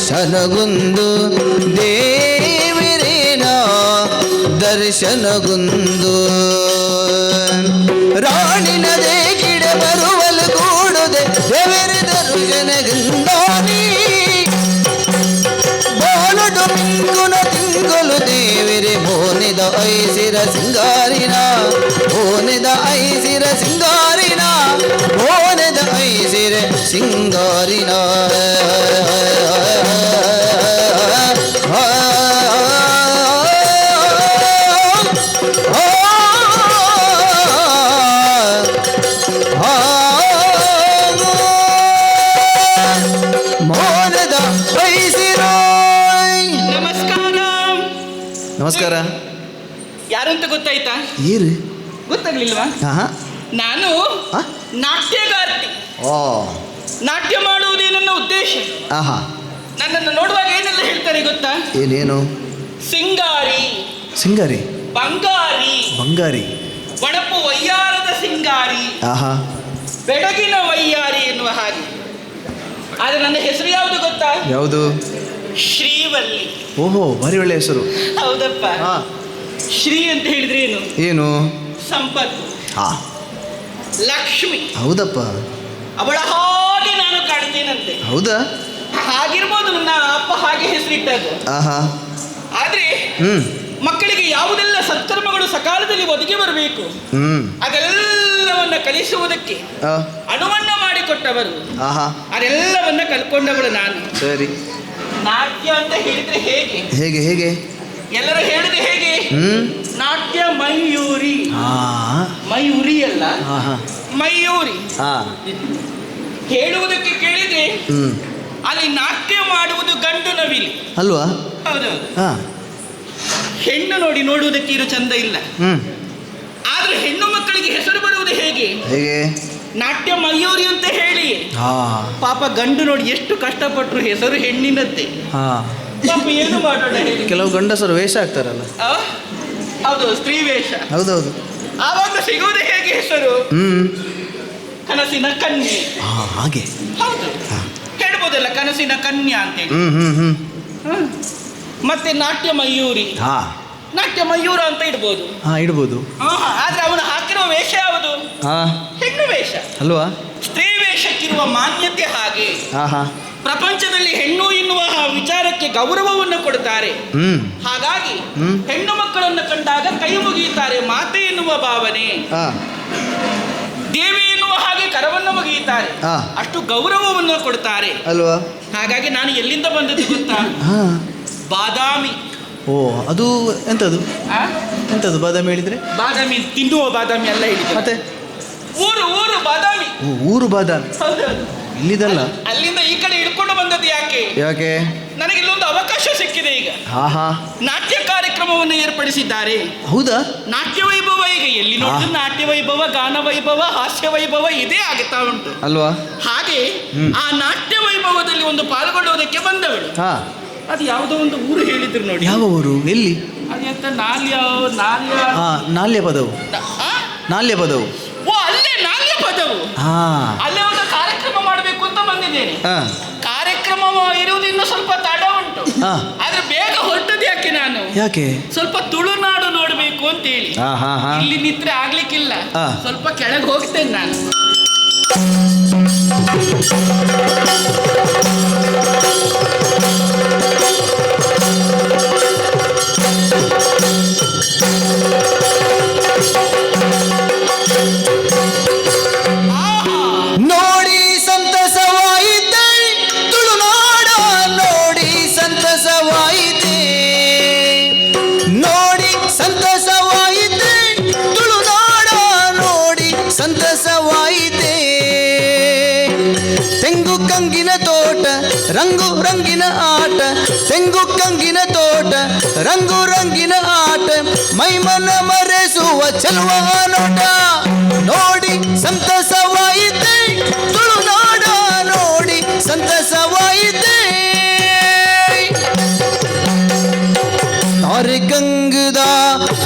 ದರ್ಶನಗುಂದು ದೇವಿರೇನ ದರ್ಶನಗುಂದು ರಾಣಿನದೇ ಕಿಡ ಬರುವಲು ಕೂಡುದೆ ದೇವರ ದರ್ಶನಗುಂದಾನಿ ಬಾಲುಡು ಮಿಂಗುನ ತಿಂಗುಲು ದೇವಿರೆ ಬೋನಿದ ಐಸಿರ ಸಿಂಗಾರಿನ ಬೋನಿದ ಐಸಿರ ಸಿಂಗಾರಿನ ಬೋನಿದ ಐಸಿರ ಸಿಂಗಾರಿನ ನಮಸ್ಕಾರ. ಯಾರು ಅಂತ ಗೊತ್ತಾಯ್ತಾ? ಏರು ಗೊತ್ತಾಗ್ಲಿಲ್ವಾ? ನಾನು ನಾಟ್ಯಗಾರ್ತಿ. ನಾಟ್ಯ ಮಾಡುವುದೇ ನನ್ನ ಉದ್ದೇಶ. ನನ್ನನ್ನು ನೋಡುವಾಗ ಏನೆಲ್ಲ ಹೇಳ್ತಾರೆ ಗೊತ್ತಾ? ಏನೇನು? ಸಿಂಗಾರಿ, ಸಿಂಗಾರಿ, ಬಂಗಾರಿ, ಬಂಗಾರಿ, ಒಡಪು ವಯ್ಯಾರದ ಸಿಂಗಾರಿ, ಬೆಡಗಿನ ವಯ್ಯಾರಿ ಎನ್ನುವ ಹಾಗೆ. ಆದ್ರೆ ನನ್ನ ಹೆಸರು ಯಾವುದು ಗೊತ್ತಾ? ಯಾವುದು? ಶ್ರೀವಲ್ಲಿ. ಓಹೋ, ಭಾರಿ ಒಳ್ಳೆ ಹೆಸರು. ಹೌದಪ್ಪ. ಶ್ರೀ ಅಂತ ಹೇಳಿದ್ರೆ ಏನು? ಏನು? ಸಂಪತ್ತು, ಲಕ್ಷ್ಮಿ. ಹೌದಪ್ಪ. ಅವಳ ಹಾಗೆ ನಾನು ಕಾಣ್ತೇನಂತೆ. ಹೌದಾ? ಹಾಗಿರ್ಬೋದು, ನನ್ನ ಅಪ್ಪ ಹಾಗೆ ಹೆಸರಿಟ್ಟದ್ದು. ಆದ್ರೆ ಮಕ್ಕಳಿಗೆ ಯಾವುದೆಲ್ಲ ಸತ್ಕರ್ಮಗಳು ಸಕಾಲದಲ್ಲಿ ಒದಗಿ ಬರಬೇಕು ಅದೆಲ್ಲವನ್ನ ಕಲಿಸುವುದಕ್ಕೆ ಅನುವನ್ನ ಮಾಡಿಕೊಟ್ಟವರು, ಅದೆಲ್ಲವನ್ನ ಕಲ್ಕೊಂಡವಳು ನಾನು. ಸರಿ. ನಾಟ್ಯ ಅಂತ ಹೇಳಿದ್ರೆ ಹೇಗೆ? ಹೇಗೆ ಹೇಗೆ? ಎಲ್ಲರೂ ಹೇಳಿದ್ರೆ ಹೇಗೆ? ನಾಟ್ಯ ಮಯೂರಿ. ಮಯೂರಿ ಅಲ್ಲ, ಮಯೂರಿ. ಹೇಳುವುದಕ್ಕೆ ಕೇಳಿದ್ರೆ ಅಲ್ಲಿ ನಾಟ್ಯ ಮಾಡುವುದು ಗಂಡು ನವಿಲಿ ಅಲ್ವಾ? ಹೌದೌದು. ಹೆಣ್ಣು ನೋಡಿ ನೋಡುವುದಕ್ಕೆ ಇರೋ ಚಂದ ಇಲ್ಲ. ಆದ್ರೆ ಹೆಣ್ಣು ಮಕ್ಕಳಿಗೆ ಹೆಸರು ಬರುವುದು ಹೇಗೆ? ಹೇಗೆ? ನಾಟ್ಯ ಮಯೂರಿ ಅಂತ ಹೇಳಿ. ಪಾಪ ಗಂಡು ನೋಡಿ ಎಷ್ಟು ಕಷ್ಟಪಟ್ಟರು, ಹೆಸರು ಹೆಣ್ಣಿನದ್ದೇ. ಪಾಪ ಏನು ಮಾಡೋಣ ಹೇಳಿ? ಕೆಲವು ಗಂಡಸರು ವೇಷ ಆಗ್ತಾರಲ್ಲ. ಹೌದು, ಸ್ತ್ರೀ ವೇಷ. ಹೌದೌದು. ಆವಾಗ ಸಿಗುವುದೇ ಹೇಗೆ ಹೆಸರು? ಕನಸಿನ ಕನ್ಯೆ. ಹಾಗೆ. ಹೌದು, ಹೇಳ್ಬೋದಲ್ಲ ಕನಸಿನ ಕನ್ಯಾ ಅಂತೇಳಿ. ಮತ್ತೆ ನಾಟ್ಯ ಮಯೂರಿ, ನಾಟ್ಯ ಮಯೂರ ಅಂತ ಇಡ್ಬೋದು. ಇಡ್ಬೋದು. ಆದ್ರೆ ಅವನು ಹಾಕಿರುವ ವೇಷ ಯಾವುದು? ಹೆಣ್ಣು ವೇಷ ಅಲ್ವಾ? ಸ್ತ್ರೀ ವೇಷಕ್ಕಿರುವ ಮಾನ್ಯತೆ ಹಾಗೆ ಪ್ರಪಂಚದಲ್ಲಿ ಹೆಣ್ಣು ಎನ್ನುವ ವಿಚಾರಕ್ಕೆ ಗೌರವವನ್ನು ಕೊಡುತ್ತಾರೆ. ಹಾಗಾಗಿ ಹೆಣ್ಣು ಮಕ್ಕಳನ್ನು ಕಂಡಾಗ ಕೈ ಮುಗಿಯುತ್ತಾರೆ, ಮಾತೆ ಎನ್ನುವ ಭಾವನೆ. ದೇವಿ ಎನ್ನುವ ಹಾಗೆ ಕರವನ್ನು ಮುಗಿಯುತ್ತಾರೆ, ಅಷ್ಟು ಗೌರವವನ್ನು ಕೊಡುತ್ತಾರೆ ಅಲ್ವಾ? ಹಾಗಾಗಿ ನಾನು ಎಲ್ಲಿಂದ ಬಂದದ್ದು ಗೊತ್ತಾ? ಬಾದಾಮಿ. ಓ, ಅದು ಎಂತದು? ಎಂತದು ಬಾದಾಮಿ ಹೇಳಿದ್ರೆ? ಬಾದಾಮಿ ತಿನ್ನುವ ಬಾದಾಮಿ ಅಲ್ಲ ಹೇಳಿದ್ರೆ, ಮತ್ತೆ ಊರು ಊರು ಬಾದಾಮಿ. ಊರು ಬಾದಾಮಿ. ಇಲ್ಲಿದಲ್ಲ, ಅಲ್ಲಿಂದ ಈ ಕಡೆ ಹಿಡ್ಕೊಂಡು ಬಂದದ್ದು. ಯಾಕೆ? ಯಾಕೆ? ನನಗೆ ಇಲ್ಲೊಂದು ಅವಕಾಶ ಸಿಕ್ಕಿದೆ. ಈಗ ನಾಟ್ಯ ಕಾರ್ಯಕ್ರಮವನ್ನು ಏರ್ಪಡಿಸಿದ್ದಾರೆ. ಹೌದಾ? ನಾಟ್ಯ ವೈಭವ. ಈಗ ಎಲ್ಲಿ ನೋಡಿದ್ರು ನಾಟ್ಯ ವೈಭವ, ಗಾನ ವೈಭವ, ಹಾಸ್ಯ ವೈಭವ ಇದೇ ಆಗುತ್ತಾ ಉಂಟು ಅಲ್ವಾ? ಹಾಗೆ ಆ ನಾಟ್ಯ ವೈಭವದಲ್ಲಿ ಒಂದು ಪಾಲ್ಗೊಳ್ಳುವುದಕ್ಕೆ ಬಂದವಳು. ಅದು ಯಾವುದೋ ಒಂದು ಊರು ಹೇಳಿದ್ರು ನೋಡಿ. ಯಾವ ಊರು? ಎಲ್ಲಿ? ಅದೆಂತ ನಾಲ್ಯ ನಾಲ್ಯ ನಾಲ್ಯ ಪದವು. ನಾಲ್ಯ ಪದವು. ಓ, ಅಲ್ಲೇ ನಾಲ್ಯ ಪದವು. ಅಲ್ಲೇ ಒಂದು ಕಾರ್ಯಕ್ರಮ ಮಾಡಬೇಕು ಅಂತ ಬಂದಿದ್ದೇನೆ. ಕಾರ್ಯಕ್ರಮ ಇರುವುದು ಇನ್ನು ಸ್ವಲ್ಪ ತಡ ಉಂಟು. ಆದ್ರೆ ಬೇಗ ಹೊರಟದ್ದು ಯಾಕೆ ನಾನು? ಯಾಕೆ? ಸ್ವಲ್ಪ ತುಳುನಾಡು ನೋಡ್ಬೇಕು ಅಂತ ಹೇಳಿ. ಇಲ್ಲಿ ನಿದ್ರೆ ಆಗ್ಲಿಕ್ಕಿಲ್ಲ, ಸ್ವಲ್ಪ ಕೆಳಗೆ ಹೋಗ್ತೇನೆ ನಾನು. ನೋಡಿ ಸಂತಸವಾಯಿತೆ ತುಳುನಾಡ, ನೋಡಿ ಸಂತಸವಾಯಿತೆ, ನೋಡಿ ಸಂತಸವಾಯಿತೆ ತುಳುನಾಡ, ನೋಡಿ ಸಂತಸವಾಯಿತೆ. ತೆಂಗು ಕಂಗಿನ ತೋಟ, ರಂಗು ರಂಗಿನ ಆಟ, ತೆಂಗು ಕಂಗಿನ ತೋಟ, ರಂಗು ರಂಗಿನ ಆಟ, ಮೈಮನ ಮರೆಸುವ ಚೆಲುವ ನೋಟ. ನೋಡಿ ಸಂತಸವಾಯಿತೆ ತುಳುನಾಡ, ನೋಡಿ ಸಂತಸವಾಯಿತೆ. ತಾರೆ ಗಂಗದ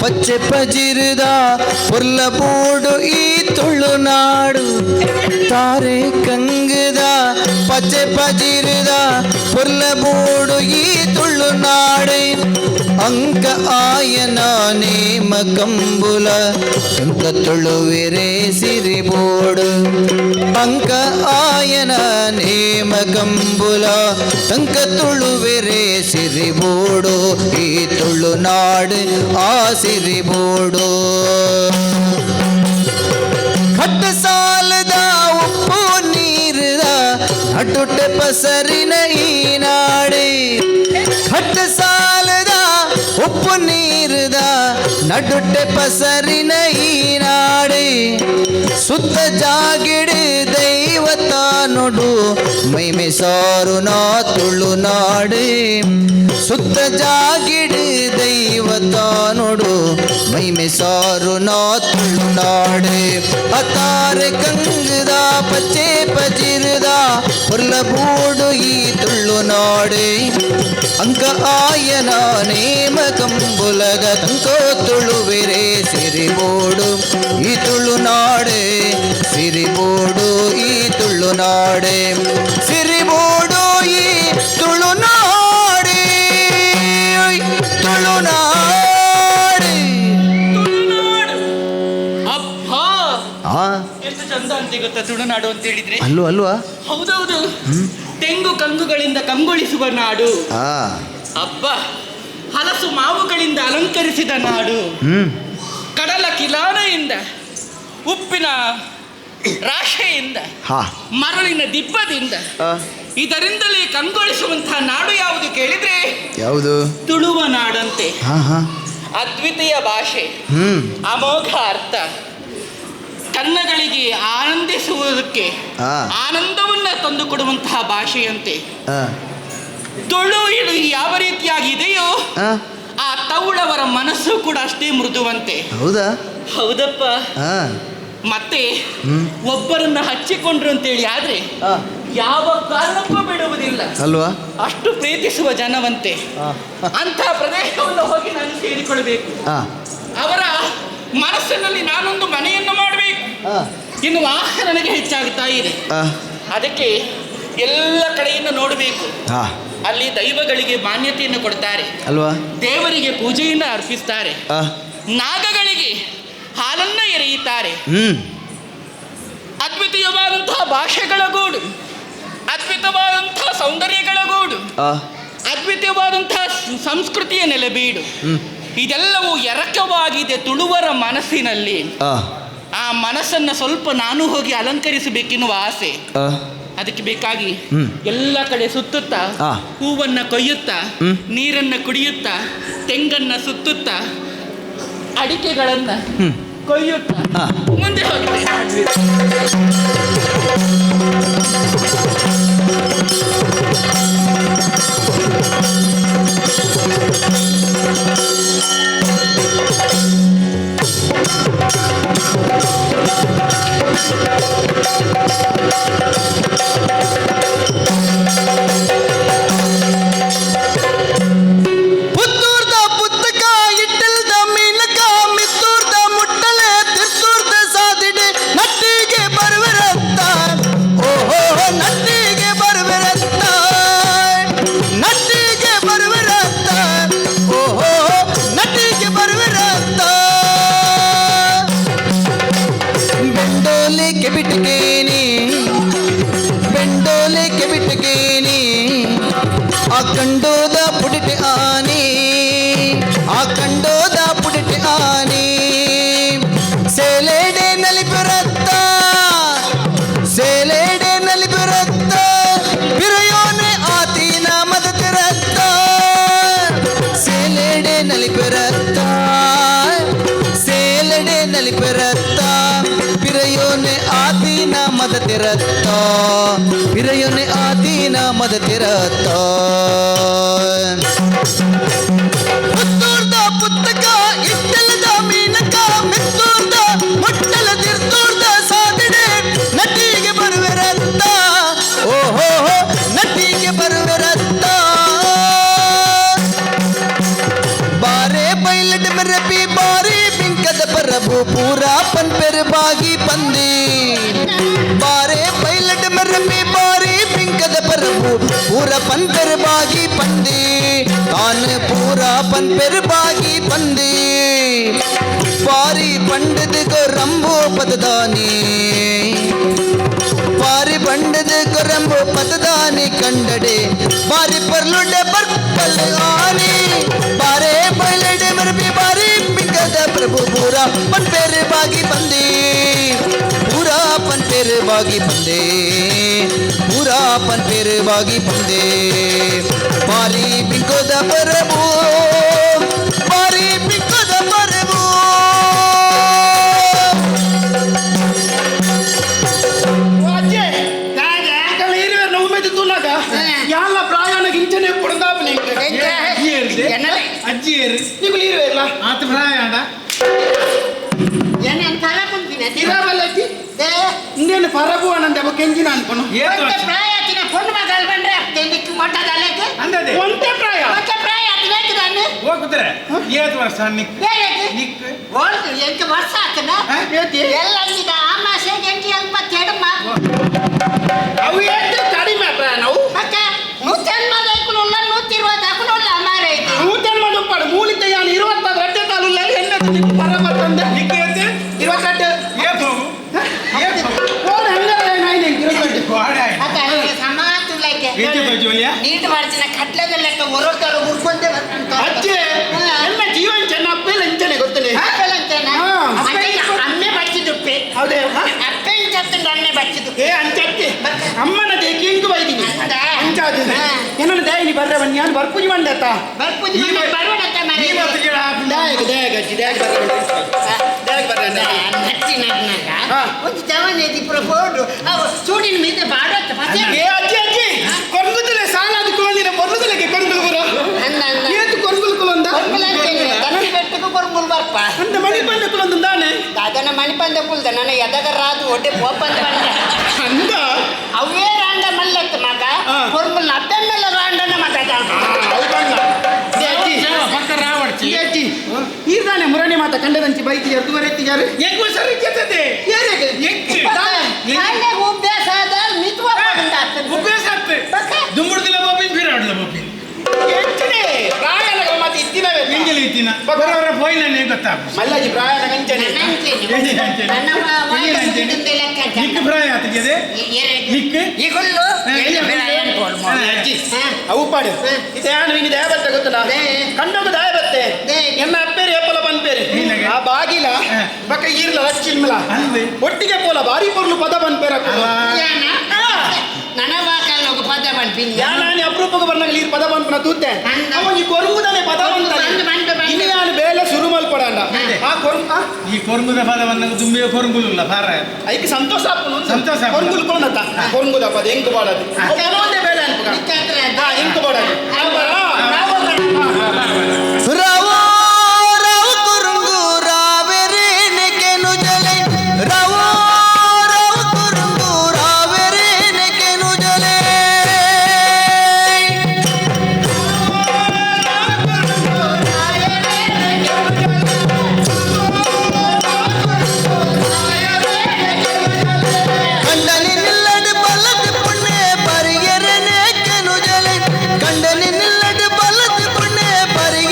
ಪಚ್ಚೆ ಪಜಿರದ ಪುರ್ಲ ಬೋಡು ಈ ತುಳುನಾಡು ತಾರೆ ಕಂಗದ ಪಚ್ಚೆ ಪಜಿರದ ಪುರ್ಲಬೂಡು ಈ ತುಳುನಾಡು ಅಂಕ ಆಯನ ನೇಮ ಕಂಬುಲ ಅಂಕ ತುಳುವಿರೆ ಸಿರಿಬೋಡು ಅಂಕ ಆಯನ ನೇಮ ಕಂಬುಲ ಅಂಕ ತುಳುವಿರೆ ಸಿರಿಬೋಡು ಈ ತುಳುನಾಡು ಆ ಸಿರಿಬೋಡು ಖಟ್ಟ ಸಾಲದ ಉಪ್ಪು ನೀರದ ಅಟುಟೆ ಪಸರಿನ ಈ ನಾಡೆ ಖಟ್ಟ ಸಾಲದ ಉಪ್ಪು ನೀರದ ನಡುಟೆ ಪಸರಿನ ಈ ನಾಡೆ ಸುತ್ತ ಜಾಗಿಡಿ ದೈವತ ನೋಡು ಮೈಮೆ ಸಾರು ನಾ ತುಳುನಾಡೆ ಸುತ್ತ ಜಾಗಿಡಿ ದೈವತ ನೋಡು ಮೈಮೆ ಸಾರು ನಾ ತುಳುನಾಡೆ ಅತಾರೆ ಕಂಗದ ಪಚ್ಚೆ ಪಜಿರದ ಪುರ್ಲಬೂಡು ಈ ತುಳುನಾಡೆ ಅಂಕ ಆಯನ ನೇಮ ಕಂಬುಲಗ ತಂಕೋ ತುಳುವಿರೆ ಸಿರಿಬೋಡು ಈ ತುಳುನಾಡೆ ಸಿರಿಬೋಡು ಈ ತುಳುನಾಡೆ ಸಿರಿಬೋಡು ಈ ತುಳುನಾಡೆ ತುಳುನಾಡೆ ಅಬ್ಬಾ ಎಷ್ಟು ಚಂದ ಅಂತ ಗೊತ್ತಾ ತುಳುನಾಡು ಅಂತ ಹೇಳಿದ್ರೆ. ಅಲ್ವಾ ಹೌದೌದು, ತೆಂಗು ಕಂಗುಗಳಿಂದ ಕಂಗೊಳಿಸುವ ನಾಡು. ಅಬ್ಬ, ಹಲಸು ಮಾವುಗಳಿಂದ ಅಲಂಕರಿಸಿದ ನಾಡು. ಕಡಲ ಕಿಲಾನೆಯಿಂದ, ಉಪ್ಪಿನ ರಾಶೆಯಿಂದ, ಮರಳಿನ ದಿಬ್ಬದಿಂದ, ಇದರಿಂದಲೇ ಕಂಗೊಳಿಸುವಂತಹ ನಾಡು ಯಾವುದು ಕೇಳಿದ್ರೆ ಯಾವುದು? ತುಳುವ ನಾಡಂತೆ. ಅದ್ವಿತೀಯ ಭಾಷೆ, ಅಮೋಘ ಅರ್ಥ, ಕನ್ನಗಳಿಗೆ ಆನಂದಿಸುವುದಕ್ಕೆ ಆನಂದವನ್ನ ತಂದು ಕೊಡುವಂತಹ ಭಾಷೆಯಂತೆ. ತುಳು ಇದು ಯಾವ ರೀತಿಯಾಗಿದೆಯೋ ಆ ತೌಳವರ ಮನಸ್ಸು ಕೂಡ ಅಷ್ಟೇ ಮೃದುವಂತೆ. ಹೌದಾ? ಹೌದಪ್ಪ. ಮತ್ತೆ ಒಬ್ಬರನ್ನ ಹಚ್ಚಿಕೊಂಡ್ರು ಅಂತೇಳಿ ಆದ್ರೆ ಯಾವ ಕಾರಣಕ್ಕೂ ಬಿಡುವುದಿಲ್ಲ ಅಲ್ವಾ? ಅಷ್ಟು ಪ್ರೀತಿಸುವ ಜನವಂತೆ. ಅಂತಹ ಪ್ರದೇಶವನ್ನು ಹೋಗಿ ನಾನು ಸೇರಿಕೊಳ್ಬೇಕು. ಅವರ ಮನಸ್ಸಿನಲ್ಲಿ ನಾನೊಂದು ಮನೆಯನ್ನು ಮಾಡಬೇಕು ಎನ್ನುವ ಆಸೆ ನನಗೆ ಹೆಚ್ಚಾಗುತ್ತಾ ಇದೆ. ಅದಕ್ಕೆ ಎಲ್ಲ ಕಡೆಯಿಂದ ನೋಡಬೇಕು. ಅಲ್ಲಿ ದೈವಗಳಿಗೆ ಮಾನ್ಯತೆಯನ್ನು ಕೊಡ್ತಾರೆ ಅಲ್ವಾ? ದೇವರಿಗೆ ಪೂಜೆಯನ್ನು ಅರ್ಪಿಸ್ತಾರೆ, ನಾಗಗಳಿಗೆ ಹಾಲನ್ನ ಎರೆಯುತ್ತಾರೆ. ಅದ್ವಿತೀಯವಾದಂತಹ ಭಾಷೆಗಳ ಗೂಡು, ಅದ್ಭುತವಾದಂತಹ ಸೌಂದರ್ಯಗಳ ಗೂಡು, ಅದ್ವಿತೀಯವಾದಂತಹ ಸಂಸ್ಕೃತಿಯ ನೆಲೆಬೀಡು. ಇದೆಲ್ಲವೂ ಎರಕವಾಗಿದೆ ತುಳುವರ ಮನಸ್ಸಿನಲ್ಲಿ. ಆ ಮನಸ್ಸನ್ನ ಸ್ವಲ್ಪ ನಾನು ಹೋಗಿ ಅಲಂಕರಿಸಬೇಕೆನ್ನುವ ಆಸೆ. ಅದಕ್ಕೆ ಬೇಕಾಗಿ ಎಲ್ಲ ಕಡೆ ಸುತ್ತುತ್ತಾ, ಹೂವನ್ನ ಕೊಯ್ಯುತ್ತಾ, ನೀರನ್ನ ಕುಡಿಯುತ್ತಾ, ತೆಂಗನ್ನ ಸುತ್ತುತ್ತಾ, ಅಡಿಕೆಗಳನ್ನ ಕೊಯ್ಯುತ್ತಾ ಮುಂದೆ ಹೋಗ್ತೇನೆ. ಕಂಡೋದ ಪುಡಿಟೆ ಆನೆ, ಆ ಕಂಡೋದ ಪುಡಿಟೆ ಆನೆ, ಸೇಲೆಡೆ ನಲಿಪುರತ್ತ, ಸೇಲೆಡೆ ನಲಿಪುರತ್ತ, ಬಿರಯೋನೆ ಆತೀನ ಮದತಿರತ್ತ, ಸೇಲೆಡೆ ನಲಿಪುರತ್ತ, ಸೇಲೆಡೆ ನಲಿಪುರತ್ತ, ಬಿರಯೋನೆ ಆತೀನ ಮದತಿರತ್ತ, ಬಿರಯೋನೆ ಆತೀನ ಮದತಿರತ್ತ. ಪುತ್ತೂರ್ದ ಪುತ್ತಕ ಇಟ್ಟಲದ ಮೀನಕ ಮಿತ್ತೂರ್ದ ಮುಟ್ಟಲ ತಿರ್ತೂರ್ದ ಸಾದಿಡೆ ನಟಿಗೆ ಬರುವೆ ರತ್ತ, ಓಹೋ ನಟಿಗೆ ಬರುವೆ ರತ್ತ. ಬಾರೆ ಬೈಲಟ್ ಮೆರಪಿ ಬಾರಿ ಬಿಂಕದ ಪರಬು ಪೂರಾ ಪನ್ಪೆರ್ ಬಾಗಿ ಪಂದ में बारी पिंकद प्रभु पूरा पंतर बागी पंदी तान पूरा पंतर बागी पंदी पारी पंडित को रंभो पतदानी पारी पंडित को रंभो पतदानी कंडडे बारी पर लुडे पर पलगानी बारे बैलडे मर भी बारी पिंकद प्रभु पूरा पन पेर बागी पंदी पूरा पन पेर बागी पंदे पूरा पन पेर बागी पंदे बारी पिंकद प्रभु बारी पिंकद प्रभु ಅಜ್ಜಿ ಕಾಲ ಇರುವೆ ನೋವು ಮೆದ್ದು ತುಲಾಗ ಯಾಲ ಪ್ರಾಯಾಣ ಗಿಂಚನೆ ಕೊಡಂದಾಪನೆ ಅಜ್ಜಿ ನೀವು ಇರುವೆ ಇಲ್ಲ ಆತ ಪ್ರಾಯಾಣ ಏನು ತಲ ಕುಂತಿನ ಇರಾವಲ್ಲ ಅಜ್ಜಿ ಇಂದೇನು ಪರಬು ಅನ್ನಂದೆ ಅವ ಕೆಂಜಿನ ಅನ್ಕೊನು ಪ್ರಾಯತಿನ பொண்ணு ಮಗಳು ಬಂದ್ರೆ ತೆಂದಿಕ್ಕೆ ಮೊಟ್ಟದಲ್ಲಕ್ಕೆ ಅಂದದೆ ಒಂದೇ ಪ್ರಾಯ ಮತ್ತೆ ಪ್ರಾಯತಿನ ನಾನು ಹೋಗುತ್ತಾರೆ ಏತ್ ವರ್ಷ ನಿಕ್ ಓಲ್ದು ಎಂಟು ವರ್ಷ ಆತನ ಎಲ್ಲ ಈಗ ಆಮಾಸೆ ಎಂಟು ಎಲ್ಪತ್ತೆರಡು ಮಾತು ಅವು ಎಷ್ಟು ಕಡಿಮೆ ಪ್ರಾಯ ನಾವು ಮತ್ತೆ 180 ಹಾಕುನಲ್ಲ 120 ಹಾಕುನಲ್ಲ ಮಾರೇ 180 ಪಡ ಮೂಲಿತ ಯಾನು 20 ರಡ್ಡೆ ಕಾಲು ಎಣ್ಣೆ ನಿಕ್ ಪರಬ ತಂದೆ ನಿಕ್ ಏತ್ 22 ಏತ್ ಹೋಗು ಏತ್ ಓಡ ಹಂಗರೆ ನಾಯಿ ನಿಕ್ 22 ಓಡಾಯ ಮತ್ತೆ ಸಮಾತುಲಕ್ಕೆ ಏತ್ ಜೋಲಿಯಾ ನೀಟ್ ಮಾಡ್ತಿನ ಕಟ್ಲೆದ ಲೆಕ್ಕ ಹೊರತಾಳು ಮುರ್ಕೊಂಡೆ ಅಂತ ಅಜ್ಜಿ ಎಲ್ಲ ಜೀವನ ಚೆನ್ನಪ್ಪೆಲ್ಲ ಇಂಚನೆ ಗೊತ್ತಲೇ ಆಪಲ್ ಅಂತೇನಾ ಅಮ್ಮೆ ಬಚ್ಚಿದುಪ್ಪೆ ಹೌದೇ ಅಪ್ಪೆನ್ ಚತ್ತಂಡ ಅಮ್ಮೆ ಬಚ್ಚಿದುಪ್ಪೆ ಏ ಅಂಚಕ್ಕೆ ಅಮ್ಮನ ದೇಕಿ ಇಂಕು ಬೈದಿನಿ ಅಂದ ಅಂಚಾದಿನ ಏನನ್ನ ದಯನಿ ಬರ್ರೆ ಬನ್ನಿ ನಾನು ಬರ್ಪುಜಿ ಬಂದತ್ತ ಬರ್ಪುಜಿ ಬಂದ ಬರೋಡತ್ತ ಮನೆ ಈ ಮತ್ತ ಗಿಡ ಡ್ಯಾಗ್ ಅಜ್ಜಿ ಡ್ಯಾಗ್ ಬರ್ರೆ ಡ್ಯಾಗ್ ಬರ್ರೆ ನಟ್ಟಿ ನಡ್ನಾಗ ಒಂದು ಜವನೇದಿ ಪ್ರಬೋಡು ಅವ ಸೂಡಿನ ಮೀದೆ ಬಾಡತ್ತ ಮತ್ತೆ ಏ ಅಜ್ಜಿ ಅಜ್ಜಿ ಕೊರ್ಗುದಲೆ ಸಾಲ ಅದಕ್ಕೊಂದಿನ ಬರುದಲೆಗೆ ಕೊರ್ಗುಲ್ ಬರೋ ಅಂದ ಅಂದ ಏತು ಕೊರ್ಗುಲ್ ಕುಲಂದ ಕೊರ್ಗುಲ್ ಅಂತೇನೆ ದನನ ಬೆಟ್ಟಕ್ಕೆ ಕೊರ್ಗುಲ್ ಬರ್ಪ ಅಂತ ಮಣಿ ಬಂದ ಕುಲಂದ ದಾನೆ ಅದನ್ನ ಮಣಿಪಂದ ಕುಲ್ದ ನನ್ನ ಎದಗ ರಾದು ಒಡ್ಡೆ ಪೋಪಂದ ಬಂದ ಅಂದ ಅವೇ ರಾಂಡ ಮಲ್ಲತ್ತ ಮಗ ಕೊರ್ಗುಲ್ ಅಪ್ಪೆಮ್ಮೆಲ್ಲ ರಾಂಡನ ಮಾತಾಡ ಹೌದಲ್ಲ ಅಜ್ಜಿ ಪಕ್ಕ ರಾವಡ್ಚಿ ಅಜ್ಜಿ ಈರ್ದಾನೆ ಮುರಣಿ ಮಾತ ಕಂಡದಂಚಿ ಬೈತಿ ಅದುವರೆ ಎತ್ತಿಗಾರೆ ಎಂಗು ಸರಿ ಕೆತ್ತದೆ ಏರೆಗೆ ಎಂಕ್ ಕಾಯಿಲೆ ಉಬ್ಬ್ಯಾಸ ಆದ ಮಿತ್ವ ಬಂದ ಉಪಯೋಗ ಆಗ್ತದೆ ದುಮ್ಮುಡ್ದಿಲ್ಲ ಬೋಪಿನ್ ಬೀರಾಡ್ಲ ಬೋಪಿನ್ ಎಂಚನೆ ಪ್ರಾಯನ ಮತ್ತೆ ಇತ್ತಿನವೆ ಎಂಜಲಿ ಇತ್ತಿನ ಬರೋರ ಪೋಯಿನ ಗೊತ್ತಾ ಮಲ್ಲಾಜಿ ಪ್ರಾಯನ ಗಂಚನೆ ನನ್ನ ನಿಕ್ ಪ್ರಾಯ ಆತಿಗೆ ನಿಕ್ ಈಗುಲ್ಲು ಅಜ್ಜಿ ಅವು ಪಾಡು ಇದೇನು ನಿನ್ನ ದಯ ಬತ್ತೆ ಗೊತ್ತಲ್ಲ ಕಂಡೋಗ ದಯ ಬತ್ತೆ ಎನ್ನ ಅಪ್ಪೇರಿ ಏಪಲ ಬಂದ್ಪೇರಿ ಆ ಬಾಗಿಲ ಬಕ್ಕ ಈರ್ಲ ರಚ್ಚಿಲ್ಮಲ ಒಟ್ಟಿಗೆ ಪೋಲ ಬಾರಿ ಪೊರ್ಲು ಪದ ಬಂದ್ಪೇರ ನನ್ನ ವಾಕಲ್ ಹೋಗು ಪದ ಬಂದ್ಪಿನ್ ಯಾನಿ ಅಪರೂಪಕ್ಕೆ ಬರ್ನಾಗ ನೀರು ಪದ ಬಂದ್ಪನ ತೂತೆ ಅವನ್ ಈ ಕೊರುಂಗುದನೆ ಪದ ಬಂದ ಇಲ್ಲಿ ನಾನು ಬೇಲೆ ಶುರು ಮಲ್ಪಡಂಡ ಆ ಕೊರುಂಗ ಈ ಕೊರುಂಗುದ ಪದವನ್ನ ದುಂಬಿಯ ಕೊರುಂಗುಲ್ಲ ಭಾರ ಐಕೆ ಸಂತೋಷ ಸಂತೋಷ ಕೊರುಂಗುಲ್ ಕೊನತ ಕೊರುಂಗುದ ಪದ ಎಂಕು ಬಾಡದು ಕೆಲವೊಂದೇ ಬೇಲೆ ಅನ್ಪಕ ಎಂಕು ಬಾಡದು रावो राव कुरुंगु रावेरे केनु जले रावो राव कुरुंगु रावेरे केनु जले कंडनी निल्लड बलद पुण्य परियरने केनु जले कंडनी निल्लड बलद पुण्य परिय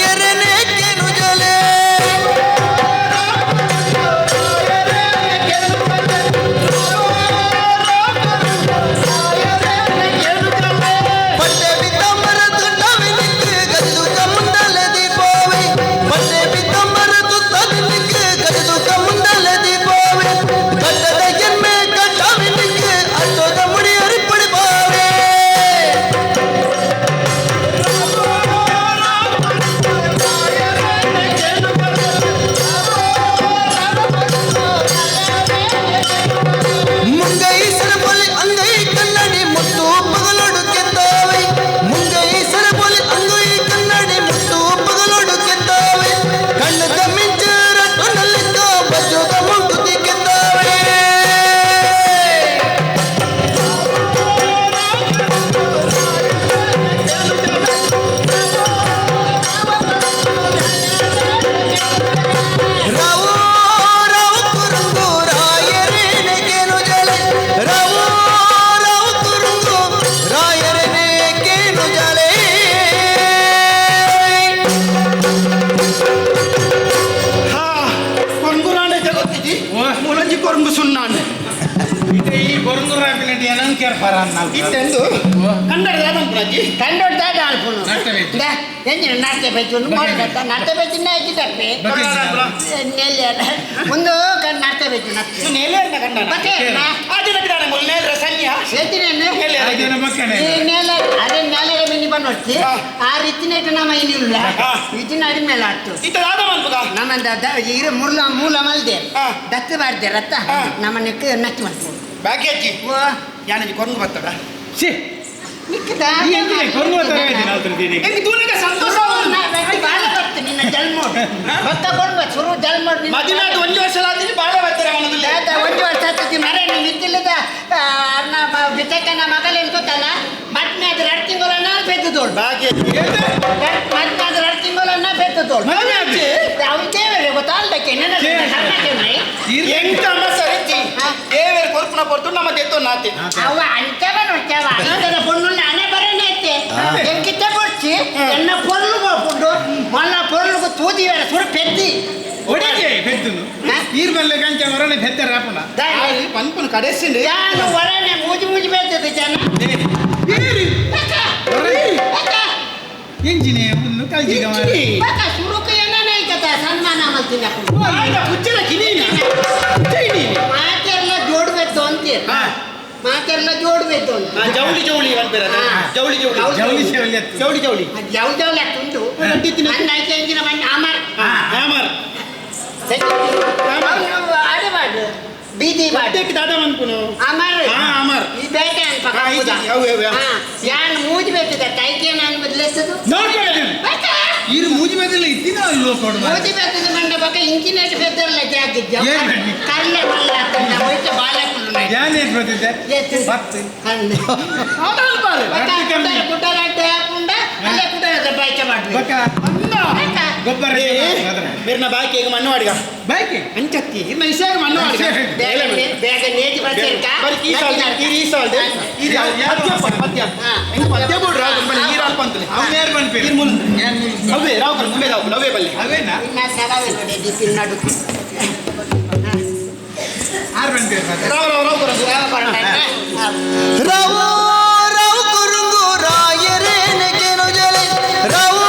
ಇತ್ತೆಂದು ಕನ್ನಡ ಯಾವ್ದಂತ ಅಜ್ಜಿ ಕಂಡೋಡ್ದಾಗ ಅನ್ಪುನು ನಾಟ್ಯ ಬೇಕು. ಎಂಜಿನ ನಾಟ್ಯ ಬೇಕು ನಾಟ್ಯ ಬೇಕು ಹಾಕಿದ್ದಾರೆ ಒಂದು ನಾಟ್ಯ ಬೇಕು ನೆಲೆಯನ್ನ ಕಂಡ ಮತ್ತೆ ನೇರ ಸನ್ಯ ಅದೇ ನೆಲೆ ಮಿನಿ ಬಂದು ಆ ರೀತಿನ ನಮ್ಮ ಏನಿಲ್ಲ ಇದನ್ನ ಅಡಿ ಮೇಲೆ ಆಡ್ತು ಇತ್ತದಾದ ಮನ್ಪುಗ ನಮ್ಮ ಮೂಲ ಮೂಲ ಮಲ್ದೆ ದತ್ತ ಬಾರ್ದೆ ರತ್ತ ನಮ್ಮ ನೆಕ್ ನಚ್ಚ ಮಾಡ್ಬೋದು ಬಾಕಿ ಅಜ್ಜಿ ಯಾನಜ್ಜಿ ಕೊಂದು ಬರ್ತದ ನಿಕ್ಕದ ಹೆಂಗೆ ದೂನಿಗೆ ಸಂತೋಷ ಬಾಳ ಬರ್ತೀನಿ ನಿನ್ನ ಜನ್ಮ ಭತ್ತ ಕೊಂಡು ಶುರು ಜನ್ಮ ಮದುವೆ ಆದ ಒಂದು ವರ್ಷ ಆದ್ರೆ ಬಾಳ ಬರ್ತಾರೆ ಮನದಲ್ಲಿ ಒಂದು ವರ್ಷ ಆಗ್ತದೆ ಮರೆ ನೀವು ನಿಂತಿಲ್ಲದ ಬಿತ್ತಕ್ಕನ ಮಗಲೇನು ಗೊತ್ತಲ್ಲ ಮಟ್ನೆ ಅದು 2 ತಿಂಗಳನ್ನ ಬೆದ್ದೋಳು ಬಾಕಿ ಮಟ್ನೆ ಅದು 2 ತಿಂಗಳನ್ನ ಬೆದ್ದೋಳು ಅವ್ರು ದೇವರೇ ಗೊತ್ತಾಲ್ದಕ್ಕೆ ಎಂತ ಸರಿಜ್ಜಿ ದೇವೇರು ಕೊರ್ಪುನ ಕೊರ್ತು ನಮ್ಮ ತೆತ್ತು ನಾತೆ ಅವ ಅಂಚವ ನೋಡ್ತೇವ ಅದರ ಪೊಣ್ಣು ನಾನೇ ಬರೇನೆ ಐತೆ ಎಂಕಿತ್ತ ಕೊಡ್ಸಿ ಎನ್ನ ಪೊರ್ಲು ಹೋಗ್ಕೊಂಡು ಮೊನ್ನ ಪೊರ್ಲು ತೂದಿವರ ಸುರು ಪೆದ್ದಿ ಒಡೆಗೆ ಬೆತ್ತನು ನೀರು ಬಲ್ಲೆ ಕಂಚ ಹೊರನೆ ಬೆತ್ತರ ರಾಪಣ ಪನ್ಪುನ ಕಡೆಸಿಂಡು ಯಾನು ಹೊರನೆ ಮೂಜಿ ಮೂಜಿ ಬೇಯ್ತದೆ ಜನ ಎಂಜಿನೆ ಒಂದು ಕಲ್ಜಿಗ ಮಾಡಿ ಸುರುಕು ಏನೇ ಐತದ ಸನ್ಮಾನ ಮಾಡ್ತೀನಿ ಹುಚ್ಚಿನ ಕಿನೀನ ಮಾತೆಲ್ಲ ಜೋಡ್ಬೇಕು ಅಂತೀರ ಮಾತೆಲ್ಲ ಜೋಡ್ಬೇಕು ಅಂತ ಜವಳಿ ಜವಳಿ ಅಂತಾರೆ ಜವಳಿ ಜವಳಿ ಜವಳಿ ಜವಳಿ ಜವಳಿ ಜವ್ ಜವಳಿ ಉಂಟು ನನ್ನ ಆಯ್ಕೆ ಎಂಜಿನ ಮಣ್ಣು ಅಮರ್ ಆಮರ್ ಆಡಬಾರ್ದು ಬೀದಿ ಬಾಡು ದಾದ ಮನ್ಪುನು ಅಮರ್ ಅಮರ್ ಈ ಬೇಟೆ ಅಂತ ಯಾನ್ ಮೂಜಿ ಬೇಕಿದೆ ಕೈಕೆ ನಾನು ಬದಲಿಸೋದು ಇರು ಮೂಜಿ ಬೇಕಲ್ಲ ಇತ್ತಿನ ಅಲ್ವೋ ಕೊಡು ಮೂಜಿ ಬೇಕಿದ ಮಂಡ ಬಗ್ಗೆ ಇಂಚಿನೇಟ್ ಬೆದ್ದರಲ್ಲ ಜಾಗಿದ್ದ ಕಲ್ಲೆ ಮಲ್ಲ ಹಾಕೊಂಡ ಹೋಯ್ತು ಬಾಲಕುಳು ಯಾನೇ ಬರ್ತಿದ್ದೆ ಬತ್ತು ಕುಟರಾಟೆ ಹಾಕೊಂಡ ಅಲ್ಲೇ ಕುಟರ ಬಾಯ್ಕೆ ಮಾಡ್ಬೇಕು ಗೊಬ್ಬರ ಬೇರೆ ನಾ ಬಾಕಿ ಈಗ ಮಣ್ಣು ಮಾಡಿಗ ಬಾಕಿ ಅಂಚತ್ತಿ ಇನ್ನ ಇಸಾಗ ಮಣ್ಣು ಮಾಡಿಗ ಬೇಗ ನೇಜಿ ಬರ್ತೀರ್ಕ ಈ ಸಾಲ್ ಮಧ್ಯ ಬೋಡ್ರ ನೀರು ಅಲ್ಪ ಅಂತಲೇ ಅವ್ರು ಬಂದ್ಪೇರು ಅವೇ ರಾವ್ ಮುಂಬೈ ರಾವ್ ಅವೇ ಬಲ್ಲಿ ಅವೇನಾ ಇನ್ನ ಸಡವೆ ನೋಡಿ ದಿಕ್ಕಿನ ನಡು ಆರು ಬಂದ್ಪೇರು ರಾವ್ रावो राव कुरुंगु रायरेने केनो जले रावो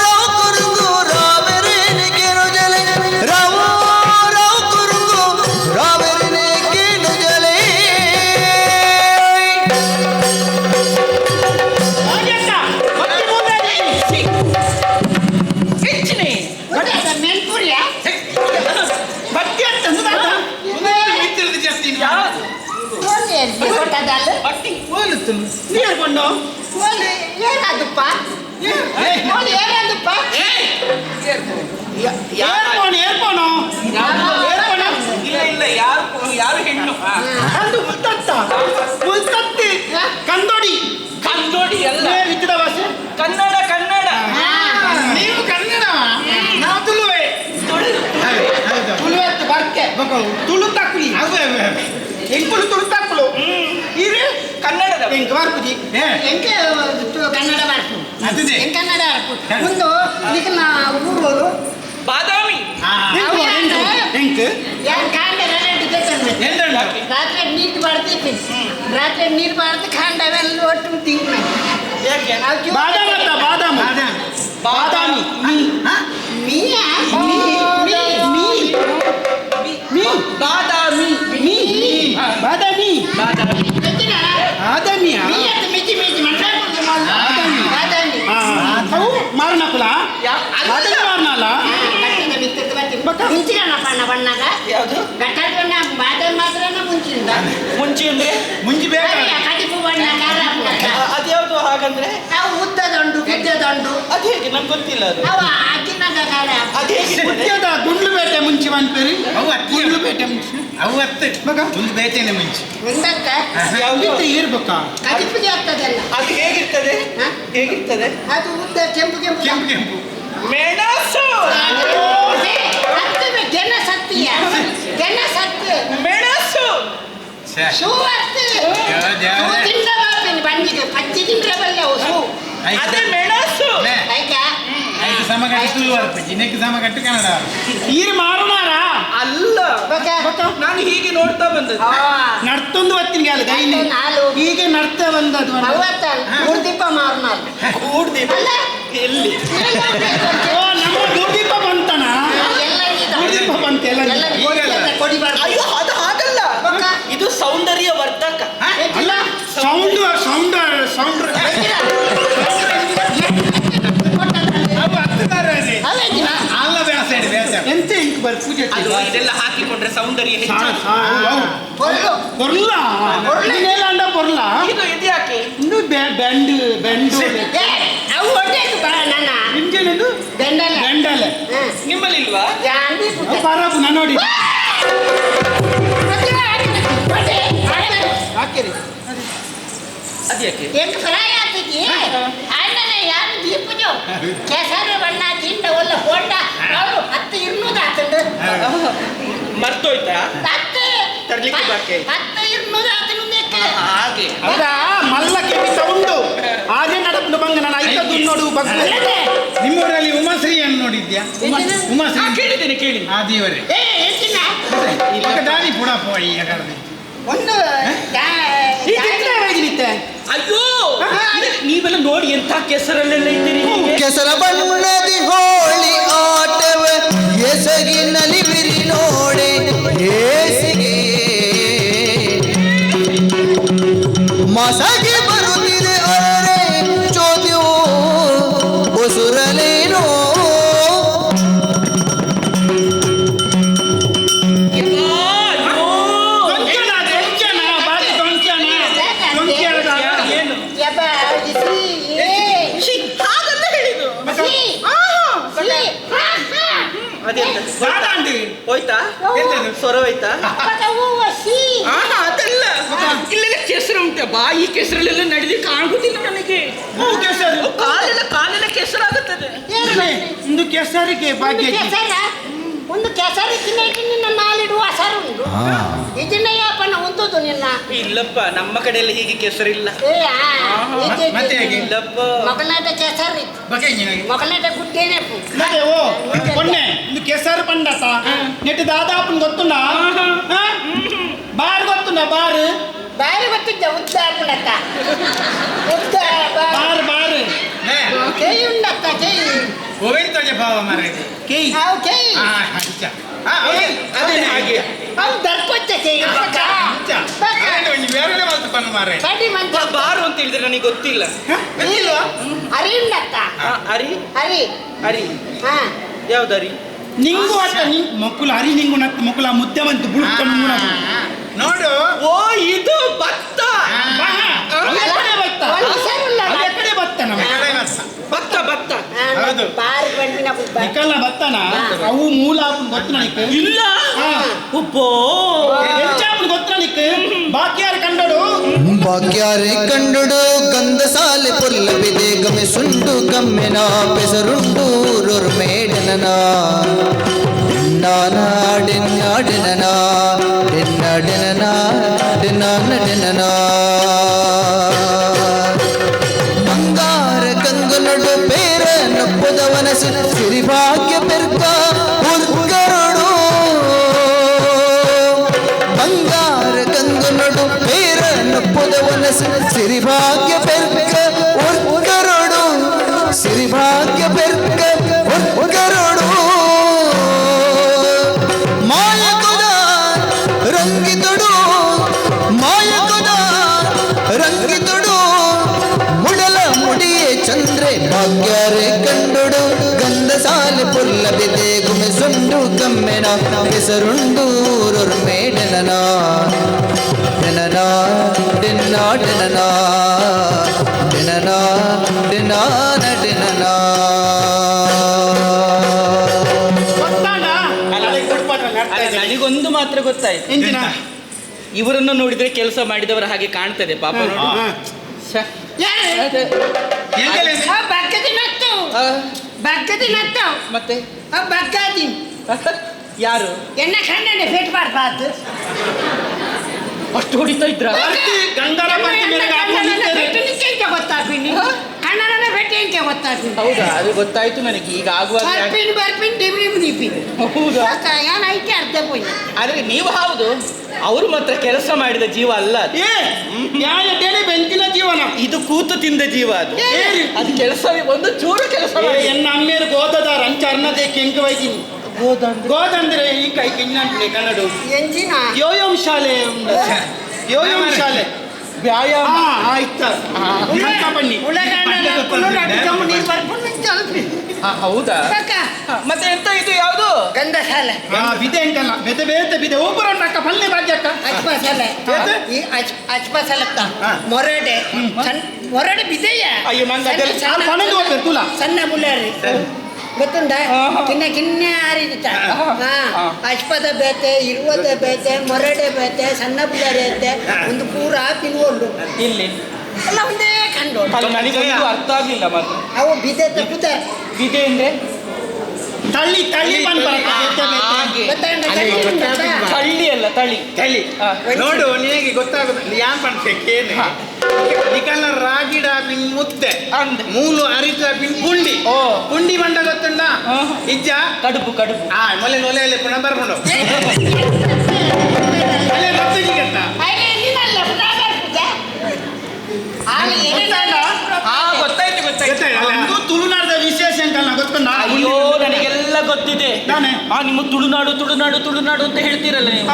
राव कुरुंगु रावरेने केनो जले रावो राव कुरुंगु रावरेने केनो जले ಹೆಚ್ಚಿನೆ ಮೇಲ್ಪುರಿಯ ಬಟ್ಟಿ ಅಂತ ಮಿತ್ರದ ಜಾಸ್ತಿ ಯಾವುದು ಕೊಟ್ಟದಲ್ಲ ಬಟ್ಟಿ ಹೋಲುತ್ತು ನೀರು ಕೊಂಡು ಏನಾದಪ್ಪ ಏನಾದಪ್ಪ ಏರ್ಪೋನು ಇಲ್ಲ ಇಲ್ಲ ಯಾರು ಹೆಣ್ಣು ಅದು ಮುತ್ತತ್ತಿ ಕಂದೋಡಿ ಕಂದೋಡಿ ಎಲ್ಲ ವಿದ್ಯುದ ಭಾಷೆ ಕನ್ನಡ ಕನ್ನಡ ನೀವು ಕನ್ನಡ ನಾವು ತುಳುವೆ ತುಳುವೆತ್ತು ಬರ್ಕೆ ತುಳು ತಕ್ಕುಳಿ ಎಂಕುಳು ತುಳು ತಕ್ಕುಳು ಇದು ಕನ್ನಡದ ಎಂಕ ಬರ್ಪುಜಿ ಎಂಕೆ ಕನ್ನಡ ಬಾರ್ಪು ಅದಿದೆ ಕನ್ನಡ ಬಾರ್ಪು ಮುಂದು ಇದಕ್ಕೆ ನಾ ಊರೋರು ಬಾದಾಮಿ ಎಂಕ ಯಾರು ಕಾಂಡ ರಾತ್ರಿ ನೀರು ಬಾಡ್ತಿ ರಾತ್ರಿ ನೀರು ಬಾಡ್ದು ಕಾಂಡವೆಲ್ಲ ಒಟ್ಟು ತಿಂಗಳು ಬಾದಾಮ ಬಾದಾಮ ಬಾದಾಮಿ ಮೀಯ ಬಾದಾಮಿ ಬಾದಾಮಿ ಆದಾಮಿಯ ಮಿಚಿ ಮಿಚಿ ಬಾದಾಮಿ ಅವು ಮಾರನಕುಲ ಬಾದಾಮಿ ಮಾರನಲ್ಲ ಮುಂಚಿನಪ್ಪ ಬಣ್ಣಾಗ ಯಾವುದು ಗಟ್ಟಾಡ ಬಣ್ಣ ಬಾದಾಮಿ ಮಾತ್ರ ಮುಂಚಿಂದ ಮುಂಚೆ ಅಂದ್ರೆ ಮುಂಜಿ ಬೇಗ ಕಟಿಪು ಬಣ್ಣ ಅದ್ಯಾವುದು ಹಾಗಂದ್ರೆ ಅವು ಉದ್ದದುಂಡು ಗುದ್ದದುಂಡು ಅದು ಹೇಗೆ ನಂಗೆ ಗೊತ್ತಿಲ್ಲ ಅದು ಅವ ಅಕ್ಕಿನಾಗ ಕಾಲ ಅದು ಹೇಗೆ ಮುಖ್ಯದ ದುಂಡ್ಲು ಬೇಟೆ ಮುಂಚೆ ಬಂದ್ಪೇರಿ ಅವು ದುಂಡ್ಲು ಬೇಟೆ ಮುಂಚೆ ಅವು ಹತ್ತು ಮಗ ಒಂದು ಬೇಟೆನೆ ಮುಂಚೆ ಒಂದಕ್ಕ ಯಾವ್ದು ಇರ್ಬೇಕಾ ಕಟಿಪುಗೆ ಆಗ್ತದಲ್ಲ ಅದು ಹೇಗಿರ್ತದೆ ಹೇಗಿರ್ತದೆ ಅದು ಉದ್ದ ಕೆಂಪು ಕೆಂಪು ಕೆಂಪು ಕೆಂಪು ಮೆಣಸು ಹತ್ತು ಗೆನ ಸತ್ತಿಯ ಗೆನ ಸತ್ತು ಮೆಣಸು ಶೂ ಹತ್ತು ಶೂ ತಿಂದ ಬಾಪಿನ ಬಂದಿಗೆ ಪಚ್ಚಿ ತಿಂದ್ರೆ ಬಲ್ಲೆವು ಶೂ ಅದೇ ಮೆಣಸು ಆಯ್ತಾ ಸಮಗಟ್ಟು ತುಳುವರ್ಪಿ ಜಿನೆಕ್ ಸಮಗಟ್ಟು ಕನ್ನಡ ಈರು ಮಾರುನಾರ ಅಲ್ಲ ಮತ್ತೆ? ನಾನು ಹೀಗೆ ನೋಡ್ತಾ ಬಂದದ್ದು. ನಡ್ತೊಂದು ಹೊತ್ತಿನ ಅಲ್ಲ ಗೈಲಿ ನಾಲು ಹೀಗೆ ನಡ್ತಾ ಬಂದದ್ದು ಗುರುದೀಪ ಮಾರ್ನಾಲ್ ಕೂಡ್ದೀಪ ಎಲ್ಲಿ? ಓ ನಮ್ಮ ಗುರುದೀಪ ಬಂತನ ಗುರುದೀಪ ಬಂತ ಎಲ್ಲ ಕೊಡಿಬಾರ್ದು. ಅಯ್ಯೋ ಅದು ಹಾಗಲ್ಲ, ಇದು ಸೌಂದರ್ಯ ವರ್ಧಕ. ಅಲ್ಲ ಸೌಂಡ್ ಸೌಂಡ್ ಸೌಂಡ್ ಅಲ್ಲ ವ್ಯಾಸ ಎಂತ ಇಂಕ್ ಬರ್ ಪೂಜೆ ಅದು ಇದೆಲ್ಲ ಹಾಕಿಕೊಂಡ್ರೆ ಸೌಂದರ್ಯ ಹೆಚ್ಚು. ಬರ್ಲ ಅಂಡ ಬರ್ಲ ಇದು ಇದ್ಯಾಕೆ? ಇನ್ನು ಬೆಂಡು ಬೆಂಡು ಅವು ಹೊಟ್ಟೆಗೆ ಬಾ ನನ್ನ ನಿಮ್ಗೇನದು ಗಂಡಲ್ಲ ಗಂಡಲೆ ನಿಮ್ಮಲ್ಲಿ ಇಲ್ವಾ? ಯಾಂದಿ ಪುಟ್ಟ. ಪರಬು ನಾನು ನೋಡಿ ಹಾಕಿರಿ ಅದ್ಯಾಕೆ? ಎಂಟು ಫ್ರೈ ಆಗ್ತದೆ ಅಣ್ಣನೇ ಯಾರು ದೀಪಜು ಕೆಸರು ಬಣ್ಣ ತಿಂಡ ಒಲ್ಲ ಹೊಂಡ ಅವರು 10-200 ಆತಂಡು ಮರ್ತೋಯ್ತಾ? 10 ತರ್ಲಿಕ್ಕೆ ಬಾಕಿ 10-200 ಆತಂಡು ಹಾಗೆ ಅದ ಮಲ್ಲ ಕೆಟ್ಟಿ ಸೌಂಡು ಹಾಗೆ ನಡಪು ಬಂಗ ನಾನು ಐತದ್ದು ನೋಡು ಬಗ್ಗೆ ನಿಮ್ಮೂರಲ್ಲಿ ಉಮಾಶ್ರೀಯನ್ನು ನೋಡಿದ್ಯಾ? ಉಮಾಶ್ರೀ ಕೇಳಿದ್ದೇನೆ ಕೇಳಿ. ಆ ದೇವರೇ ಏ ಹೆಚ್ಚಿನ ದಾನಿ ಪುಡ ಪೋಯಿ ಯಾಕಂದ್ರೆ ಒಂದು ಅಯ್ಯೋ ನೀವೆಲ್ಲ ನೋಡಿ ಎಂಥ ಕೆಸರಲ್ಲೆಲ್ಲ ಇದ್ದೀರಿ. ಕೆಸರ ಬಣ್ಣದಿ ಹೋಳಿ ಆಟವ ಎಸಗಿನಲ್ಲಿ ಬಿರಿ ನೋಡೆ ಹೇಸಿಗೆ ಮಸಗೆ ಬರುತ್ತಿದೆ ಅರೆ ಚೋದ್ಯೋ ಹೊಸುರಲೇನೋ ಏನು? ಹಾಗಲ್ಲ ಹೇಳಿದ್ದು. ಅದೆಂತ? ಹೋಯ್ತಾ? ಸ್ವರ ಹೋಯ್ತಾ? ಅದೆಲ್ಲ ಇಲ್ಲೆಲ್ಲ ಕೆಸರು ಉಂಟೆ ಬಾಯಿ ಕೆಸರಲ್ಲೆಲ್ಲ ನಡೆದು ಕಾಣುವುದಿಲ್ಲ ನನಗೆ. ಕಾಲೆಲ್ಲ ಕೆಸರಾಗುತ್ತದೆ. ಒಂದು ಕೆಸರಿಗೆ ಭಾಗ್ಯ ಒಂದು ಕೆಸರು ತಿನ್ನಕ್ಕೆ ನಿನ್ನ ನಾಲಿಡುವ ಹಸರು ಉಂಟು ಇದನ್ನ ಯಾಪನ ಉಂಟುದು ನಿನ್ನ ಇಲ್ಲಪ್ಪ ನಮ್ಮ ಕಡೆ ಎಲ್ಲ ಹೀಗೆ ಕೆಸರಿಲ್ಲ. ಮತ್ತೆ ಹೇಗೆ? ಇಲ್ಲಪ್ಪ ಮಗನಾಟ ಕೆಸರು ಇತ್ತು ಮಗನಾಟ ಗುಡ್ಡೇನೆ ಮತ್ತೆ ಓ ಕೊನ್ನೆ ಇದು ಕೆಸರು ಬಂಡತ ನೆಟ್ಟು ದಾದಾಪನ್ ಗೊತ್ತುಂಡ ಬಾರ್ ಗೊತ್ತುಂಡ ಬಾರ್ ಬಾರಿ ಗೊತ್ತಿದ್ದ ಉದ್ದ ಉಂಡತ್ತ ಉದ್ದ ಬಾರ್ ಬಾರ್ ಕೈ ಉಂಡತ್ತ ಕೈ ಗೋವಿಂದಜ ಭಾವ ಮಾರೆ ಕೈ ಅವು ಕೈ ಅದೇ ಹಾಗೆ ಅವು ದರ್ಕೊಚ್ಚ ಕೈ ಬೇರೆ ಬಂದು ಮಾರೆ ಬಡ್ಡಿ ಮಂಚ ಬಾರು ಅಂತ ಹೇಳಿದ್ರೆ ನನಗೆ ಗೊತ್ತಿಲ್ಲ. ಅರಿ ಉಂಡತ್ತ ಅರಿ ಅರಿ ಅರಿ ಹಾ ಯಾವ್ದು ಅರಿ? ನಿಂಗು ಅಟ್ಟ ಮಕ್ಕಳು ಹರಿ ನಿಂಗು ನತ್ತ ಮಕ್ಕಳ ಮುದ್ದೆ ಬಂತು ಬುಳ್ಕೊಂಡು ನೋಡು ಓ ಇದು ಭತ್ತ. ಕಡೆ ಭತ್ತ ನಮ್ಮ ಭತ್ತ ಭತ್ತ ಹೌದು. ಬಾರಿ ಬಂಡಿನ ನಿಕಲ್ನ ಭತ್ತನ ಅವು ಮೂಲ ಹಾಕೊಂಡು ಗೊತ್ತು ನನಗೆ ಇಲ್ಲ. ಉಪ್ಪೋ ಹೆಚ್ಚಾಪನ್ ಗೊತ್ತು ನನಗೆ ಬಾಕಿ ಯಾರು ಕಂಡೋಡು ಭಾಗ್ಯಾರೆ ಕಂಡುಡು ಗಂಧ ಸಾಲೆ ಪುಲ್ಲವಿದೆ ಗಮೆ ಸುಂಡು ಗಮ್ಮೆನ ಪೆಸರುಂಡು ಮೇಡನನ ಡಿನ್ನಾನ ಡಿನ್ನಾಡಿನನ ಡಿನ್ನಾಡಿನನ ಡಿನ್ನಾನ ಬಂಗಾರ ಕಂಗನಡು ಪೇರ ನಪ್ಪುದವನ ಸಿರಿಭಾಗ್ಯ ಪೆರ್ಕ ಉರ್ಗರುಡು ಬಂಗಾರ ಕಂಗನಡು ಪೇರ ನಪ್ಪುದವನ ಸಿರಿಭಾಗ್ಯ ಪೆರ್ಕ ಉರ್ಗರುಡು ಸಿರಿಭಾಗ್ಯ ಪೆರ್ಕ ಉರ್ಗರುಡು ಮಾಯಕದ ರಂಗಿತೊಡು ಮಾಯಕದ ರಂಗಿತೊಡು ಮುಡಲ ಮುಡಿಯೇ ಚಂದ್ರೆ ಭಾಗ್ಯಾರೆ ಕಂಡುಡು ಗಂಧ ಸಾಲೆ ಪುಲ್ಲವಿದೆ ಗುಮೆ ಸುಂಡು ಕಮ್ಮೆನ ಹೆಸರುಂಡು ಮೇಡನನ ಡಿನನ ಡಿನ್ನ ಡಿನನ ಡಿನನ ಡಿನಾನ ಡಿನನ ನನಗೊಂದು ಮಾತ್ರ ಗೊತ್ತಾಯ್ತು. ಎಂಜಿನ ಇವರನ್ನು ನೋಡಿದ್ರೆ ಕೆಲಸ ಮಾಡಿದವರ ಹಾಗೆ ಕಾಣ್ತದೆ ಪಾಪ. ನೋಡಿ ಬಗ್ಗದಿ ನತ್ತು ಮತ್ತೆ ಬಗ್ಗದಿ ಯಾರು ಎನ್ನ ಕಣ್ಣನೆ ಫೇಟ್ ಮಾಡ್ಬಾರ್ದು ಅಷ್ಟು ಹೊಡಿತಾ ಇದ್ರ? ಕನ್ನಡನ ಭೇಟಿ ಎಂಕೆ ಗೊತ್ತಾ ಬರ್ಪಿನ್ ಹೌದಾ, ಅದು ಗೊತ್ತಾಯ್ತು ನನಗೆ. ಈಗ ಆಗುವಾಗ ಬರ್ಪಿನ್ ಡಿಬ್ರಿಮ್ ದಿಪಿನ್. ಹೌದಾ, ಏನಾಯ್ತು ಅರ್ಧ ಪೋಯ್. ಆದ್ರೆ ನೀವು ಹೌದು, ಅವರು ಮಾತ್ರ ಕೆಲಸ ಮಾಡಿದ ಜೀವ ಅಲ್ಲ ಅದು. ಬೆಂಕಿನ ಜೀವನ ಇದು ಕೂತು ತಿಂದ ಜೀವ ಅದು. ಅದು ಕೆಲಸವೇ ಒಂದು ಚೂರು ಕೆಲಸ ಮಾಡಿ. ಎನ್ನ ಅಮ್ಮೇರು ಗೋದದಾರ ಅಂಚ ಅರ್ಣದೆ ಕೆಂಕ ವೈದಿನಿ. ಗೋದಂದ್ರೆ ಈ ಕೈ ಕಿನ್ನಂತೆ ಕನ್ನಡ ಎಂಜಿನ ಯೋಯಂ ಶಾಲೆ ಯೋಯಂ ಶಾಲೆ ವ್ಯಾಯಾಮ ಆಯ್ತಾ ಬನ್ನಿ. ನೀರು ಬರ್ಕೊಂಡು ಚಲ್ಪಿ. ಹೌದಾ, ಮತ್ತೆ ಎಂತ ಇದು ಯಾವುದು? ಗಂಧಶಾಲೆ ಬಿದೆ ಎಂಕಲ್ಲ ಬೆದೆ ಬೇತೆ ಬಿದೆ ಒಬ್ಬರು ಅಕ್ಕ ಪಲ್ಲೆ ಬಾಜ್ಯಕ್ಕ ಅಚ್ಪಸಾಲೆ ಈ ಅಚ್ಪಸಾಲತ್ತ ಮೊರಡೆ ಮೊರಡೆ ಬಿದೆಯ. ಅಯ್ಯೋ, ನಂಗೆ ಅದೆಲ್ಲ ಪಣಂದು ಹೋಗ್ಬೇಕು ತುಲ ಸಣ್ಣ ಬುಲ್ಲಾರಿ ಗೊತ್ತುಂಟ ಕಿನ್ನ ಕಿನ್ನೆ ಆರಿದ ಅಶ್ಪದ ಬೇತೆ ಇರುವದ ಬೇತೆ ಮೊರಡೆ ಬೇತೆ ಸಣ್ಣ ಬುಲ್ಲಾರಿ ಐತೆ ಒಂದು ಪೂರ ತಿನ್ಕೊಂಡು ಇಲ್ಲಿ ಎಲ್ಲ ಒಂದೇ ಕಂಡು ನನಗೊಂದು ಅರ್ಥ ಆಗ್ಲಿಲ್ಲ. ಮಾತ್ರ ಅವು ಬಿದೆ ತಪ್ಪುದ ಬಿದೆ ಅಂದ್ರೆ ತಳ್ಳಿ ತಳ್ಳಿ ಬಂದ್ ತಳ್ಳಿ ಅಲ್ಲ, ತಳಿ ತಳ್ಳಿ ನೋಡು ನಿನಗೆ ಗೊತ್ತಾಗುದು ಯಾನ್ ಪಡ್ಬೇಕೇನೆ ನಿಕಲ್ನ ರಾಗಿಡ ಪಿನ್ ಮುದ್ದೆ ಅಂದೆ ಮೂಲು ಅರಿತ ಪಿನ್ ಪುಂಡಿ ಪುಂಡಿ ಬಂಡ ಗೊತ್ತುಂಡ ಇಜ್ಜ ಕಡುಬು ಕಡುಬು ಮೊಲೆ ನೊಲೆಯಲ್ಲಿ ಪುನಃ ಬರ್ಕೊಂಡು ಅಲ್ಲೇ ಗೊತ್ತಿಲ್ಲ ಗೊತ್ತಾಯ್ತು ಗೊತ್ತಾಯ್ತು. ತುಳುನಾಡದ ವಿಶೇಷ ಅಂತಲ್ಲ ಗೊತ್ತುಂಡ. ಅಯ್ಯೋ, ನನಗೆಲ್ಲ ಗೊತ್ತಿದೆ. ನಿಮ್ಮ ತುಳುನಾಡು ತುಳುನಾಡು ತುಳುನಾಡು ಅಂತ ಹೇಳ್ತೀರಲ್ಲ ನೀವು.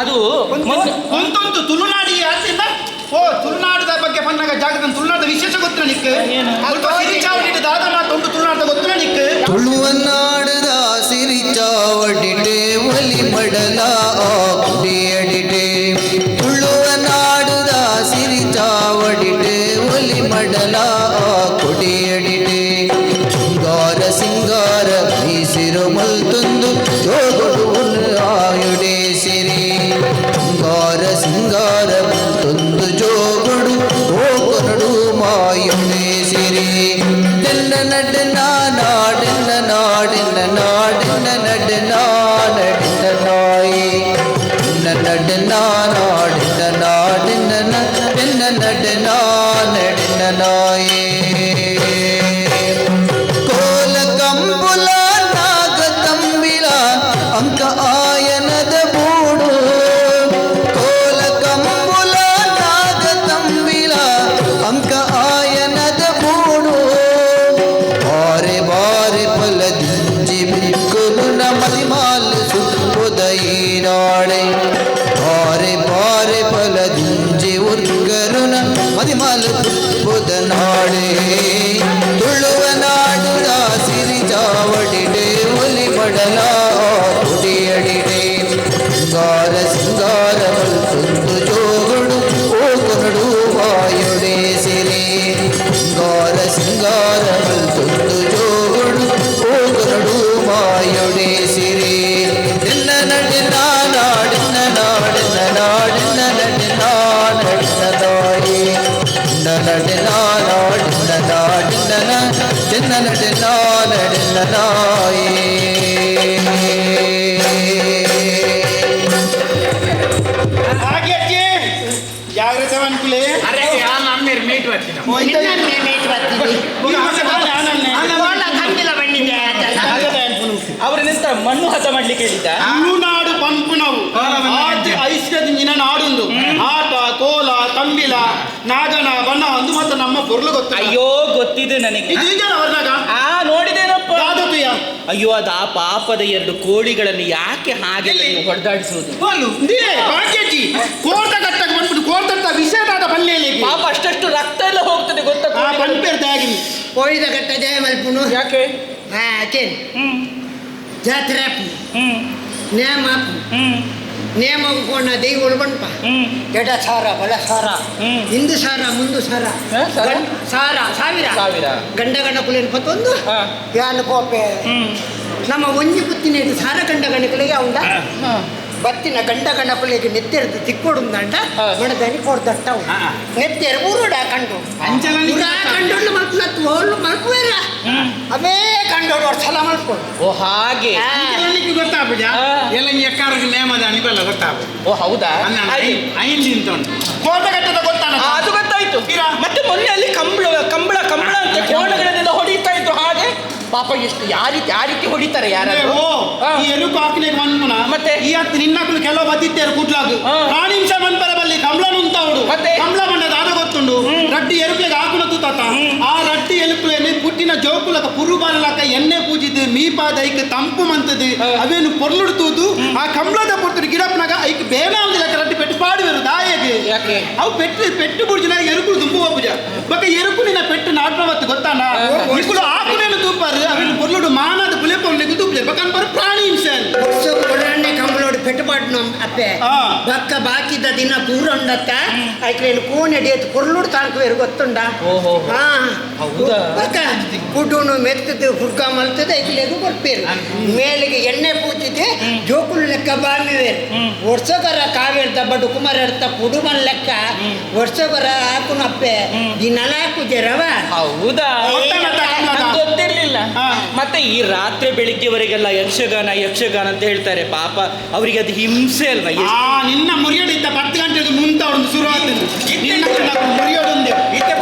ಅದು ಒಂದೊಂದು ತುಳುನಾಡಿ ಆಚೆಯಿಂದ ತುಳುನಾಡದ ಬಗ್ಗೆ ಬಂದಾಗ ಜಾಗದ ತುಳುನಾಡದ ವಿಶೇಷ ಗೊತ್ತಿಲ್ಲ ನಿಕ್ಕೆ ಸಿರಿಚಾವಡಿ ದಾದ ಮಾತೊಂದು ತುಳುನಾಡದ ಗೊತ್ತಿಲ್ಲ ನಿಕ್ಕೆ ತುಳುವನಾಡದ ಸಿರಿ ಚಾವಡಿಟೆ ಒಲಿ ಮಡಲ ಕುಡಿಯಡಿಟೆ ತುಳುವನಾಡದ ಸಿರಿ ಚಾವಡಿಟೆ ಒಲಿ ಮಡಲ ಕುಡಿಯಡಿಟೆ ಸಿಂಗಾರ ಸಿಂಗಾರ ಬೀಸಿರು ಮಲ್ತೊಂದು ಜೋಗುಡು ಆಯುಡೆ ಸಿರಿ ಸಿಂಗಾರ ಸಿಂಗಾರ ಮಲ್ತೊಂದು ಜೋಗುಡು ಹೋಗರಡು ಮಾಯುಡೆ ಸಿರಿ ಡೆನ್ನ ನಡ್ನ ನಾಡಿನ ನಾಡಿನ ನಾಡಿನ ನಡ್ನ ನಡಿನ ನಾಯಿ ನಡ್ನ ನಾಡಿನ ನಾಡಿನ ನಡ್ನ ನಡ್ನ ನಡಿನ ನಾಯಿ ಕೋಲ ಕಂಬುಲ ನಾಗ ತಂಬಿಲ ಅಂಕ ಆಯನದ ಬೂಡು ಕೋಲ ಕಂಬುಲ ನಾಗ ತಂಬಿಲ ಅಂಕ ಆಯನದ ಬೂಡು ಬಾರೆ ಬಾರೆ ಫಲದಿಂಜಿ ಬಿಕ್ಕುಲು ಮದಿಮಾಲ್ ಸುತ್ತುದೈ ನಾಳೆ ಬಾರೆ ಬಾರೆ ಫಲದಿಂಜಿ ಉರ್ಗರುನ ಮದಿಮಾಲ್ ಸುತ್ತುದ ನಾಳೆ ತುಳುವನಾಡುದ ಸಿರಿ ಚಾವಡಿಡೆ ಒಲಿ ಮಡಲ ಕುಡಿಯಡಿಡೆ ಸಿಂಗಾರ ಸಿಂಗಾರ ಮಲ್ತೊಂದು ಜೋಗುಡು ಹೋಗಡು ವಾಯುಡೆ ಸಿರಿ ಸಿಂಗಾರ ಸಿಂಗಾರ ಮಲ್ತೊಂದು ಜೋಗುಡು ಹೋಗಡು ವಾಯುಡೆ ಸಿರಿ ನಿನ್ನ ನಡಿನ ನಾಡಿನ ನಾಡಿನ ನಾಡಿನ ನಡಿನ ನಡಿನ ನಾಯಿ ನಡಿನ ನಾಡಿನ ನಾಡಿನ ನಡಿನ ನಡಿನ ನಡಿನ ನಾಯಿ ಹಾಗೆ ಜಾಗ್ರತೆ ಅನ್ಕುಲೆ ಮೇಟ್ ಬಂದಿದೆ ಅವರನ್ನೆಂತ ಮಣ್ಣು ಹತ ಮಾಡ್ಲಿಕ್ಕೆ ಹೇಳಿದ್ದ. ತುಳುನಾಡು ಪಂಪುನವು ಐಶ್ವರ್ಯದಿನ ನಾಡುಂದು ಆಟ ಕೋಲ ತಂಬಿಲ ನಾಗನ ಬಣ್ಣ ಒಂದು ಮತ್ತು ನಮ್ಮ ಪೊರ್ಲು ಗೊತ್ತ. ಅಯ್ಯೋ, ಗೊತ್ತಿದೆ ನನಗೆ. ಅವರ್ನಾಗ ನೋಡಿದೇನಪ್ಪ. ಯಾವ್ದತ್ತುಯ್ಯ? ಅಯ್ಯೋ, ಅದು ಆ ಪಾಪದ 2 ಕೋಳಿಗಳನ್ನು ಯಾಕೆ ಹಾಗೆ ನೀವು ಹೊಡೆದಾಡಿಸುವುದು? ಭಾಗ್ಯಜಿ ಕೋರ್ತ ಕಟ್ಟಕ್ಕೆ ಬಂದ್ಬಿಟ್ಟು ಕೋರ್ತಂತ ವಿಷಯದಾದ ಪಲ್ಯಲ್ಲಿ ಪಾಪ ಅಷ್ಟಷ್ಟು ರಕ್ತ ಎಲ್ಲ ಹೋಗ್ತದೆ ಗೊತ್ತಾ? ಪಂಪೇರ್ದಾಗಿ ಕೋಳಿದ ಕಟ್ಟ ಜಯ ಮಲ್ಪುನು ಯಾಕೆ? ಜಾತ್ರೆ ನೇಮ ನೇಮ ಕೊಂಡ ದೈವಗಳು ಬಂಪ ಜಡ ಸಾರ ಬಲ ಸಾರ ಹಿಂದು ಸಾರ ಮುಂದು ಸಾರ ಸಾರ ಸಾವಿರ ಗಂಡ ಗಂಡ ಕುಲಿನ ಪತ್ತೊಂದು ಯಾನು ಕೋಪೆ ನಮ್ಮ ಒಂಜಿ ಪುತ್ತಿನ ಸಾರ ಗಂಡ ಗಣಕಲಿಗೆ ಅವಂಡ ಬತ್ತಿನ ಗಂಡ ಗಣಪಲಿಗೆ ನೆತ್ತೆರದು ತಿಕ್ಕೊಡುಂದಂಡ ಮಣದನಿ ಕೊಡ್ದಟ್ಟ ನೆತ್ತೆರ ಊರುಡ ಕಂಡು ಕಂಡು ಮಲ್ಪು ಮಲ್ಪುವೇರ ಅವೇ ಕಂಡು ಸಲ ಮಲ್ಕೊಂಡು. ಓ ಹಾಗೆ ಗೊತ್ತಾಗ್ಬಿಡ ಎಲ್ಲ ಎಕ್ಕಾರಿಗೆ ನೇಮದ ಅನಿಬಲ್ಲ ಗೊತ್ತಾಗ್ಬೋದು. ಓ ಹೌದಾ? ಐಲಿ ಅಂತ ಉಂಟು ಕೋಟಗಟ್ಟದ ಗೊತ್ತಾಗ ಅದು ಗೊತ್ತಾಯ್ತು. ಮತ್ತೆ ಮೊನ್ನೆ ಅಲ್ಲಿ ಕಂಬಳ ಕಂಬಳ ಕಂಬಳ ಅಂತ ಕೋಣಗಳನ್ನೆಲ್ಲ ಹೊಡಿತಾ ಇದ್ರು. ಪಾಪ ಎಷ್ಟು ಆ ರೀತಿ ಹೊಡಿತಾರೆ ಯಾರು ಈ ಎರುಕು ಹಾಕಿನ ಮನ್ಪುನ ಮತ್ತೆ ಈ ಹತ್ತು ನಿನ್ನಕ್ಕಲು ಕೆಲವು ಬದ್ದಿತ್ತೇರು ಕೂಡ್ಲಾಗು ಪ್ರಾಣಿ ಹಿಂಸೆ ಮನ್ಪರ ಬಲ್ಲಿ ಕಂಬಳ ಉಂಟವಡು ಮತ್ತೆ ಕಂಬಳ ಬಂಡದ ಆದ ಗೊತ್ತುಂಡು ರಡ್ಡಿ ಎರುಕುಲೆಗೆ ಹಾಕುನ ತೂತಾತ ಆ ರಡ್ಡಿ ಎರುಕುಲೆನೆ ಪುಟ್ಟಿನ ಜೋಕುಲಕ ಪುರು ಬಾರಲಕ ಎಣ್ಣೆ ಪೂಜಿದು ಮೀಪಾದ ಐಕ್ ತಂಪು ಮಂತದು ಅವೇನು ಪೊರ್ಲುಡು ತೂದು ಆ ಕಂಬಳದ ಪುರ್ತರು ಗಿಡಪ್ನಾಗ ಐಕ್ ಬೇನಾವುದಿಲ್ಲ ರಡ್ಡಿ ಪೆಟ್ಟು ಪಾಡುವೆರು ದಾಯಗೆ ಯಾಕೆ ಅವು ಪೆಟ್ಟು ಬುಡ್ಜಿನ ಎರುಕುಲು ದುಂಬುವ ಪೂಜ ಬಕ ಎರುಕುಲಿನ ಪೆಟ್ಟು ನಾಟ್ನವತ್ತು ಗೊತ್ತಾನ ಇಕ್ಕುಲು ಆಕುನೇನು ತೂಪಾರು ಅವೇನು ಪೊರ್ಲುಡು ಮಾನದ ಪುಲೆಪೊನ್ನೆಗೆ ತೂಪ್ಲೆ ಬಕನ್ ಬರ ಪ್ರಾಣಿ ಹಿಂಸೆ ಒಳ್ಳೆ ಕಂಬಳೋಡು ಪೆಟ್ಟುಪಾಟ್ನು ಅಪ್ಪೆ ಬಕ್ಕ ಬಾಕಿದ ದಿನ ಪೂರ ಉಂಡತ್ತ ಐಕ್ಲೇನು ಕೋನೆಡಿಯತ್ತು ಪೊರ್ಲುಡು ತಾಳ್ಕುವೇರು ಗೊತ್ತುಂಡ ಬಕ್ಕ ಕುಟುನು ಮೆತ್ತದು ಹುಡ್ಕ ಮಲ್ತದೆ ಐಕ್ಲೇದು ಕೊಡ್ಪೇರು ಮೇಲಿಗೆ ಎಣ್ಣೆ ಪೂಜಿದೆ ಜೋಕುಳು ಲೆಕ್ಕ ಬಾಮಿವೇರು ವರ್ಷಕರ ಕಾವೇರು ದಬ್ಬಡು ಕುಮಾರ ಅರ್ಥ ಪುಡುಮನ್ ಲೆಕ್ಕ ವರ್ಷಕರ ಹಾಕುನಪ್ಪೆ ದಿನಲ ಹಾಕುಜರವ ಹೌದಾ ಗೊತ್ತಿರ್ಲಿಲ್ಲ ಮತ್ತೆ ಈ ರಾತ್ರಿ ಬೆಳಿಗ್ಗೆವರೆಗೆಲ್ಲ ಯಕ್ಷಗಾನ ಅಂತ ಹೇಳ್ತಾರೆ ಪಾಪ ಅವರಿಗೆ ಅದು ಹಿಂಸೆ ಅಲ್ವಾ ನಿನ್ನ ಮುರಿಯೋಡಿದ್ದ 10 ಗಂಟೆಗೆ ಮುಂತ ಒಂದು ಶುರು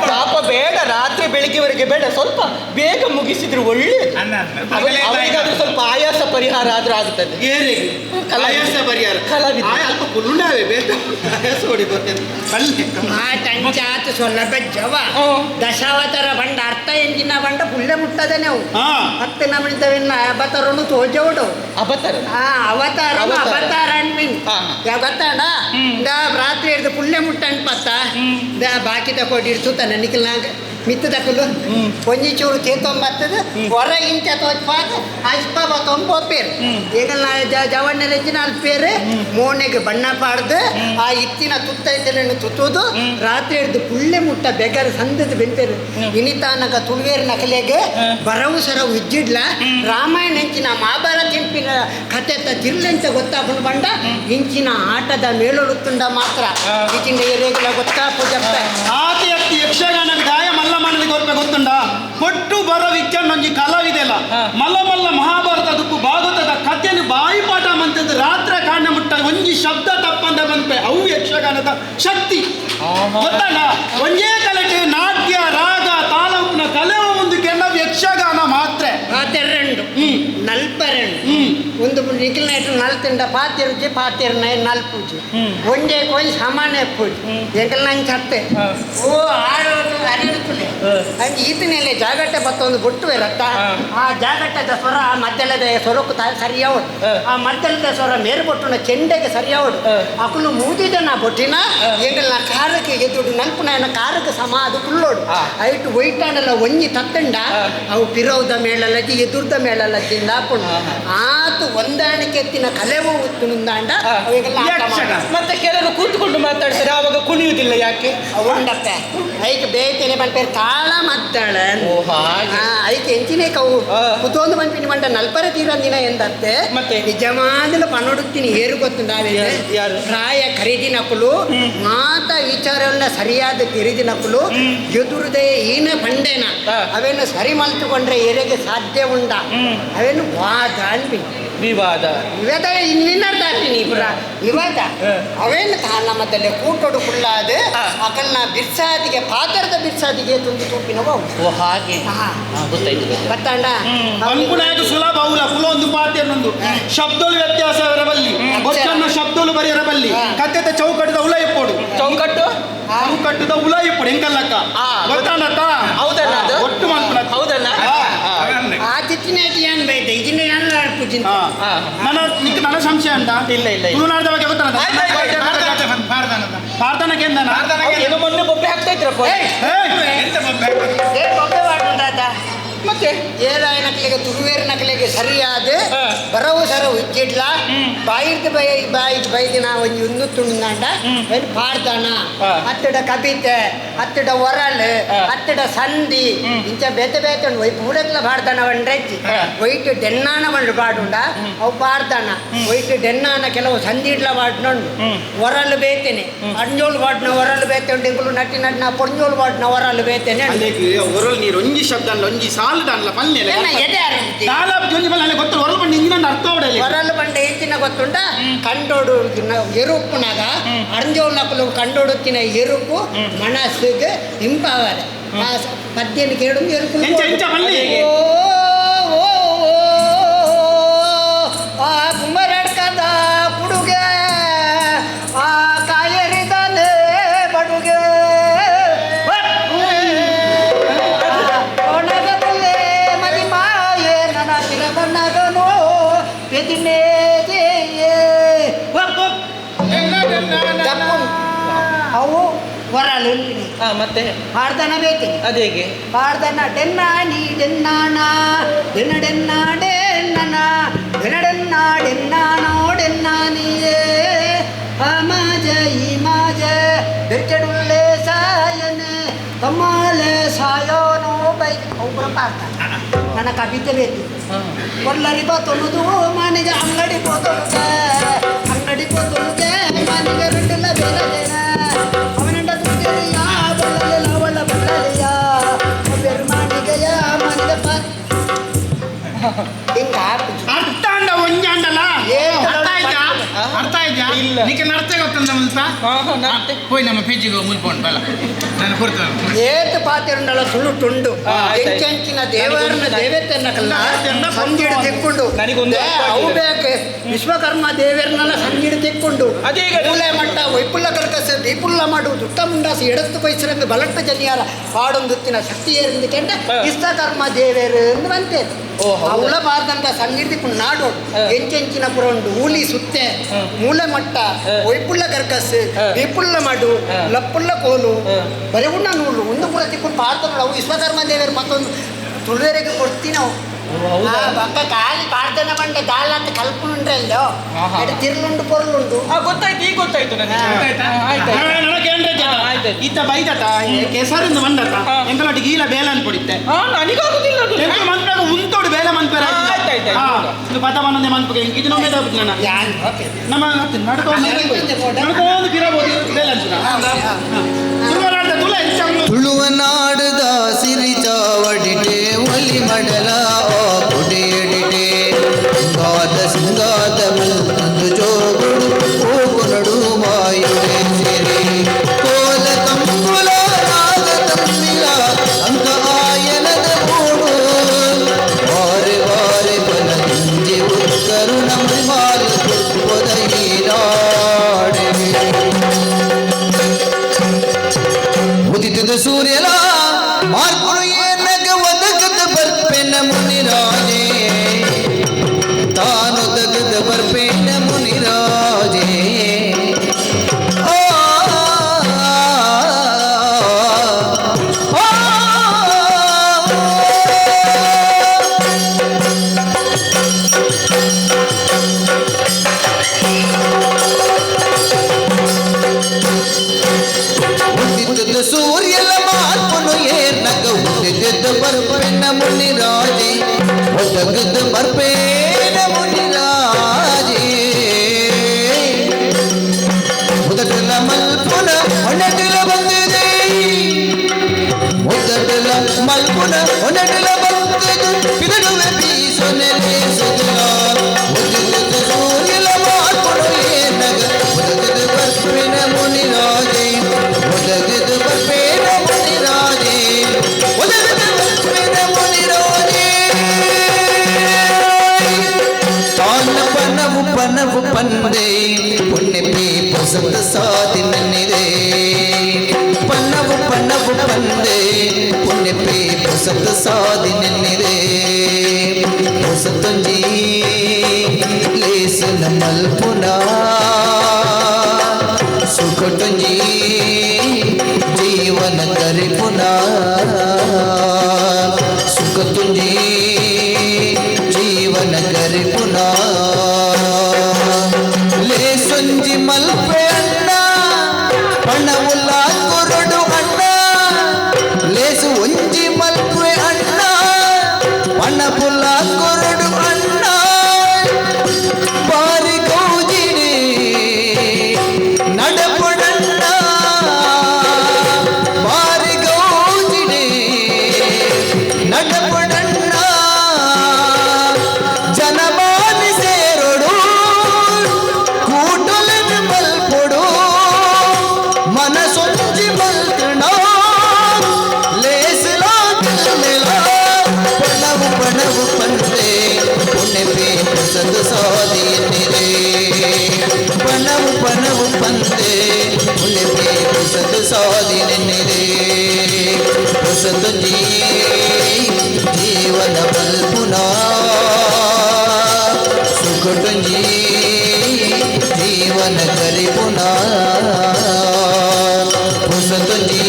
ಪಾಪ ಬೇಡ ರಾತ್ರಿ ಬೆಳಿಗ್ಗೆವರೆಗೆ ಬೇಡ ಸ್ವಲ್ಪ ಬೇಗ ಮುಗಿಸಿದ್ರು ಒಳ್ಳೇದು ಅವರಿಗಾದ್ರೂ ಸ್ವಲ್ಪ ಆಯಾಸ ಪರಿಹಾರ ಆದ್ರೂ ಆಗುತ್ತದೆ ಆಯಾಸ ಪರಿಹಾರ ಅಲ್ಪ ಕುರುಂಡಾವೆ ಬೇಡ ಆಯಾಸ ಹೊಡಿ ಆತ ಸೊಲ್ಲ ಬೆಜ್ಜವ ದಶಾವತಾರ ಬಂಡ ಅರ್ಥ ಎಂಜಿನ ಬಂಡ ಪುಲ್ಲೆ ಮುಟ್ಟದೆ ನಾವು ಹತ್ತು ನಮಿತವಿನ್ನ ಅವತಾರನು ತೋಜೋಡು ಅವತಾರ ಅವತಾರ ಅನ್ಮೀನ್ ಗೊತ್ತಾಡ ರಾತ್ರಿ ಹಿಡಿದು ಪುಲ್ಲೆ ಮುಟ್ಟ ಅನ್ಪತ್ತ ಬಾಕಿ ತಕೊಂಡು ಇಡ್ಸುತ್ತಾನೆ ನಿಖಿಲ್ನಾಗ ಮಿತ್ತು ತಕ್ಕಲು ಒಂಜಿ ಚೂರು ಚೇತೊಂಬತ್ತದ ಹೊರ ಇಂಚ ತೋಚ್ಪಾದ ಅಷ್ಪ ತೊಂಬೋಪೇರು ಈಗ ಜವಣ್ಣರ ಹೆಚ್ಚಿನ ಅಲ್ಪೇರು ಮೋನೆಗೆ ಬಣ್ಣ ಪಾಡ್ದು ಆ ಇತ್ತಿನ ತುತ್ತೈತಲೆಯನ್ನು ತುತ್ತುದು ರಾತ್ರಿ ಹಿಡಿದು ಪುಳ್ಳೆ ಮುಟ್ಟ ಬೆಗರ ಸಂದದ ಬೆಂಪೇರು ಇನಿತಾನಗ ತುಳುವೇರು ನಕಲೆಗೆ ಬರವು ಸರವು ಇಜ್ಜಿಡ್ಲ ರಾಮಾಯಣ ಹೆಂಚಿನ ಮಹಾಭಾರತ ಹೆಂಪಿನ ಕಥೆ ತಿರ್ಲೆಂತ ಗೊತ್ತಾಕೊಂಡು ಬಂಡ ಇಂಚಿನ ಆಟದ ಮೇಲೊಳುತ್ತುಂಡ ಮಾತ್ರ ಈಚಿಂದ ಏರಿಯಾಗೆಲ್ಲ ಗೊತ್ತಾ ಪೂಜಪ್ಪ ಆತಿ ಅತ್ತಿ ಯಕ್ಷಗಾನ ಗಾಯ ಮಲ್ಲ ಮನದಿ ಗೊತ್ತುಂಡ ಕೊಟ್ಟು ಬರೋ ವಿಚಾರನೊಂಜಿ ಕಲಾವಿದೆಲ್ಲ ಮಲ್ಲ ಮಲ್ಲ ಮಹಾಭಾರತ ದುಪ್ಪು ಭಾಗವತದ ಕಥೆಯನ್ನು ಬಾಯಿಪಾಠ ಮಂತದ್ದು ರಾತ್ರಿ ಕಾಂಡ ಮುಟ್ಟ ಒಂಜಿ ಶಬ್ದ ತಪ್ಪಂದ ಬಂಪೆ ಅವು ಯಕ್ಷಗಾನದ ಶಕ್ತಿ ಗೊತ್ತಲ್ಲ ಒಂಜೇ ಕಲೆಗೆ ನಾಟ್ಯ ರಾಗ ತಾಳ ಉಪ್ಪಿನ ಕಲೆ ಒಂದು ಕೆಣ್ಣವು ಯಕ್ಷಗಾನ ಮಾತ್ರ ಪಾತೆರಡು ನಲ್ಪರೆಂಡು ಒಂದು ನಿಖಿಲ್ ನೈಟ್ ನಲ್ತಿಂಡ ಪಾತಿರುಜಿ ಪಾತಿರ್ನ ನಲ್ಪೂಜಿ ಒಂದೇ ಕೊಂಚ ಸಾಮಾನ್ಯ ಪೂಜಿ ಎಂಕಲ್ ನಂಗೆ ಚತ್ತೆ ಓ ಆಡೋದು ಅರಿಯುತ್ತದೆ ಹಂಗೆ ಈತನೆಲೆ ಜಾಗಟ್ಟೆ ಬತ್ತೊಂದು ಬುಟ್ಟುವೆ ರಕ್ತ ಆ ಜಾಗಟ್ಟದ ಸ್ವರ ಮಧ್ಯಲದ ಸ್ವರಕ್ಕೂ ಸರಿಯಾವಡು ಆ ಮಧ್ಯಲದ ಸ್ವರ ಮೇಲ್ಬೊಟ್ಟುನ ಚೆಂಡೆಗೆ ಸರಿಯಾವಡು ಅಕಲು ಮೂದಿದ ನಾ ಬೊಟ್ಟಿನ ಎಂಗಲ್ ನಾ ಕಾರಕ್ಕೆ ಎದುರು ನಲ್ಪುನ ಕಾರಕ್ಕೆ ಸಮ ಅದು ಕುಳ್ಳೋಡು ಐಟು ಒಯ್ಟಾನೆಲ್ಲ ಒಂಜಿ ತತ್ತಂಡ ಅವು ಪಿರೌದ ಮೇಳಲಜ್ಜಿ ಎದುರ್ದ ಮೇಳಲಜ್ಜಿಂದ ಹಾಕೊಂಡು ಆತು ಹೊಂದಾಣಿಕೆ ಎತ್ತಿನ ಕಲೆವು ಉತ್ತುಂದಾಂಡ ಮತ್ತೆ ಕೆಲವರು ಕೂತ್ಕೊಂಡು ಮಾತಾಡ್ತಾರೆ ಆವಾಗ ಕುಣಿಯುವುದಿಲ್ಲ ಯಾಕೆ ಉಂಡಪ್ಪ ಐಕೆ ಬೇತೇನೆ ಬಂದ್ಪೇರು ತಾಳ ಮಾತಾಳ ಐಕೆ ಎಂಚಿನೇ ಕವು ಕುತೊಂದು ಬಂದ್ಪಿನಿ ಬಂಡ ನಲ್ಪರ ತೀರಂದಿನ ಎಂದತ್ತೆ ಮತ್ತೆ ನಿಜಮಾದಲು ಪನ್ನೊಡುತ್ತೀನಿ ಏರು ಗೊತ್ತುಂಡಾವೆ ಪ್ರಾಯ ಖರೀದಿನಕುಲು ಮಾತ ವಿಚಾರವನ್ನ ಸರಿಯಾದ ತಿರಿದಿನಕುಲು ಎದುರುದೇ ಈನ ಪಂಡೇನ ಅವೇನು ಸರಿ ಮಲ್ತುಕೊಂಡ್ರೆ ಏರೆಗೆ ಸಾಧ್ಯ ಉಂಡ ಅವೇನು ವಾದ ಅನ್ಪಿ ವಿವಾದ ಇನ್ನರ್ದಾತೀನಿ ವಿವಾದ ಅವೇನು ನಮ್ಮದಲ್ಲಿ ಕೂಟೋಡು ಕುಳ್ಳಾದ ಅಕಲ್ನ ಬಿರ್ಸಾದಿಗೆ ಪಾತ್ರದ ಬಿರ್ಸಾದಿಗೆ ತುಂಡು ತೂಪಿನವ ಹಾಗೆ ಗೊತ್ತಾಂಡ ಅಂಕುನಾಯಕ ಸುಲಭ ಅವಲ ಕುಲೊಂದು ಪಾತ್ಯನೊಂದು ಶಬ್ದೋಳು ವ್ಯತ್ಯಾಸ ಇರಬಲ್ಲಿ ಗೊತ್ತನ್ನ ಶಬ್ದೋಳು ಬರೆಯರಬಲ್ಲಿ ಕತ್ತೆತ ಚೌಕಟ್ಟದ ಉಲ ಇಪ್ಪೋಡು ಚೌಕಟ್ಟದ ಉಲ ಇಪ್ಪೋಡು ಎಂಕಲ್ಲಕ್ಕ ಗೊತ್ತಾಂಡತ್ತ ಹೌದಲ್ಲ ಒಟ್ಟು ಮಲ್ಪನ ಹೌದಲ್ಲ ಆ ತಿತ್ತಿನಾಯ್ತು ಏನ್ ಬೈತೆ ಇದನ್ನ ನಾನು ಆಡ್ಪುಚ್ಚಿನ ನನ್ನ ಸಂಶಯ ಅಂತ ಇಲ್ಲ ತುಳುನಾಡದ ಬಗ್ಗೆ ಗೊತ್ತಾನ ಪ್ರಾರ್ಥನಕ್ಕೆ ಮೊನ್ನೆ ಬೊಬ್ಬೆ ಹಾಕ್ತಾ ಇದ್ರಪ್ಪ ಬೊಬ್ಬೆ ಮಾಡ್ಕೊಂಡ ಮತ್ತೆ ಏರಾಯ ನಕಲಿಗೆ ತುಳುವೇರು ನಕಲಿಗೆ ಸರಿಯಾದ ಬರವು ಸರವು ಇಜ್ಜಿಡ್ಲ ಬಾಯಿರ್ದು ಬೈದಿನ ಒಂದು ತುಂಡಾಂಡ ಏನು ಪಾಡ್ದಾನ ಹತ್ತಿಡ ಕವಿತೆ ಹತ್ತಿಡ ಒರಲ್ ಹತ್ತಿಡ ಸಂಧಿ ಇಂಚ ಬೇತೆ ಬೇತೆ ಒಯ್ ಪೂಡಕ್ಲ ಪಾಡ್ದಾನ ಒಂಡ್ರೆಜ್ಜಿ ಒಯ್ಟು ಡೆನ್ನಾನ ಒಂದು ಪಾಡುಂಡ ಅವು ಪಾಡ್ದಾನ ಒಯ್ಟು ಡೆನ್ನಾನ ಕೆಲವು ಸಂಧಿಡ್ಲ ಪಾಡ್ನೊಂಡು ಒರಲ್ ಬೇತೇನೆ ಅಂಜೋಳು ಪಾಡ್ನ ಒರಲ್ ಬೇತೆ ಉಂಡು ನಟ್ಟಿ ನಡ್ನ ಪೊಂಜೋಳು ಪಾಡ್ನ ಒರಲ್ ಬೇತೇನೆ ಒರಲ್ ನೀರು ಒಂಜಿ ಶಬ್ದ ಒಂಜಿ ಸಾಲ ಹೊರಲು ಬಂಡ ಹೆಚ್ಚಿನ ಗೊತ್ತುಂಟ ಕಂಡೋಡು ಎರುಪ್ಪುನಾಗ ಅರ್ಜೋಲ್ ನಕಲು ಕಂಡೋಡುತ್ತಿನ ಎರುಪು ಮನಸ್ಸಿಗೆ ಹಿಂಪಾವರೆ ಪದ್ಯನ ಕೇಳು ಎರುಪು ಓ ಮತ್ತೆ ಪಾಡ್ದನ ಬೇಕು ಅದೇಗೆ ಪಾಡ್ದನ ಡೆನ್ನ ನೀ ಡೆನ್ನಾಣ ಡೆನ್ನ ಡೆನ್ನ ಡೆನ್ನನ ಡೆನ್ನ ಡೆನ್ನ ಡೆನ್ನಾನೋ ಡೆನ್ನ ನೀಯೇ ಅಮಾಜ ಈ ಮಾಜ ಬೆಚ್ಚಡುಳ್ಳೆ ಸಾಯನೆ ತಮ್ಮಲೆ ಸಾಯೋನೋ ಬೈ ಒಬ್ಬರ ಪಾಡ್ತ ನನ್ನ ಕವಿತೆ ಬೇಕು ಕೊಲ್ಲರಿ ಬತ್ತೊಳುದು ಮನೆಗೆ ಅಂಗಡಿ ಹೋದೊಳುಗೆ ಮನೆಗೆ ರೆಡ್ಡಿಲ್ಲ ಬೇರೆ ಅವನಂಡ ದುಡ್ಡಿಯ ಬಳ್ಳಲಿಲ್ಲ ಅವಳ ಬಳ್ಳಲಿಯ ಬೆರ್ಮಾಣಿಗೆಯ ಮನೆಗೆ ಹಿಂಗ ಅರ್ಥ ಅಂಡ ಒಂಜಾಂಡಲ ಅರ್ಥ ಆಯ್ತಾ ಇಲ್ಲ. ನಿಕ್ಕೆ ನಡ್ತೆ ಗೊತ್ತಂದ ಮುಲ್ಪ ಹೋಯ್ ನಮ್ಮ ಪೇಜಿಗೆ ಮುಲ್ಪೊಂಡು ಬಲ ನಾನು ಕೊಡ್ತೇನೆ ಏತ್ ಪಾತಿರುಂಡಲ ಸುಳುಟುಂಡು ಎಂಚೆಂಚಿನ ದೇವರನ್ನ ದೇವತೆಯನ್ನ ಕಲ್ಲ ಸಂಜಿಡು ತೆಕ್ಕೊಂಡು ನನಗೊಂದು ಅವು ಬೇಕು ವಿಶ್ವಕರ್ಮ ದೇವರನ್ನೆಲ್ಲ ಸಂಜಿಡು ತೆಕ್ಕೊಂಡು ಅದೇ ಮೂಲೆ ಮಟ್ಟ ವೈಪುಲ್ಲ ಕರ್ಕಸ ದೀಪುಲ್ಲ ಮಾಡುವುದು ದುಟ್ಟ ಮುಂಡಾಸಿ ಎಡತ್ತು ಪೈಸರಂಗ ಬಲಟ್ಟ ಜನಿಯಾರ ಪಾಡೊಂದುತ್ತಿನ ಶಕ್ತಿ ಏರಿಂದ ಕೆಂಡ ವಿಶ್ವಕರ್ಮ ದೇವರು ಎಂದು ಬಂತೇನೆ ಅವಳ ಬಾರ್ದಂತ ಸಂಗೀತ ನಾಡೋಡು ಎಂಚೆಂಚಿನ ಪುರಂಡು ಊಲಿ ಸುತ್ತೆ ಮೂಲೆ ಮಟ್ಟ ವೈಪುಲ್ಲ ಕರ್ಕಸ್ ದೀಪುಲ್ಲ ಮಾಡು ಲಪ್ಪುಲ್ಲ ಕೋಲು ಬರೀ ಉಣ್ಣ ನೂಲು ಒಂದು ಪುರ ತಿಕ್ಕೊಂಡು ಪಾಡ್ತಾನಲ್ಲ ಅವು ವಿಶ್ವಕರ್ಮ ದೇವರು ಮತ್ತೊಂದು ತುಳಿದರಿಗೆ ಕೊಡ್ತೀನಿ ನಾವು ಬಕ್ಕ ಖಾಲಿ ಪಾಡ್ದನ ಬಂಡೆ ದಾಳ ಅಂತ ಕಲ್ಪುಂಡ್ರೆ ಅಲ್ಲೋ ತಿರ್ಲುಂಡು ಪೊರ್ಲುಂಡು ಗೊತ್ತಾಯ್ತು ಈಗ ಗೊತ್ತಾಯ್ತು ನನಗೆ ಇತ್ತ ಬೈದಟ ಕೆಸರಿಂದ ಮಂಡಟ ಎಂಕಲೊಟ್ಟಿಗೆ ಈಲ ಬೇಲ ಅನ್ಕೊಡಿತ್ತೆ ನನಗಾಗುದಿಲ್ಲ ಅದು. ಮಂತ್ರಾಗ ಉಂಟೋಡು ಬೇಲ ಮಂತ್ರ ಇದು ಪದ ಮನೊಂದೆ ಮಂತ್ಪಗೆ ಇದು ನಮ್ಮೇ ತಗೋದು ನಾನು ನಮ್ಮ ನಡ್ಕೊಂಡು ಕಿರಬಹುದು ಬೇಲ ಅಂತ ತುಳ ತುಳುವನಾಡದ ಸಿರಿ ಚಾವಡಿಟೆ ಒಲಿ ಮಡಲ ಕುಡಿಯಡಿಟೆ ಸಿಂಗಾದ ಮಲ್ತಂದು ಜೋಗುಡು ಹೋಗುನಡು ಮಾಯುಡೆ ಸಿರಿ ಕೋಲ ಕಂಬುಲ ರಾಗ ತಮ್ಮಿಲ ಅಂಕ ಆಯನದ ಮೂಡು ವಾರೆ ವಾರೆ ಬಲ ಹಿಂಜಿ ಉತ್ಕರುಣ ಮರಿಮಾಲು ಒದಗಿರಾಡೆ ಉದಿತದ ಸೂರ್ಯಲ ಮಾರ್ಪುಳು ಏನಗ ಒದಗದ ಬರ್ಪೆನ ಮುನಿರಾಜೆ ತಾನು ತಗದ ಬರ್ಪೆನ ಮುನಿರಾಜೆ ಆ, ಆ, ಉದಿತದ ಸೂರ್ಯಲ ಮಾರ್ಪುಳು ಏನಗ ಉದಿತದ ಬರ್ಪೆನ ಮುನಿರಾಜೆ ಒದಗದ ಬರ್ಪೇನ ಮುನಿರಾಜೆ ಉದಟಲ ಮಲ್ಪುನ ಒಣಟಲ ಬಂದಿದೆ ಉದಟಲ ಮಲ್ಪುನ ಒಣಟಲ ಬಂದಿದೆ ಪಿದಡುವೆ ಬೀಸೊನೆಲೆ ಸುದಲ ಉದಿತದ ಸೂರ್ಯಲ ಮಾರ್ಪುಳು ಏನಗ ಒದಗದ ಬರ್ಪೆನ ಮುನಿರಾಜೆ ಒದಗದ ಬರ್ಪೇನ ಮುನಿರಾಜೆ ಒದಗದ ಬರ್ಪೆನ ಮುನಿರಾಜೆ ತಾನ ಪನವು ಪಂದೆ ಪುಣ್ಯ ಪೀಪ ಸತ ಸಾಧಿ ನನ್ನಿದೆ ಪನವು ಪಂದೆ ಪುಣ್ಯ ಪೀಪ ಸತ ಸಾಧಿ ನನ್ನಿದೆ ಹೊಸತಂಜಿ ಲೇಸನ ಮಲ್ಪುನ ಸುಖಟಂಜಿ ಜೀವನ ಕರಿಪುನ ಸುಖತುಂಜಿ ಜೀವನ ಕರಿಪುನ ಲೇಸಂಜಿ ಮಲ್ಪೆ ಅಣ್ಣ ಪಣವುಲ್ಲ ಕೊರಡು ಅಣ್ಣ ಲೇಸು ಒಂಜಿ ಮಲ್ಪೆ ಅಣ್ಣ ಪಣಪುಲ್ಲ ಕೊರಡು ಅಣ್ಣ ಬಾರಿ ಗೌಜಿನಿ ನಡಪಡಣ್ಣ ಬಾರಿ ಗೌಜಿನಿ ನಡಪಡಣ್ಣ ಜನಮಾನಿ ಸೇರೊಡು ಕೂಟೊಲೆನ ಮಲ್ಪೊಡು ಮನಸೊಂಜಿ ಮಲ್ತಣ ಲೇಸಲಾಗಿಲ್ಲ ಪಣವು ಪಂದೆ ಪುಣ್ಯಪೇ ಸದ ಸಾಧಿಯನ್ನಿದೆ ಪಣವು ಪಂದೆ ಪುಣ್ಯಪೇ ಸದ ಸಾಧಿಯನ್ನಿದೆ ಹೊಸತಂಜಿ ಜೀವನ ಮಲ್ಪುನ ಸುಖಟಂಜಿ ಜೀವನ ಕರಿಪುನ ಹೊಸತಂಜಿ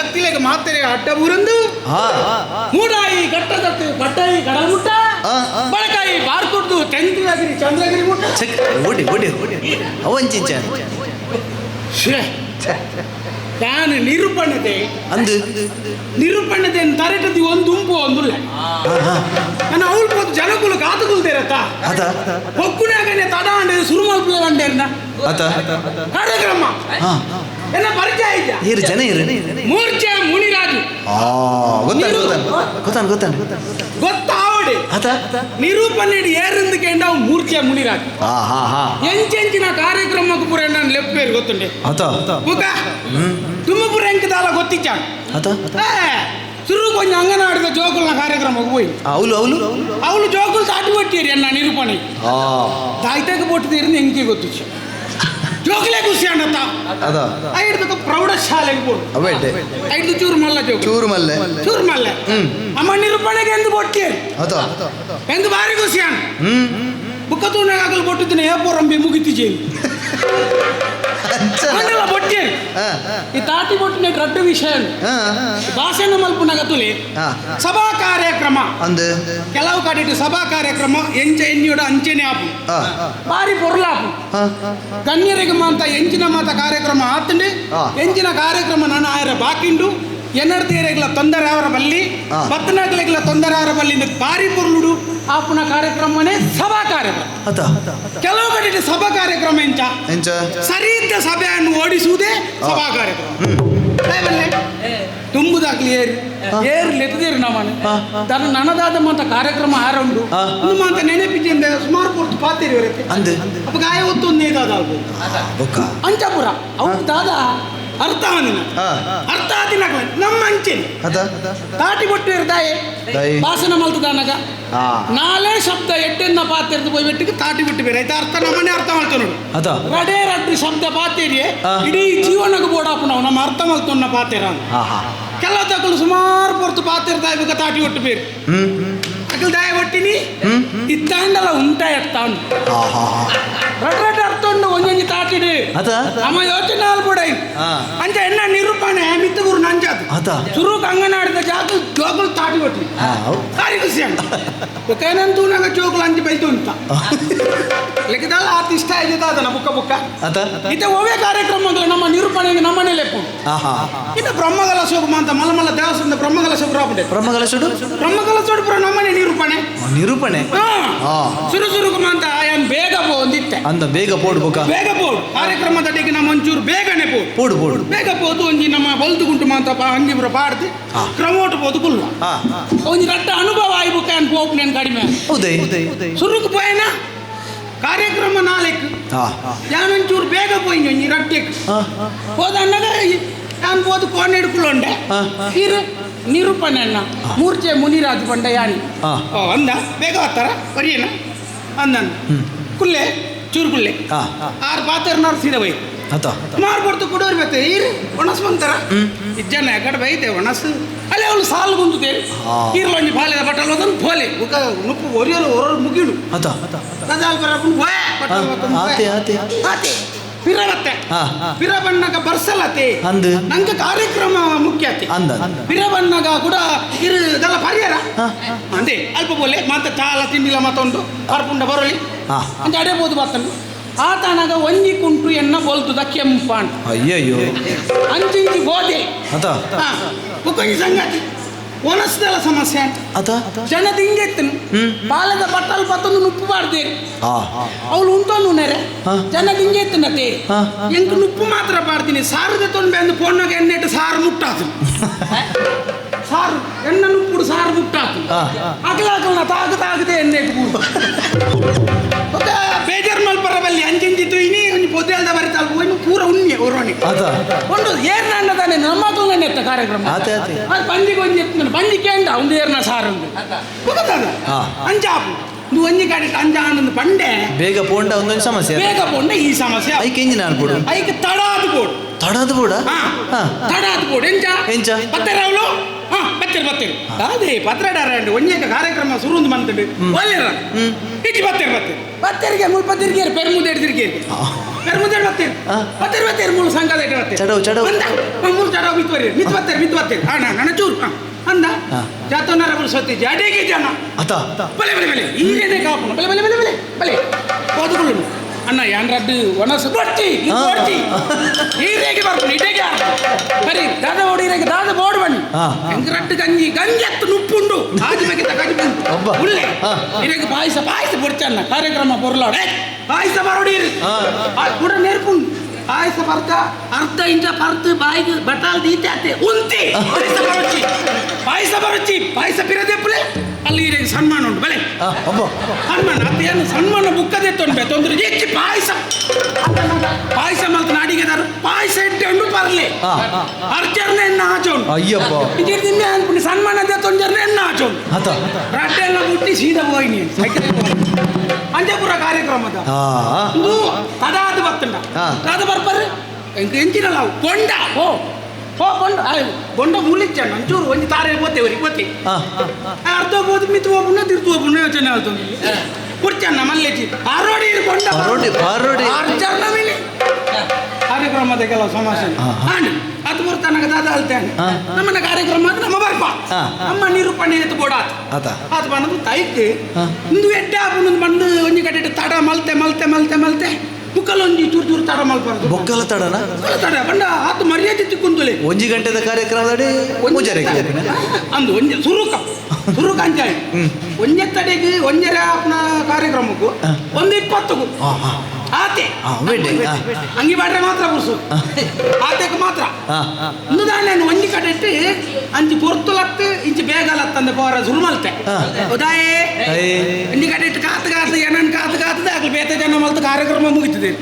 ಸತ್ತಿಲೆಗೆ ಮಾತ್ರೆ ಅಡ್ಡ ಬೂರಂದು ಮೂಡಾಯಿ ಗಟ್ಟದತ್ತು ಪಟ್ಟಾಯಿ ಕಡಲ್ಮುಟ್ಟ ಬಳಕಾಯಿ ಬಾರ್ಕುಡ್ದು ತೆಂತಿಯಾಗಿರಿ ಚಂದ್ರಗಿರಿ ಮುಟ್ಟ ಓಡಿ ಓಡಿ ಅವಂಚಿಂಚ ನಾನು ನಿರೂಪಣತೆ ಅಂದು ನಿರೂಪಣತೆ ತರಟದಿ ಒಂದು ಉಂಪು ಒಂದುಲ್ಲ ನಾನು ಅವಳು ಹೋದ್ ಜನಗಳು ಕಾತುಕೊಳ್ತೇರತ್ತ ಅದ ಹೊಕ್ಕುನಾಗನೆ ತಡ ಅಂಡೆ ಸುರುಮಲ್ಪುಲ ಅಂಡೇರ್ನ ಅದ ಕಾರ್ಯಕ್ರಮ ಎನ್ನ ಪರಿಚಯ ಇದ್ದ ಇರು ಜನ ಇರು ಮೂರ್ಛೆ ಮುನಿರಾಜು ಗೊತ್ತಾನ ಗೊತ್ತಾವಡೆ ಅದ ನಿರೂಪಣೆ ಏರಿಂದ ಕೇಂದ್ರ ಮೂರ್ಛೆ ಮುನಿರಾಜು ಎಂಚೆಂಚಿನ ಕಾರ್ಯಕ್ರಮಕ್ಕೆ ಪೂರ ನಾನು ಲೆಪ್ಪೇರು ಗೊತ್ತುಂಡೆ ಅದ ಮುಖ ತುಮಕೂರು ಎಂಕದಾಲ ಗೊತ್ತಿಚ್ಚ ಅದ ಶುರು ಕೊಂಚ ಅಂಗನವಾಡಿದ ಜೋಕುಲ್ನ ಕಾರ್ಯಕ್ರಮಕ್ಕೆ ಹೋಯ್ ಅವಳು ಜೋಕುಲ್ ತಾಟಿ ಕೊಟ್ಟಿರಿ ಅನ್ನ ನಿರೂಪಣೆ ತಾಯ್ತಾಗ ಪೊಟ್ಟಿದ್ದೀರಿ ಎಂಕಿ ಗೊತ್ತಿಚ್ಚು ಜೋಕುಲೇ ಖುಷಿ ಅಣ್ಣತ್ತ ಐದು ಪ್ರೌಢಶಾಲೆಗೆ ಬೋದು ಐದು ಚೂರು ಮಲ್ಲೆ ಅಮ್ಮ ನಿರೂಪಣೆಗೆ ಎಂದು ಬೊಟ್ಟಿಯರು ಎಂದು ಬಾರಿ ಖುಷಿ ಅಣ್ಣ ಬುಕ್ಕತೂನಾಗಲು ಬೊಟ್ಟಿದ್ದೀನಿ ಏಪೋರಂಬಿ ಮುಗಿತಿಜಿ ಬೊಟ್ಟಿಯರು ಈ ತಾಟಿ ಬೊಟ್ಟಿನ ದೊಡ್ಡ ವಿಷಯ ಭಾಷಣ ಮಲ್ಪುನಾಗ ತುಲಿ ಸಭಾ ಕಾರ್ಯಕ್ರಮ ಕೆಲವು ಕಡೆ ಸಭಾ ಕಾರ್ಯಕ್ರಮ ಎನ್ನಿಯೋಡ ಅಂಚೆನೆ ಆಪು ಬಾರಿ ಪೊರ್ಲಾಪು ಗಣ್ಯರಿಗೆ ಮಾತ ಎಂಚಿನ ಮಾತ ಕಾರ್ಯಕ್ರಮ ಆತಂಡೆ ಎಂಚಿನ ಕಾರ್ಯಕ್ರಮ ನಾನು ಆಯರ ಬಾಕಿಂಡು ಎನ್ನರ್ತೀರೆಗ್ಲ ತೊಂದರೆ ಅವರ ಬಲ್ಲಿ ಬತ್ತನಗ್ಲೆಗ್ಲ ತೊಂದರೆ ಅವರ ಬಲ್ಲಿ ಬಾರಿ ಪೊರ್ಲುಡು ಆಪುನ ಕಾರ್ಯಕ್ರಮನೇ ಸಭಾ ಕಾರ್ಯಕ್ರಮ ಕೆಲವು ಕಡೆ ಸಭಾ ಕಾರ್ಯಕ್ರಮ ಎಂಚ ಸರಿ ಇದ್ದ ಸಭೆಯನ್ನು ಓಡಿಸುವುದೇ ಸಭಾ ಕಾರ್ಯಕ್ರಮ ತುಂಬುದಾಗ್ಲಿ ಏರು ಲೆತ್ತದೇರು ನಮ್ಮನೆ ತನ್ನ ನನ್ನದಾದ ಮಾತ ಕಾರ್ಯಕ್ರಮ ಆರಂಭ ಮಾತ ನೆನಪಿದ್ದಿಂದ ಸುಮಾರು ಪೂರ್ತಿ ಪಾತಿರಿ ಬರುತ್ತೆ ಅಪ್ಪ ಗಾಯ ಹೊತ್ತು ನೇದಾದ ಅಂಚಪುರ ಅವ್ರು ದಾದ ಅರ್ಥ ಆದಿನ ನಮ್ಮ ಅಂಚೆನೆ ತಾಟಿ ಬೊಟ್ಟು ಇರ್ದಾಯೆ ಭಾಷಣ ಮಲ್ತದಾನಗ ನಾಳೆ ಶಬ್ದ ಎಟ್ಟೆನ್ನ ಪಾತಿರ್ದು போய் வெட்டுக்கு ತಾಟಿ ಬಿಟ್ಟು ಬೇರೆ ಆಯ್ತಾ ಅರ್ಥ ನಮ್ಮನೆ ಅರ್ಥ ಮಾಡ್ತೇವೆ ನೋಡು ರಡೇ ರಡ್ಡಿ ಶಬ್ದ ಪಾತೇರಿಯೇ ಇಡೀ ಜೀವನಕ್ಕೆ ಬೋಡಾಪು ನಾವು ನಮ್ಮ ಅರ್ಥ ಮಾಡ್ತೋನ್ನ ಪಾತೇರ ಕೆಲ ತಕ್ಕಲು ಸುಮಾರು ಪೊರ್ತು ಪಾತಿರ್ದಾಯ ಬೇಕಾ ತಾಟಿ ಒಟ್ಟು ಬೇರೆ ಅಕಲ್ ದಾಯ ಒಟ್ಟಿನಿ ಇತ್ತಾಂಡಲ್ಲ ಉಂಟಾ ಎತ್ತಾಂಡು ರಡ್ ಅರ್ಥ ಉಂಡು ಒಂಜೊಂಜಿ ತಾಟಿಡು ನಮ್ಮ ಯೋಚನೆ ಅಲ್ಬಿಡೈ ಅಂಚ ಎನ್ನ ನಿರೂಪಣೆ ಮಿತ್ತಗೂರು ನಂಜಾದು ಸುರುಕ್ ಅಂಗನಾಡಿದ ಜಾಗ ಜೋಗುಲು ತಾಟಿ ಕೊಟ್ಟಿ ಕಾರಿ ಖುಷಿ ಅಂತ ಒಕ್ಕೇನಂತೂ ನಂಗೆ ಜೋಗುಲು ಅಂಚಿ ಬೈತು ಅಂತ ಲೆಕ್ಕದಲ್ಲ ಆತ ಇಷ್ಟ ಆಯ್ತದ ಅದನ್ನ ಬುಕ್ಕ ಇತ ಒವೇ ಕಾರ್ಯಕ್ರಮಗಳು ನಮ್ಮ ನಿರೂಪಣೆಗೆ ನಮ್ಮನೆ ಲೆಪ್ಪು ಇನ್ನು ಬ್ರಹ್ಮಗಲ ಸೋಗು ಅಂತ ಮಲಮಲ್ಲ ದೇವಸ್ಥಾನದ ಬ್ರಹ್ಮಗಲ ಸೋಗು ರಾಪಡೆ ಬ್ರಹ್ಮಗಲ ಸೋಡು ಪುರ ನಮ್ಮನೆ ನಿರೂಪಣೆ ಸುರುಕು ಅಂತ ಏನ್ ಬೇಗ ಒಂದಿತ್ತೆ ಅಂತ ಬೇಗ ಪೋಡು ಕಾರ್ಯಕ್ರಮದ ನಮ್ಮ ಒಂಚೂರು ಬೇಗನೆ ಪೋಡು ಬೇಗ ಪೋದು ಒಂಜಿ ನಮ್ಮ ಬಲ್ತುಗುಂಟು ಮಾತಪ್ಪ ಅಂಗಿ ಬರ ಪಾಡ್ದು ಕ್ರಮೋಟ್ ಪೋದು ಕುಲ್ವ ಒಂಜಿ ರಟ್ಟ ಅನುಭವ ಆಯ್ಬುಕ ಅನ್ ಪೋಪ್ ನೇನು ಕಡಿಮೆ ಸುರುಕು ಪೋಯನ ಕಾರ್ಯಕ್ರಮ ನಾಳೆಕ್ ಯಾನೊಂಚೂರು ಬೇಗ ಪೋಯ್ನಿ ಒಂಜಿ ರಟ್ಟೆಕ್ ಹೋದ ಅನ್ನಗ ನಾನು ಪೋದು ಕೋಣೆ ಹಿಡ್ಕೊಳ್ಳೊಂಡೆ ಇರು ನಿರೂಪಣೆ ಅಣ್ಣ ಮೂರ್ಛೆ ಮುನಿರಾಜು ಬಂಡ ಯಾನಿ ಅಂದ ಬೇಗ ಹತ್ತಾರ ಬರೀನ ಅಂದನ್ ಕುಲ್ಲೆ ಚೂರು ಕುಲ್ಲೆ ಆರು ಪಾತ್ರನಾರು ಸೀದಾ ಬೈ ಮಾರ್ಬಾರ್ದು ಕೊಡೋರು ಬತ್ತೆ ಈರು ಒಣಸು ಬಂತಾರ ಇಜ್ಜನ ಯಾಕಡೆ ಬೈತೆ ಒಣಸು ಅಲ್ಲೇ ಅವಳು ಸಾಲು ಗುಂತುತ್ತೇರಿ ಈರ್ಲೊಂಜಿ ಬಾಲ್ಯದ ಬಟ್ಟಲು ಹೋದನ್ನು ಪೋಲೆ ಬುಕ್ಕ ನುಪ್ಪು ಒರಿಯೋರು ಹೊರರು ಮುಗಿಡು ರಜಾಲ್ ಬರಕೊಂಡು ಆತೆ ಪಿರ ಬತ್ತೆ ಪಿರ ಬಣ್ಣಗ ಬರ್ಸಲತೆ ನಂಗೆ ಕಾರ್ಯಕ್ರಮ ಮುಖ್ಯತೆ ಪಿರ ಬಣ್ಣಗ ಕೂಡ ಇದೆಲ್ಲ ಪರಿಹಾರ ಅಂದೆ ಅಲ್ಪ ಬೋಲೆ ಮತ್ತೆ ಚಾಲ ತಿಂಡಿಲ ಮತ್ತೊಂದು ಕರ್ಪುಂಡ ಬರೋಲಿ ಅಂತ ಅಡೆಬೋದು ಬತ್ತನು ಆತನಾಗ ಒಂಜಿ ಕುಂಟು ಎನ್ನ ಬೋಲ್ತುದ ಕೆಂಪಾಂಡ್ ಅಯ್ಯಯ್ಯೋ ಅಂಚಿಂಚಿ ಗೋದೆ ಕುಕ್ಕಂಜಿ ಸಂಗತಿ ಒಣಸ್ದಲ್ಲ ಸಮಸ್ಯೆ ಜನ ದಿಂಗೆತ್ತನು ಬಾಲದ ಬಟ್ಟಲು ಪತ್ತೊಂದು ನುಪ್ಪು ಬಾರ್ದೇರಿ ಅವಳು ಉಂಟೊಂದು ನೆರೆ ಜನ ದಿಂಗೆತ್ತನತೆ ಎಂಕ ನುಪ್ಪು ಮಾತ್ರ ಬಾರ್ತೀನಿ ಸಾರದ ತೊಂಬೆ ಅಂದು ಪೊಣ್ಣಾಗ ಎಣ್ಣೆಟ್ಟು ಸಾರು ಮುಟ್ಟಾತು ಸಾರು ಎಣ್ಣ ನುಪ್ಪುಡು ಸಾರು ಮುಟ್ಟಾತು ಅಗಲ ತಾಗದೆ ಎಣ್ಣೆಟ್ಟು ಬೇಜಾರು ಮಲ್ಪರ ಬಲ್ಲಿ ಅಂಚಿಂಚಿತ್ತು ಇನಿ ಒಂದು ಪೊದ್ದೆಲ್ದ ಬರಿತಾಲ್ ಹೋಗಿ ಪೂರ ಉಣ್ಣೆ ಒರೋಣಿ ಒಂದು ಏರ್ನ ಅನ್ನದಾನೆ ನಮ್ಮ ಮಕ್ಕಳು ಎತ್ತ ಕಾರ್ಯಕ್ರಮ ಅದು ಬಂದಿಗೆ ಒಂದು ಎತ್ತ ಬಂದಿ ಕೇಂದ್ರ ಒಂದು ಏರ್ನ ಸಾರು ಗೊತ್ತದ ಅಂಜಾಪು ನೀವು ಒಂಜಿ ಗಾಡಿ ಅಂಜ ಅನ್ನೊಂದು ಬಂಡೆ ಬೇಗ ಪೋಂಡ ಒಂದೊಂದು ಸಮಸ್ಯೆ ಬೇಗ ಪೋಂಡ ಈ ಸಮಸ್ಯೆ ಐಕೆ ಎಂಜಿನ ಅನ್ಬೋಡು ಐಕೆ ತಡಾದು ಬೋಡು ಎಂಚ ಪತ್ತೆರವಳು ಬತ್ತೇರು ಅದೇ ಪತ್ರಡಾರ ಒಂಜೇಕ ಕಾರ್ಯಕ್ರಮ ಸುರುಂದು ಮಂತಂಡು ಒಳ್ಳೆರ ಇಚ್ಚಿ ಬತ್ತೇರು ಬತ್ತೇರಿಗೆ ಮುಲ್ಪತ್ತಿರಿಗೆ ಪೆರ್ಮುದ ಹಿಡಿದಿರಿಗೆ ಮುಂದೆ ಬರ್ತೀರಿ ಬರ್ತೀರಿ ಬರ್ತೀರಿ ಮೂರು ಸಂಘದ ಇಟ್ಟು ಬರ್ತೀರಿ ಚಡವು ಅಂದ ಮೂರು ಚಡವು ಮಿತ್ ಬರ್ತೀರಿ ಅಣ್ಣ ನನ್ನ ಚೂರು ಅಂದ ಜಾತವನಾರ ಬಿಡಿಸೋತಿ ಜಾಡಿಗೆ ಜನ ಬಲೆ ಬಲೆ ಬಲೆ ಈಗೇನೆ ಕಾಪು ಬಲೆ ಬಲೆ ಬಲೆ ಬಲೆ ಬಲೆ ಓದುಕೊಳ್ಳು ಅಣ್ಣ ಯಾನ್ರದ್ದು ಒಣಸು ಬರ್ತಿ ಈರೇಗೆ ಬರ್ತೀನಿ ಇಟೇಗೆ ಬರೀ ದಾದ ಓಡಿರೇಗೆ ದಾದ ಬೋರ್ಡ್ ಬನ್ನಿ ಹೆಂಗ್ರಟ್ಟು ಗಂಜಿ ಎತ್ತು ನುಪ್ಪುಂಡು ಆಜು ಬೇಕಿತ್ತ ಗಂಜಿ ಉಳ್ಳೆ ಇರೇಗೆ ಪಾಯಸ ಬೊಡ್ಚಣ್ಣ ಕಾರ್ಯಕ್ರಮ ಬೊರ್ಲಾಡೆ ಪಾಯಸ ಬರೋಡೀರಿ ಕೂಡ ನೇರ್ಪುಂಡು ಪಾಯಸ ಬರ್ತ ಅರ್ಧ ಇಂಚ ಬರ್ತು ಬಾಯಿಗೆ ಬಟಾಲ್ ದೀತೆ ಅತ್ತೆ ಉಂತಿ ಪಾಯಸ ಬರುಚ್ಚಿ ಪಾಯಸ ಪಿರದೆಪ್ಪಲೆ ಅಲ್ಲಿ ಇರೇಗೆ ಸನ್ಮಾನ ಉಂಟು ಬಲೆ ಸನ್ಮಾನ ಅದೇನು ಸನ್ಮಾನ ಬುಕ್ಕದೆ ತೊಂದ್ರೆ ಹೆಚ್ಚು ಪಾಯಸ ಮಲ್ತ ನಾಡಿಗೆದಾರು ಪಾಯಸ ಇಟ್ಟೆ ಉಂಡು ಪರ್ಲೆ ಅರ್ಜರ್ನೆ ಎನ್ನ ಆಚೋಂಡು ಅಯ್ಯಪ್ಪ ಇದೇ ನಿನ್ನೆ ಅನ್ಪುಣಿ ಸನ್ಮಾನ ತೊಂಜರ್ನೆ ಎನ್ನ ಆಚೋಂಡು ರಡ್ಡೆ ಎಲ್ಲ ಮುಟ್ಟಿ ಸೀದಾ ಹೋಯ್ನಿ ಅಂಜಪುರ ಕಾರ್ಯಕ್ರಮದ ಇದು ಕದಾದ ಬತ್ತಂಡ ಕದಾದ ಬರ್ಬರ್ರಿ ಎಂಚಿನಲ್ಲ ಕೊಂಡ ಬೊಂಡ ಮೂಲಿಚ್ಚಣ್ಣ ಒಂಚೂರು ಒಂಜಿ ತಾರೆ ಓದ್ತೇವ್ರಿ ಗೊತ್ತಿ ಅರ್ಧ ಹೋದ್ ಮಿತ್ ಹೋಗ್ಬಿಣ್ಣ ತಿರ್ತು ಹೋಗ್ಬಿಣ್ಣ ಯೋಚನೆ ಆಯ್ತು ಕುರ್ಚಣ್ಣ ಮಲ್ಲೆಚ್ಚಿ ಆರೋಡಿ ಬೊಂಡ ಅರ್ಜರ್ನ ಮೇಲೆ ಕಾರ್ಯಕ್ರಮದ ಕೆಲವು ಸಮಸ್ಯೆ ಅದು ಬರ್ತನಗ ದಾದ ಅಲ್ತೇನೆ ನಮ್ಮನ್ನ ಕಾರ್ಯಕ್ರಮ ನಮ್ಮ ಬರ್ಪ ನಮ್ಮ ನಿರೂಪಣೆ ಎತ್ತು ಬೋಡಾತ್ ಅದು ಬಂದು ತೈತೆ ಇಂದು ಎಡ್ಡೆ ಆಪುನೊಂದು ಬಂದು ಒಂಜಿ ಕಡೆ ತಡ ಮಲ್ತೆ ಬುಕ್ಕಲೊಂಜಿ ಚೂರು ತಡ ಮಲ್ಬಾರ್ದು ಬೊಕ್ಕಲ ತಡನ ತಡ ಬಂಡ ಆತು ಮರ್ಯಾದೆ ತಿಕ್ಕೊಂತಲೆ 1 ಗಂಟೆದ ಕಾರ್ಯಕ್ರಮದಡಿ ಅಂದು ಒಂಜೆ ಸುರುಕ ಅಂಚಾಯಿ ಒಂಜೆ ತಡೆಗೆ ಒಂಜರ ಆಪನ ಕಾರ್ಯಕ್ರಮಕ್ಕೂ 1:20ಕ್ಕೂ ಆತೆ ಅಂಗಿ ಬಾಡ್ರೆ ಮಾತ್ರ ಬುರ್ಸು ಆತೆಗೆ ಮಾತ್ರ ಒಂದು ನಾನು ಒಂಜಿ ಕಡೆ ಇಟ್ಟು ಅಂಚಿ ಪೊರ್ತುಲತ್ತು ಇಂಚಿ ಬೇಗಲತ್ತಂದ ಪೋರ ಸುರುಮಲ್ತೆ ಉದಾಯೇ ಒಂಜಿ ಕಡೆ ಇಟ್ಟು ಕಾತು ಏನನ್ ಕಾತದ ಆಗ್ಲಿ ಬೇತೆ ಜನ ಮಲ್ತು ಕಾರ್ಯಕ್ರಮ ಮುಗಿತದೆ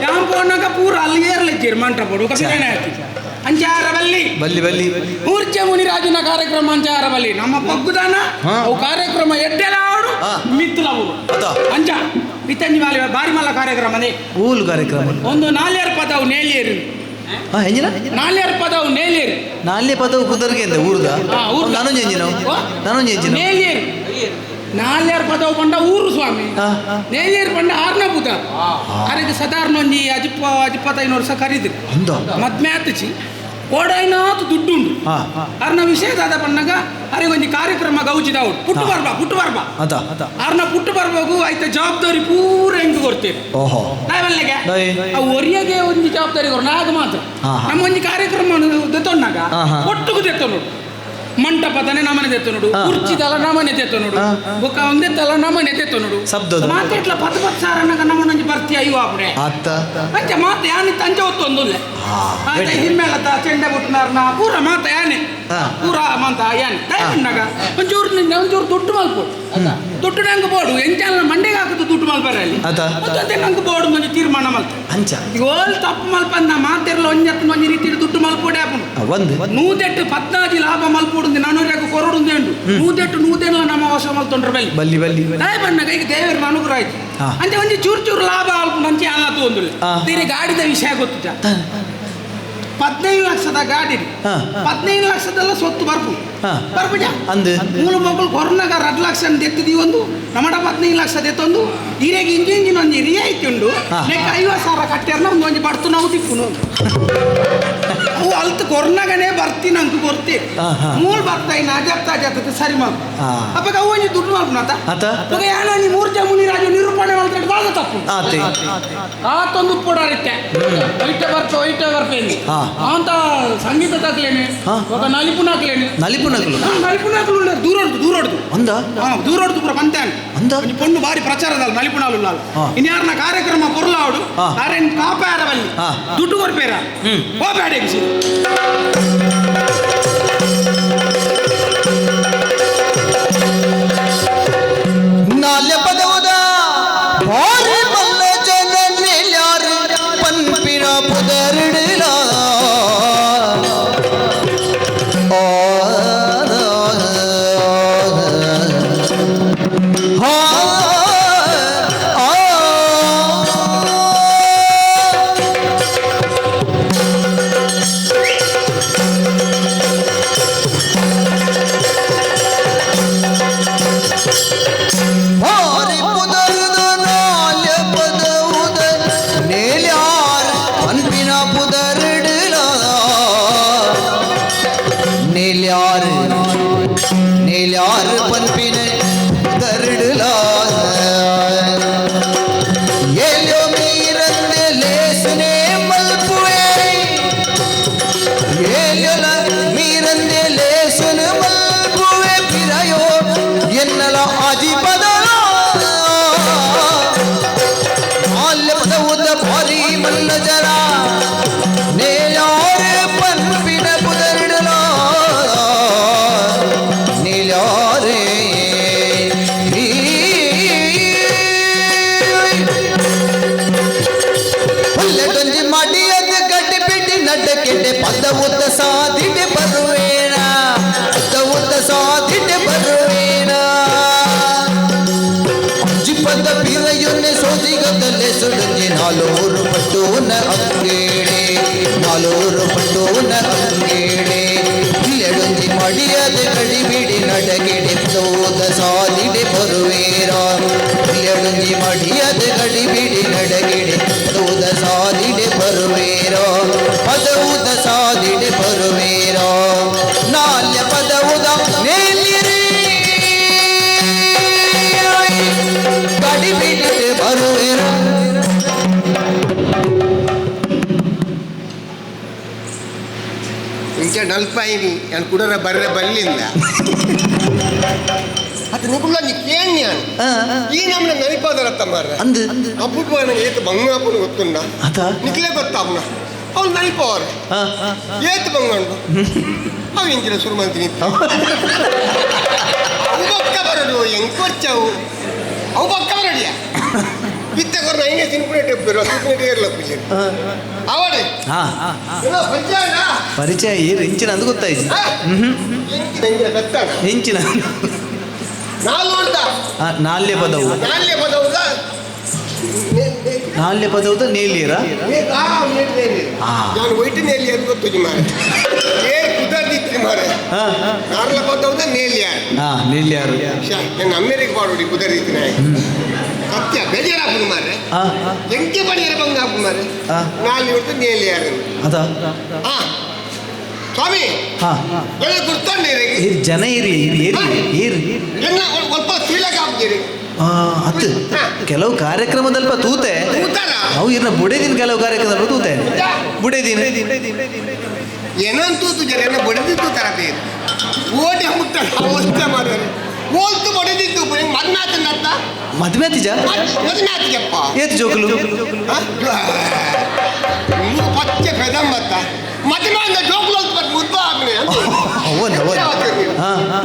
ಯಾವ ಪೋನಾಗ ಪೂರ ಅಲ್ಲಿ ಏರ್ಲಿದ್ದೀರಿ ಮಂಟ್ರ ಪಡು ಕಪಿತಾನೆ ಹಾಕಿ ಅಂಚಾರ ಬಲ್ಲಿ ಮೂರ್ಛೆ ಮುನಿರಾಜನ ಕಾರ್ಯಕ್ರಮ ಅಂಚಾರ ಬಲ್ಲಿ ನಮ್ಮ ಪಗ್ಗುದಾನ ಅವು ಕಾರ್ಯಕ್ರಮ ಎಡ್ಡೆಲ್ಲ ಆಡು ಮಿತ್ತುಲ ಅವರು ಅಂಚ ಮಿತ್ತಂಜಿ ಮಾಲಿ ಬಾರಿ ಮಲ್ಲ ಕಾರ್ಯಕ್ರಮ ಅದೇ ಊಲ್ ಕಾರ್ಯಕ್ರಮ ಒಂದು ನಾಲ್ಯರ್ ಪದವು ನೇಲಿಯರು ನಾಲ್ಯರ್ ಪದವು ನಾಲ್ಯ ಪದವು ಕುದರ್ಗೆ ಅಂತ ಊರ್ದ ನಾನು ನೇಲಿಯರು ನಾಲ್ಯರ್ ಪದವು ಪಂಡ ಊರು ಸ್ವಾಮಿ ನೇಲಿಯರು ಪಂಡ ಆರ್ನ ಬುಧ ಅದಕ್ಕೆ ಸಾಧಾರಣ ಒಂಜಿ ಅಜಿಪ್ಪತ್ತೈದು ವರ್ಷ ಕರೀದ್ರಿ ಮದ್ಮೆ ಆತಚಿ ಓಡಾಯ್ನಾತು ದುಡ್ಡುಂಡು ಅರ್ನ ವಿಷಯದಾದ ಪಣ್ಣಗ ಅರೆ ಒಂಜಿ ಕಾರ್ಯಕ್ರಮ ಗೌಚಿದವು ಪುಟ್ಟು ಬರ್ಬಾ ಅರ್ನ ಪುಟ್ಟು ಬರ್ಬೇಕು ಆಯ್ತ ಜವಾಬ್ದಾರಿ ಪೂರ ಹೆಂಗ್ ಕೊಡ್ತೇವೆ ನಾವೆಲ್ಲಗೆ ಅವು ಒರಿಯಗೆ ಒಂಜಿ ಜವಾಬ್ದಾರಿ ಕೊಡ ನಾಗ ಮಾತ್ರ ನಮ್ಮ ಒಂಜಿ ಕಾರ್ಯಕ್ರಮ ದೆತ್ತೊಂಡಾಗ ಒಟ್ಟುಗು ದೆತ್ತ ನೋಡು ಮಂಟಪದನೆ ನಮನೆ ದೆತ್ತ ನೋಡು ಕುರ್ಚಿದಲ್ಲ ನಮನೆ ದೆತ್ತ ನೋಡು ಬೊಕ್ಕ ಒಂದೆತ್ತಲ್ಲ ನಮನೆ ದೆತ್ತ ನೋಡು ಮಾತೆಟ್ಲ 10 ಸಾರನಾಗ ನಮ್ಮನೊಂಜಿ ಬರ್ತಿ ಅಯ್ಯೋ ಆಪಡೆ ಅಂಚ ಮಾತೆ ಯಾನಿತ್ತ ಅಂಚ ಒತ್ತೊಂದುಲ್ಲೆ ಹಿಮ್ಮೆಳತ ಚೆಂಡೆ ಬುಟ್ಟನಾರ್ನ ಪೂರ ಮಾತ ಯಾನೆ ಪೂರ ಮಾತ ಯಾನೆ ದಯಮಣ್ಣಗ ಒಂಚೂರು ದುಡ್ಡು ಮಲ್ಪೋಡು ದುಡ್ಡು ನಂಗೆ ಬೋಡು ಎಂಚಾಲ ಮಂಡೆಗೆ ಹಾಕುದು ದುಡ್ಡು ಮಲ್ಪರ ಅಲ್ಲಿ ಅದೇ ನಂಗೆ ಬೋಡು ಒಂಜಿ ತೀರ್ಮಾನ ಮಲ್ತ ಅಂಚ ಓಲ್ ತಪ್ಪು ಮಲ್ಪಂದ ಮಾತೆರ್ಲ ಒಂಜಿ ರೀತಿ ದುಡ್ಡು ಮಲ್ಪೋಡೆ ಆಪುಂಡು ನೂದೆಟ್ಟು 14 ಲಾಭ ಮಲ್ಪೋಡು ನಾನೂರಕ್ಕೆ ಕೊರಡು ನೂದೆಲ್ಲ ನಮ್ಮ ವಶ ಮಲ್ತೊಂಡ್ರ ಬಲ್ಲಿ ದಯಮಣ್ಣಗ ಈಗ ದೇವರ ಅನುಗ್ರಹ ಆಯ್ತು ಅಂಚೆ ಒಂಜಿ ಚೂರು ಲಾಭ ಆಲ್ಪುಂಡು ಅಂಚೆ ಅಲ್ಲ ತೋಂದುಲ್ಲೆ ತೀರಿ ಗಾಡಿದ ವಿಷಯ ಗೊತ್ತು 15 ಲಕ್ಷದ ಗಾಡಿ 15 ಲಕ್ಷದೆಲ್ಲ ಸೊತ್ತು ಬರ್ಪುಜ ಮೂಲ ಮಕ್ಕಳು ಕೊರೋನಾಗ 2 ಲಕ್ಷ ಎತ್ತಿದೀವಿ ಒಂದು ನಮ್ಮಡ 15 ಲಕ್ಷ ಎತ್ತೊಂದು ಈರೆಗೆ ಇಂಜಿನ್ ಒಂಜಿ ರಿಯಾಯಿತಿ ಉಂಡು ನೆಕ್ 50,000 ಕಟ್ಟ್ಯಾರ ಒಂಜಿ ಬಡ್ತು ನಾವು ತಿಪ್ಪುನು ಅವು ಅಲ್ತು ಕೊರೋನಾಗನೇ ಬರ್ತೀನಿ ಅಂಕ ಕೊಡ್ತಿ ಮೂಲ ಬರ್ತಾಯಿನ ಜಪ್ತ ಸರಿ ಮಾಡು ಅಪ್ಪ ಅವು ಒಂಜಿ ದುಡ್ಡು ಮಾಡ್ಬಿಡ ಯಾನ ನೀ ಮೂರ್ಛೆ ಮುನಿರಾಜು ನಿರೂಪಣೆ ಮಾಡ್ತಾರೆ ಬಾಳ ತಪ್ಪು ಆತೊಂದು ಪೋಡಾರಿತ್ತೆ ಒಯ್ಟೆ ಬರ್ತೇನೆ ಅಂತ ಸಂಗೀತ ತಕ್ಲೇನೆ ఒక నలిపునకులు దూరోడు పూర పంతాను పొన్ను భారీ ప్రచారాలు నలిపునాలు ఇన్యారన కార్యక్రమ పొరలాడు ఆరెంట్ కాపారవల్లి దుడ్డు కొరిపేరా పోపాడేసి ನಾಲ್ಯ ಪದವದ ಭಾರಿ ಬಲ್ಲ ಜನ ನೆಲ್ಯಾರು ಪನ್ಪಿನ ಪುದರಿಡಲ ದಿಡೆ ಪದ ಉದ್ದ ಸಾದಿಡೆ ಬರುವೇಣ ಪದ ಉದ್ದ ಸಾದಿಡೆ ಬರುವೇಣ ಜಿಪದ ಪಿರಯೊನ್ನೆ ಸೋದಿಗದಲ್ಲೇ ಸುಡುಂಜಿ ನಾಲೂರು ಪಟ್ಟೂನ ಅಂಗೇಡೆ ನಾಲೂರು ಪಟ್ಟೂನ ಅಂಗೇಡೆ ಇಲ್ಲೆಡುಂಜಿ ಮಡಿಯದ ಗಡಿ ಬಿಡಿ ನಡಗಿಡೆ ಪದೌದ ಸಾದಿಡೆ ಬರುವೇರ ಇಲ್ಲೆಡುಂಜಿ ಮಡಿಯದ ಗಡಿ ಬಿಡಿ ನಡಗಿಡೆ ಪದೌದ ಸಾದಿಡೆ ಬರುವೇರ ಪದೌದ ಸಾದಿಡೆ ಬರುವೇರ ನಾಲ್ಯ ಪದೌದ ಮೇಲಿರಿ ಗಡಿ ಬಿಡಿ ಬರುವೇರ ಇಂಚ ನಲ್ಪಾಯಿನಿ ನಾನು ಕುಡರ ಬರ್ರೆ ಬಲ್ಲಿಂದ ಅದು ನಿಗುಲ್ಲ ನೀ ಕೇಳ್ಯಾನು ಈ ನಮ್ಮನ್ನ ನೆನಪಾದರತ್ತ ಮಾರ್ರೆ ಅಂದು ಅಪ್ಪುಟ್ಟು ನನಗೆ ಏತು ಬಂಗಾಪುನ ಗೊತ್ತುಂಡ ಅದ ನಿಕ್ಲೇ ಗೊತ್ತಾಪ್ನ ಅವ್ನು ನೆನಪವರು ಏತು ಬಂಗಂಡು ಅವು ಇಂಚಿನ ಶುರು ಮಾಡ್ತೀನಿ ಅವು ಬೊಕ್ಕ ಬರೋದು ಹೆಂಗ್ ಕೊಚ್ಚವು ಅವು ಬೊಕ್ಕ ಬರೋಡಿಯ ಬಿತ್ತೆ ಕೊರ ಹಿಂಗೆ ತಿನ್ಕೊಂಡೆ ಬರೋ ತಿನ್ಕೊಂಡೆ ಇರ್ಲಪ್ಪ ಅವಡೆ ಪರಿಚಯ ಏನು ಹೆಂಚಿನ ಅಂದು ಗೊತ್ತಾಯ್ತು ಹೆಂಚಿನ ನಾಲ್ಯ ಪದವು ನಾಲ್ಯ ಪದವುದ ನೇಲಿಯರ ನಾನು ಒಯ್ಟು ನೇಲಿ ಅಂತ ಗೊತ್ತು ಮಾರೆ ಏನ್ ಕುದರ್ದಿತ್ತು ಮಾರೆ ನಾಲ್ಯ ಪದವುದ ನೇಲಿಯಾರು ನೇಲಿಯಾರು ನಾನು ಅಮೇರಿಕ ಪಾಡೋಡಿ ಕುದರ್ದಿತ್ತಿನ ಸತ್ಯ ಬೇಜಾರಾಗ್ಬೋದು ಮಾರೆ ಎಂಕೆ ಪಣಿಯರ ಬಂಗ ಹಾಕು ಮಾರೆ ನಾಲ್ಕು ಹೊರತು ನೇಲಿಯಾರು ಅದ ಸ್ವಾಮಿ ಎಲ್ಲ ಗುರ್ತಂಡೆ ಜನ ಇರಿ ಎಲ್ಲ ಸ್ವಲ್ಪ ತಿಳಿಯಕ್ಕೆ ಹಾಕ್ತೀರಿ ಹತ್ತು ಕೆಲವು ಕಾರ್ಯಕ್ರಮದಲ್ಪ ತೂತೆ ಅವು ಇರ್ನ ಬುಡೇದಿನ ಕೆಲವು ಕಾರ್ಯಕ್ರಮದಲ್ಪ ತೂತೆ ಬುಡೇದಿನ ಏನಂತೂ ಜನ ಎಲ್ಲ ಬಡಿದಿದ್ದು ತರತೆ ಓಡಿ ಮುಟ್ಟ ಅವಸ್ಥೆ ಮಾಡಿದ್ರೆ ಓಲ್ತು ಬಡಿದಿದ್ದು ಮದ್ನಾಥನತ್ತ ಮದ್ವೆ ತಿಜ ಮದ್ನಾಥಿಗೆಪ್ಪ ಏತ್ ಜೋಕುಲು ಮೂರು ಪಚ್ಚೆ ಪೆದಂಬತ್ತ ಮದ್ವೆ ಅಂದ ಜೋಕುಲು ಅಂತ ಮುದ್ದ ಆಗ್ನೆ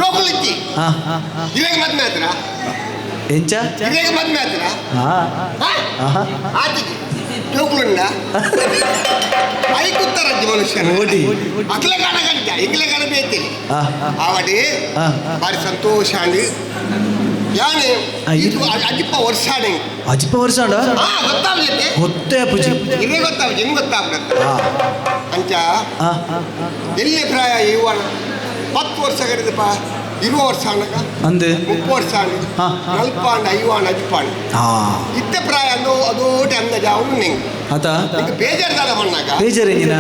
ಜೋಕುಲು ಇಚ್ಚಿ ಇವಾಗ ಮದ್ವೆ ಆತ್ರ ಎಂಚ ಇವಾಗ ಮದ್ವೆ ಆತ್ರ ಆತಿಗೆ ಜೋಕುಲುಂಡ ಐಕುತ್ತಾರಜ್ಜಿ ಮನುಷ್ಯನ ಓಡಿ ಅಕ್ಲೆ ಕಾಣ ಗಂಟ ಇಂಗ್ಲೆ ಕಾಣ ಬೇತೀನಿ ಆವಡಿ ಬಾರಿ ಸಂತೋಷ ಅಂಡಿ ಯಾನೆ ಇದು ಅಜಿಪ್ಪ ವರ್ಷ ಅಜಿಪ್ಪ ವರ್ಷ ಗೊತ್ತಾಗ್ಲಿಕ್ಕೆ ಗೊತ್ತೇ ಪೂಜಿ ಇದೇ ಗೊತ್ತಾಗ ಹೆಂಗ್ ಗೊತ್ತಾಗ್ಬಿಡತ್ತ ಅಂಚ ಎಲ್ಲಿ ಪ್ರಾಯ ಇವ 10 ವರ್ಷ ಕಡಿದಪ್ಪ 20 ವರ್ಷ ಅನ್ನಕ ಅಂದೆ 30 ವರ್ಷ ನಲ್ಪಾಂಡ್ ಐವಾಂಡ್ ಅಜಿಪಾಂಡ್ ಇತ್ತೆ ಪ್ರಾಯ ಅಂದು ಅದೋಟಿ ಅಂದ ಜಾವನು ನಿಂಗೆ ಅದ ನಿಂಗೆ ಬೇಜಾರ್ದಾದ ಮಣ್ಣಾಗ ಬೇಜಾರೇನಿನ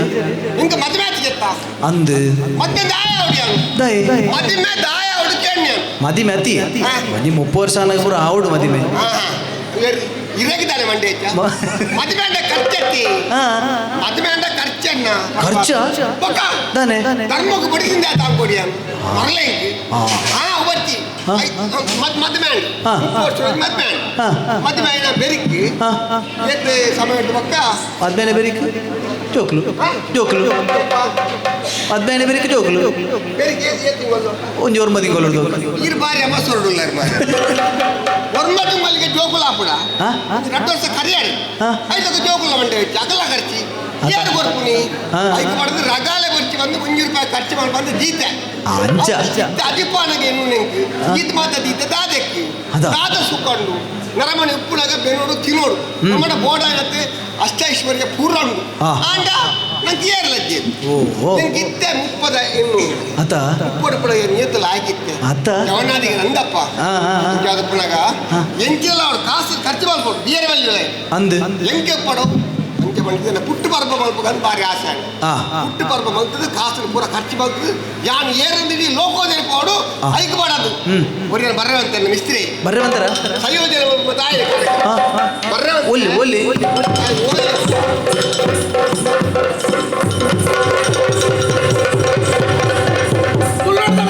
ನಿಂಗೆ ಮದುವೆ ಆತಿಗೆತ್ತ ಅಂದು ಮತ್ತೆ ದಾಯ ಹೊಡಿಯಾನು ಮದಿಮೆ ದಾಯ ಹುಡುಕೇಣ್ಯ ಮದಿಮೆ ಅತಿ ಮದಿ 30 ವರ್ಷ ಅನ್ನಕ ಪೂರ ಆವಡು ಮದಿಮೆ ಇರಗಿದ್ದಾನೆ ಮಂಡೆ ಮದುವೆ ಅಂಡ ಖರ್ಚೆತ್ತಿ ಮದುವೆ ಅಂಡ ಖರ್ಚನ್ನ ಖರ್ಚ ತಾನೆ ಧರ್ಮಕ್ಕೆ ಬಡಿಸಿಂದ ತಾಂಕೊಡಿಯಾನು ಮರಳೆ ಅವತ್ತಿ ಮದುವೆ ಮದುವೆ ಬೆರಿಕ್ಕಿ ಎತ್ತೆ ಸಮಯದ ಪಕ್ಕ ಮದ್ಮೇಲೆ ಬೆರಿಕ್ ಜೋಕ್ಲು ಜೋಕ್ಲು ಮದ್ಮೇಲೆ ಬೆರಿಕ್ ಜೋಕ್ಲು ಬೆರಿಕ್ಕಿ ಒಂಜಿ ಒರ್ಮದಿ ಕೊಲ್ಲೋದು ಇರ್ ಬಾರಿ ಅಮ್ಮ ಸೊರಡುಲ್ಲ ಒರ್ಮದಿ ಮಲ್ಲಿಗೆ ಜೋಕುಲ ಹಾಪುಡ 2 ವರ್ಷ ಕರಿಯಾಡಿ ಐದಕ್ಕೆ ಜೋಕುಲ ಮಂಡೆ ಹೆಚ್ಚು ಅಗಲ ಖರ್ಚಿ ಯಾರು ಕೊರ್ಪುನಿ ಐದು ಮಾಡಿದ್ರೆ ರಗಾಲೆ ಬರ್ಚಿ ಬಂದು 1 ರೂಪಾಯಿ ಖರ್ಚು ಮಾಡಿ ಬಂದು ದೀತೆ ಅಜಿಪಾನಗೆ ಏನು ನೆಂಕು ಈತ್ ಮಾತ ದೀತೆ ದಾದಕ್ಕೆ ದಾದ ಸುಕ್ಕೊಂಡು ನರಮಣಿ ಉಪ್ಪುನಾಗ ಬೆನ್ನೋಡು ತಿನ್ನೋಡು ನಮ್ಮಡ ಬೋಡ ಇರತ್ತೆ ಅಷ್ಟೈಶ್ವರ್ಯ ಪೂರ್ಣಂಡು ಆಂಡ ನಂಗೆ ಏರ್ಲಜ್ಜಿ ನಂಗೆ ಇತ್ತೆ 30 ಹೆಣ್ಣು ಉಪ್ಪಡು ಪುಡ ನೀತಲು ಆಗಿತ್ತೆ ಜವನಾದಿಗೆ ನಂದಪ್ಪ ಪುಣಗ ಎಂಕೆಲ್ಲ ಅವ್ರು ಕಾಸು ಖರ್ಚು ಮಾಡ್ಬೋದು ಬೇರೆ ಬಲ್ಲಿ ಎಂಕೆ ಪಡೋ ಅಂಚೆ ಬಂದಿದ್ದೆ ಪುಟ್ಟು ಪರ್ಬ ಮಲ್ಪಗಂತ ಭಾರಿ ಆಸೆ ಪುಟ್ಟು ಪರ್ಬ ಮಲ್ತದ್ದು ಕಾಸು ಪೂರ ಖರ್ಚು ಬರ್ತದೆ ಯಾನು ಏರಂದಿಡಿ ಲೋಕೋದರಿ ಪಾಡು ಐಕ್ ಮಾಡೋದು ಒಳ್ಳೆ ಬರ್ರೆ ಅಂತ ಮಿಸ್ತ್ರಿ ಬರ್ರೆ ಅಂತಾರ ಸಂಯೋಜನೆ ತಾಯಿ ಬರ್ರೆ ಒಲ್ಲಿ ಒಲ್ಲಿ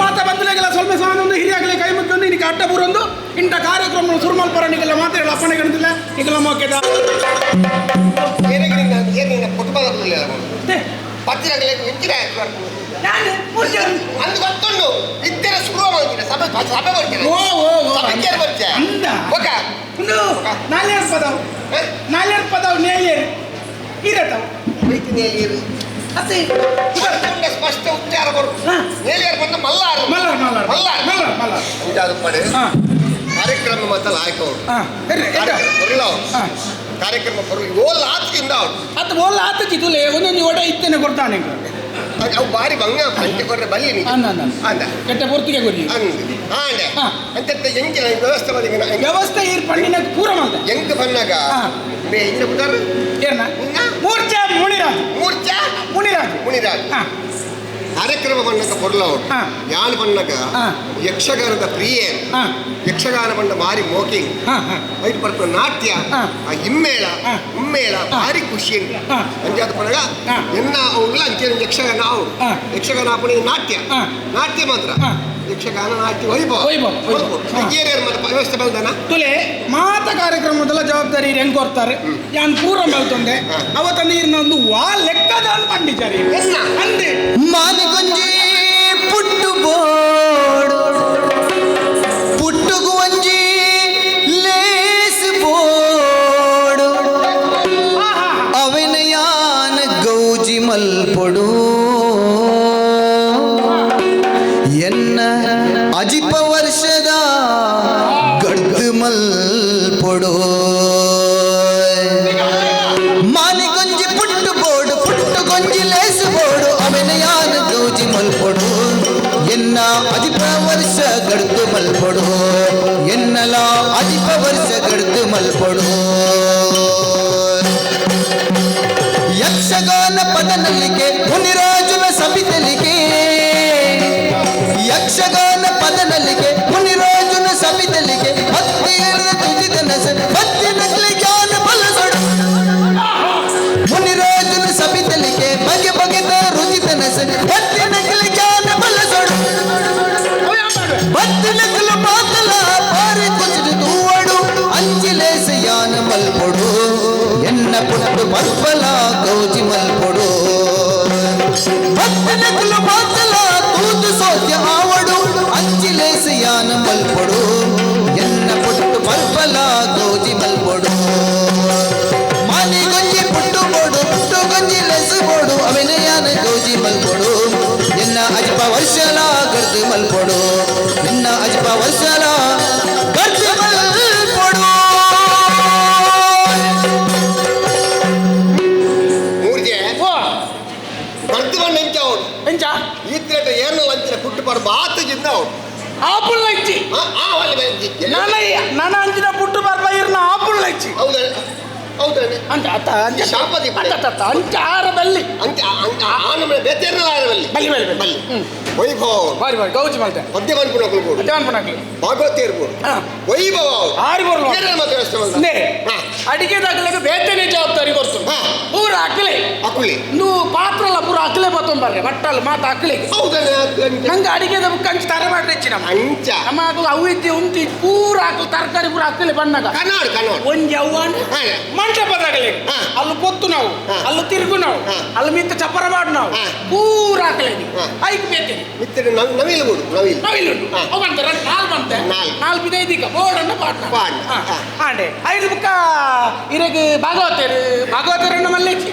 ಮಾತ ಬಂದಲೆಗೆಲ್ಲ ಸ್ವಲ್ಪ ಸಾನೊಂದು ಹಿರಿಯಾಗಲೇ ಕೈ ಮುಗ್ಗೊಂಡು ನಿನಗೆ ಅಡ್ಡ ಬೂರೊಂದು ಇಂಥ ಕಾರ್ಯಕ್ರಮ ಸುರ್ಮಲ್ಪರ ನಿಗೆಲ್ಲ ಮಾತಾಡಲ್ಲ ಅಪ್ಪಣೆ ಕಾಣ್ತಿಲ್ಲ ನಿಗೆಲ್ಲ ಮೋಕೆದ ಏನಿಲ್ಲ ಪುಟ್ಬಾಗಲ್ಲ ಪತ್ತಿರಾಗಲೇ ಹೆಚ್ಚಿನ ಅಂದು ಗೊತ್ತುಂಡು ಇತ್ತರ ಶುರು ಮಾಡ್ತೀನಿ ಸಭೆ ಬರ್ತೀನಿ ಸಭೆ ಬರ್ತೀಯ ನಾಲ್ಕು ಪದಾವ್ ನೇಲಿಯರು ಇರತ್ತವ ನೇಲಿಯರು ಅತ್ತೆ ಪದದಿಂದ ಸ್ಪಷ್ಟ ಉಚ್ಚಾರ ಬರು ಮೇಲಿಯರ್ ಬಂದ ಮಲ್ಲಾರು ಮಲ್ಲಾರ್ ಮಲ್ಲಾರ್ ಮಲ್ಲಾರ್ ಮಲ್ಲಾರ್ ಮಲ್ಲಾರ್ ಇದಾದ ಪಡೆ ಹಾ ಕಾರ್ಯಕ್ರಮ ಮತ್ತಲ್ಲ ಆಯ್ತು ಹಾ ಬರಲ್ಲ ಹಾ ಕಾರ್ಯಕ್ರಮ ಬರು ಓಲ್ ಆತ್ಕಿಂದ ಅವ್ರು ಅದು ಬೋಲ್ ಆತಕ್ಕೆ ತುಲೆ ಒಂದೊಂದು ಒಡೆ ಇತ್ತೇನೆ ಕೊಡ್ತಾನೆ ಅವು ಬಾರಿ ಭಂಗ ಪಂಚೆ ಕೊಡ್ರೆ ಬಲ್ಲಿ ನೀ ಅಂದ ಕೆಟ್ಟ ಪೂರ್ತಿಗೆ ಕೊಡಿ ಅಂದೆ ಆಂಡೆ ಹಾ. ಅಂತ ಎಂಕಿನ ವ್ಯವಸ್ಥೆ ಬದಿಗಿನ ವ್ಯವಸ್ಥೆ ಈ ಪಣ್ಣಿನ ಪೂರ ಮಾಡ್ದ ಎಂಕ್ ಬನ್ನಾಗ ಹಾ. ಬೇ ಇನ್ನ ಬಿಟ್ಟಾರ ಏನ ಮೂರ್ಛೆ ಮುನಿರಾಜ್ ಮೂರ್ಛಾ ಮುನಿರಾಜ್ ಮುನಿರಾಜ್ ಹಾ ಕಾರ್ಯಕ್ರಮ ಬಣ್ಣಕ ಬರಲ್ಲ ಅವ್ರು ಹಾ. ಯಾನ್ ಬಣ್ಣಕ ಹಾ. ಯಕ್ಷಗಾನದ ಪ್ರಿಯೆ ಹಾ ಯಕ್ಷಗಾನ ಬಂಡ ಮಾರಿ ಮೋಕಿಂಗ್ ಹಾ ಹಾ ಐಟ್ ಬರ್ತ ನಾಟ್ಯ ಹಾ. ಆ ಹಿಮ್ಮೇಳ ಹಾ. ಉಮ್ಮೇಳ ಭಾರಿ ಖುಷಿ ಹಾ. ಅಂಜಾದ ಪಡಗ ಹಾ. ಎನ್ನ ಅವ್ಲ ಅಂಚೆ ಯಕ್ಷಗಾನ ಅವ್ರು ಹಾ. ಯಕ್ಷಗಾನ ಅಪ್ಪನಿಗೆ ನಾಟ್ಯ ಹಾ. ನಾಟ್ಯ ಮಾತ್ರ ಹಾ. ಯಕ್ಷಗಾನ ನಾಟ್ಯ ವೈಭವ ವೈಭವ, ವೈಭವ. ಹಾ. ಏರಿಯರ್ ಮತ್ತೆ ವ್ಯವಸ್ಥೆ ಬಂದನ ತುಲೆ ಮಾತ ಕಾರ್ಯಕ್ರಮದಲ್ಲ ಜವಾಬ್ದಾರಿ ಹೆಂಗ್ ಕೊಡ್ತಾರೆ ಯಾನ್ ಪೂರ ಮಲ್ತೊಂದೆ ಹಾ. ಅವತ್ತಂದು ಇರ್ನ ಒಂದು ವಾ ಲೆಕ್ಕದ ಪಂಡಿಚಾರಿ ಎನ್ನ? ಅಂದೆ ಮಾನಿಗೊಂಜಿ ಪುಟ್ಟುಬೋಡು ಪುಟ್ಟುಗು ಒಂಜಿ ಲೇಸ್ ಬೋಡು ಅವನಯಾನ ಗೌಜಿ ಮಲ್ಪೊಡು ಎನ್ನ ಅಜಿಪ ವರ್ಷದ ಗಡ್ದು ಮಲ್ಪೊಡು ಮಾನಿಗೊಂಜಿ ಪುಟ್ಟು ಬೋಡು ಪುಟ್ಟುಗೊಂಜಿ ಲೇಸು ಬೋಡು ಅವನಯಾನ ಗೌಜಿ ಮಲ್ಪೊಡು ಎನ್ನ ಅಜಿಪ ವರ್ಷ ಗಡ್ದು ಮಲ್ಪೊಡು ಎನ್ನಲ ಅಜಿಪ ವರ್ಷ ಗಡ್ದು ಮಲ್ಪೊಡು ಯಕ್ಷಗಾನ ಪದನಲ್ಲಿಗೆ ಮುನಿರಾಜುನ ಸಬಿತಲಿಗೆ ಯಕ್ಷಗಾನ ಪದನಲ್ಲಿಗೆ ಮುನಿರಾಜುನ ಸಬಿತಲಿಗೆ ಭಕ್ತಿಗಳ ತುದಿದ ನಸರು ಭಕ್ತಿ ನಕಲಿ ಜ್ಞಾನ ಬಲಸೊಡು ಮುನಿರಾಜುನ ಸಬಿತಲಿಗೆ ಬಗೆ ಬಗೆದ ರುಚಿತ ನಸರು ಭಕ್ತಿ ನಕಲಿ ಜ್ಞಾನ ಬಲಸೊಡು ಭಕ್ತಿ ನಕಲು ಮಾತಲ ಬಾರಿ ಕುಸಿದು ತೂವಡು ಅಂಚಿಲೇಸ ಯಾನ ಮಲ್ಪೊಡು ಎನ್ನ ಪುಟ್ಟು ಪರ್ಪಲ ಗೌಜಿ ಮಲ್ಪೊಡು ಭಕ್ತಿ ನಕಲು ಮಾತಲ ತೂತು ಸೋತ್ಯ ಆವಡು ಅಂಚಿಲೇಸ ಯಾನ ಮಲ್ಪೊಡು ಎನ್ನ ಪುಟ್ಟು ಪರ್ಪಲ ಗೌಜಿ ಮಲ್ಪೊಡು ಮಾನಿ ಗಂಜಿ ಪುಟ್ಟು ಬೋಡು ಪುಟ್ಟು ಗಂಜಿ ಲೆಸು ಬೋಡು ಅವಿನಯಾನ ಗೌಜಿ ಮಲ್ಪೊಡು ಎನ್ನ ಅಜಪ ವರ್ಷಲ ಗರ್ದು ಮಲ್ಪೊಡು ಎನ್ನ ಅಜಪ ವರ್ಷಲ ಗರ್ದು ಮಲ್ಪೊಡು ಮೂರ್ಜೆ ಓ ಬರ್ದು ಬಂದ ಎಂಚ ಅವ್ರು ಎಂಚ ಈ ತಿರಟ ಏನು ಅಂಚಿನ ಪುಟ್ಟು ಪರ ಬಾತಗಿಂದ ಅವ್ರು ಆಪುಲ್ ಇಚ್ಚಿ ನನ್ನ ಅಂಚಿನ ಪುಟ್ಟು ಬರ್ಬ ಇರ್ನ ಆಪುಲ್ ಇಚ್ಚಿ ಹೌದಾ ಹೌದಾ ಅಂಚ ಅತ್ತ ಅಂಚ ಶಾಪದಿ ಅತ್ತ ಅಂಚ ಆರದಲ್ಲಿ ಅಂಚ ಆ ನಮ್ಮ ಬೇತೇರಲಾರವಲ್ಲಿ ಬಲ್ಲಿ ಬಲ್ಲಿ ಬಲ್ಲಿ ವೈಭವ ಬಾರಿ ಬಾರಿ ಗೌಜಿ ಮಾಡ್ತೆ ಮಧ್ಯ ಮನ್ಪುಣಗಳು ಅದೇವನ್ ಪುಣಾಕಿ ಭಾಗವತ ಇರ್ಬೋದು ಹಾ ವೈಭವ ಆರಿ ಬರ್ಲು ಏನೇನು ಮತ್ತೆ ವ್ಯವಸ್ಥೆ ಬಂದ ನೇ ಹಾ ಅಡಿಗೆ ದಾಖಲೆಗೆ ಬೇತನೆ ಜವಾಬ್ದಾರಿ ಕೊಡ್ತು ಹಾ. ಪೂರ ಅಕ್ಲೆ ಅಕುಳಿ ಇಂದು ಪಾತ್ರಲ್ಲ ಪೂರ ಅಕ್ಲೆ ಬತ್ತೊಂಬರ್ರೆ ಬಟ್ಟಲ್ಲ ಮಾತ ಅಕ್ಲೆ ಹೌದಾ ನಂಗೆ ಅಡಿಗೆದ ಕಂಚು ತರ ಮಾಡಿ ಹೆಚ್ಚಿನ ಅಂಚ ನಮ್ಮ ಅದು ಅವು ಇದ್ದೆ ಉಂಟು ಪೂರ ಹಾಕಲು ತರಕಾರಿ ಪೂರ ಅಕ್ಲೆ ಬಣ್ಣಗ ಕನ್ನಡ ಕನ್ನಡ ಒಂಜಿ ಅವ್ವನ್ ಹಾ. ಮಂಟಪದಾಗಲಿ ಹಾ. ಅಲ್ಲಿ ಪೊತ್ತು ನಾವು ಹಾ. ಅಲ್ಲಿ ತಿರುಗು ನಾವು ಹಾ. ಅಲ್ಲಿ ಮಿತ್ತ ಚಪ್ಪರ ಮಾಡಿ ನಾವು ಹಾ. ಪೂರ ಹಾಕಲಿ ಹಾ. ಐಕ್ ಬೇತೀನಿ ಮಿತ್ರ ನವಿಲು ಕೊಡು ನವಿಲು ನಾವಿಲ್ಲುಂಟು ಹಾ. ಅವು ಅಂತಾರೆ ನಾಲ್ ಬಂತೆ ನಾಲ್. ನಾಲ್ ಬಿದೈದಿಕ ಬೋರ್ಡನ್ನು ಪಾಟ್ನ ಪಾಡ್ನ. ಹಾ. ಆಂಡೆ ಐದು ಬುಕ್ಕ ಇರೆಗೆ ಭಾಗವತರನ್ನು ಮಲ್ಲೇಚಿ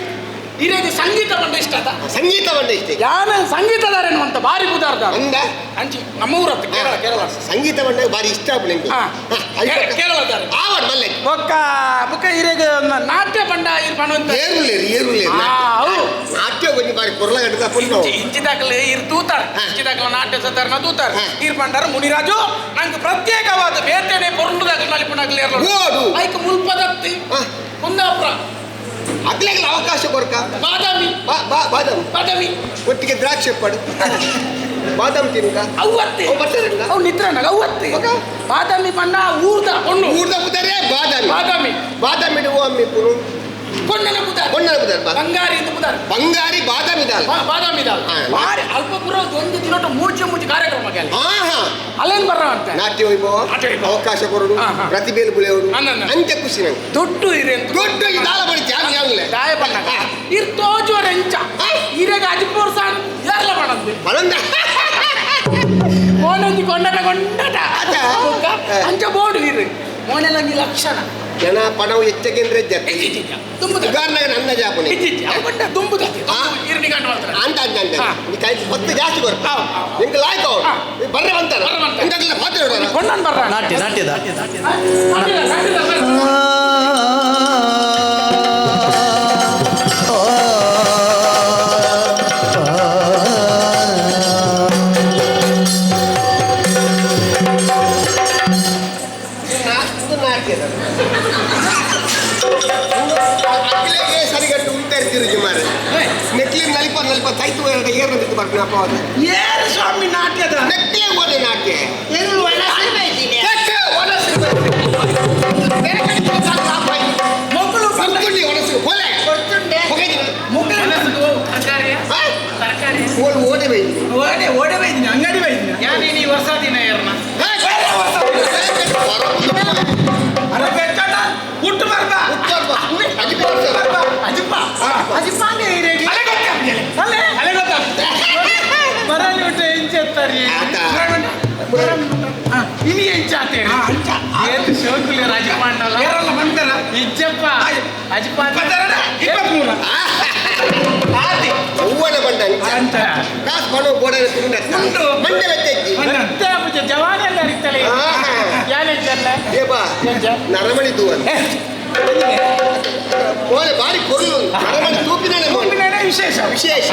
ಇರೆಗೆ ಸಂಗೀತ ಬಂದ ಇಷ್ಟ ಅದ ಸಂಗೀತ ಬಂದ ಇಷ್ಟೇ ಯಾನ ಸಂಗೀತದಾರೇನು ಅಂತ ಬಾರಿ ಬುದಾರ್ದ ಅಂದ ಅಂಚಿ ನಮ್ಮ ಊರತ್ತ ಕೇರಳ ಕೇರಳ ಸಂಗೀತ ಬಂದಾಗ ಭಾರಿ ಇಷ್ಟ ಆಗ್ಬಿಡಿ ಹಾ. ಕೇರಳದಾರೆ ಆವಡ್ ಮಲ್ಲೆ ಬೊಕ್ಕ ಬುಕ್ಕ ಇರೆಗೆ ನಾಟ್ಯ ಬಂಡ ಇರ್ ಬಣ್ಣವಂತ ಏರುಲೇರಿ ಅವು ನಾಟ್ಯ ಬಂದು ಬಾರಿ ಕೊರಲ ಗಡ್ಡ ಪುಣ್ಯ ಇಂಚಿದಾಗಲೇ ಇರ್ ತೂತಾರ ಹಾ. ಇಂಚಿದಾಗಲ ನಾಟ್ಯ ಸದ್ದಾರನ ತೂತಾರ ಹಾ. ಇರ್ ಬಂಡಾರ ಮುನಿರಾಜು ನಂಗೆ ಪ್ರತ್ಯೇಕವಾದ ಬೇತೆನೆ ಪೊರ್ಲುದಾಗ ನಲಿಪುಣಾಗಲಿ ಓಡು. ಐಕ ಮುಲ್ಪದತ್ತಿ ಹಾ. ಕುಂದಾಪುರ ಅಗ್ಲೆಗಳ ಅವಕಾಶ ಕೊಡ್ಕ ಬಾದಾಮಿ ಬಾದಾಮ್ ಬಾದಾಮಿ ಒಟ್ಟಿಗೆ ದ್ರಾಕ್ಷಿ ಪಡು ಬಾದಾಮ್ ತಿನ್ಕ ಅವ್ವತ್ತಿ ಅವು ಬರ್ತಾರಲ್ಲ? ಅವು ನಿತ್ರನಾಗ ಅವ್ವತ್ತಿ ಮಗ? ಬಾದಾಮಿ ಬಣ್ಣ ಊರ್ದ ಹೊಣ್ಣು ಊರ್ದ ಬುದರೆ ಬಾದಾಮಿ ಬಾದಾಮಿ ಬಾದಾಮಿ ಇಡುವ ಅಮ್ಮಿ ಪುರು ಕೊಂಡನ ಬುದಾರ ಕೊಂಡನ ಬುದಾರ ಬಂಗಾರಿ ಇಂದ ಬುದಾರ ಬಂಗಾರಿ ಬಾದಾಮಿ ದಾಲ್ ಬಾದಾಮಿ ದಾಲ್ ಹಾ. ಬಾರಿ ಅಲ್ಪಪುರ ಒಂದು ದಿನೋಟ ಮೂರ್ತಿ ಕಾರ್ಯಕ್ರಮಕ್ಕೆ ಅಲ್ಲಿ ಹಾ ಹಾ ಅಲ್ಲೇನ್ ಬರ್ರ ಅಂತ ನಾಟ್ಯ ವೈಭವ ನಾಟ್ಯ ವೈಭವ. ಅವಕಾಶ ಕೊರಡು ಹಾ, ಹಾ. ಪ್ರತಿಭೆಲು ಬುಳೆಯವರು ಅನ್ನನ್ನ. ಅಂತ್ಯ ಖುಷಿ ನಂಗೆ ದೊಡ್ಡ ಇರೆ ಅಂತ ದೊಡ್ಡ ಈ ದಾಳ ಬಡಿತಿ ಯಾವ್ಲೆ ದಾಯ ಬಣ್ಣಗ ಇರ್ ತೋಜುವರ ಎಂಚ ಇರೆಗ ಅಜಿಪೋರ್ ಸಾನ್ ಯಾರ್ಲ ಮಾಡಂದು ಬಲಂದ ಮೋನಂದಿ ಕೊಂಡಟ ಅದ? ಅಂಚ ಬೋರ್ಡು ಇರು ಮೋನೆಲಂಗಿ ಲಕ್ಷಣ ಜನ ಪಣವು ಹೆಚ್ಚಗೆಂದ್ರೆ ತುಂಬುದ ಉದಾಹರಣೆಗೆ ನನ್ನ ಜಾಪನೆ ಇಜ್ಜಿಜ್ಜಿ ಅವು ಬಂಡ ತುಂಬುದ ಹಾ. ಇರ್ನಿ ಪಿಂಡಿ ಕಂಡು ಮಾಡ್ತಾರೆ ಅಂತ ಅಂತ ಅಂತ ಈ ಕೈ ಹೊತ್ತು ಜಾಸ್ತಿ ಬರುತ್ತೆ ನಿಂಗೆ ಲಾಯ್ತು ಬರ್ರೆ ಬಂತಾರೆ ಇಂಥದ್ದೆಲ್ಲ ಪಾತ್ರ ನೋಡೋಣ ಕೊಂಡನ್ ಬರ್ರ ನಾಟ್ಯದ ಅಕ್ಕಿಲೆಗೆ ಸರಿಗಟ್ಟು ಉಂಟೆ ಇರ್ತಿರು ಮಾರೆ ನೆಕ್ಲಿನ ನಲಿಪ ತೈತು ಏರ್ ಬಿಟ್ಟು ಬರ್ತೀನಿ ಅಪ್ಪ ಅದು ಏರು ಸ್ವಾಮಿ ನಾಟ್ಯದ ನೆಕ್ಲೆ ಓದೆ ನಾಟ್ಯ ಮಕ್ಕಳು ಬಂದ್ಕೊಂಡು ಒಣಸು ಹೊಲೆ ಓದೆ ಬೈದಿ ಓಡೆ ಬೈದಿನಿ ಅಂಗಡಿ ಬೈದಿನಿ ಯಾನೇ ನೀ ಹೊಸ ದಿನ ಏರ್ನ ಅರೆ ಬೆಟ್ಟಟ ಹುಟ್ಟು ಬರ್ಬ ಅಜಿಪ್ಪ ಅಜಿಪ್ಪಾಂಗೆ ಇರೇಗಿ ಅಲೆ ಗೊತ್ತಾಗ್ತದೆ ಬರಲಿ ಬಿಟ್ಟು ಎಂಚೆತ್ತಾರೆ ಇನಿ ಎಂಚಾತೇನೆ ಏನು ಶೋಕುಲಿ ರಾಜಪಾಂಡಲ್ಲ ಯಾರಲ್ಲ ಬಂತಾರ ಇಜ್ಜಪ್ಪ ಅಜಿಪ್ಪ 23 ಆದಿ ಹೂವನ ಬಂಡ ಅಂತ ಕಾಸು ಬಣ್ಣು ಗೋಡೆ ಉಂಟು ಮಂಡೆ ಬೆಚ್ಚಿ ಮತ್ತೆ ಜವಾನ ಎಲ್ಲ ಇರ್ತಲೆ ಯಾನೆಜ್ಜಲ್ಲ ಏಬಾ ನರಮಣಿ ದೂವನ್ ಓಲೆ ಬಾರಿ ಕೊಲ್ಲು ನರಮಣಿ ತೂಪಿನೇ ವಿಶೇಷ ವಿಶೇಷ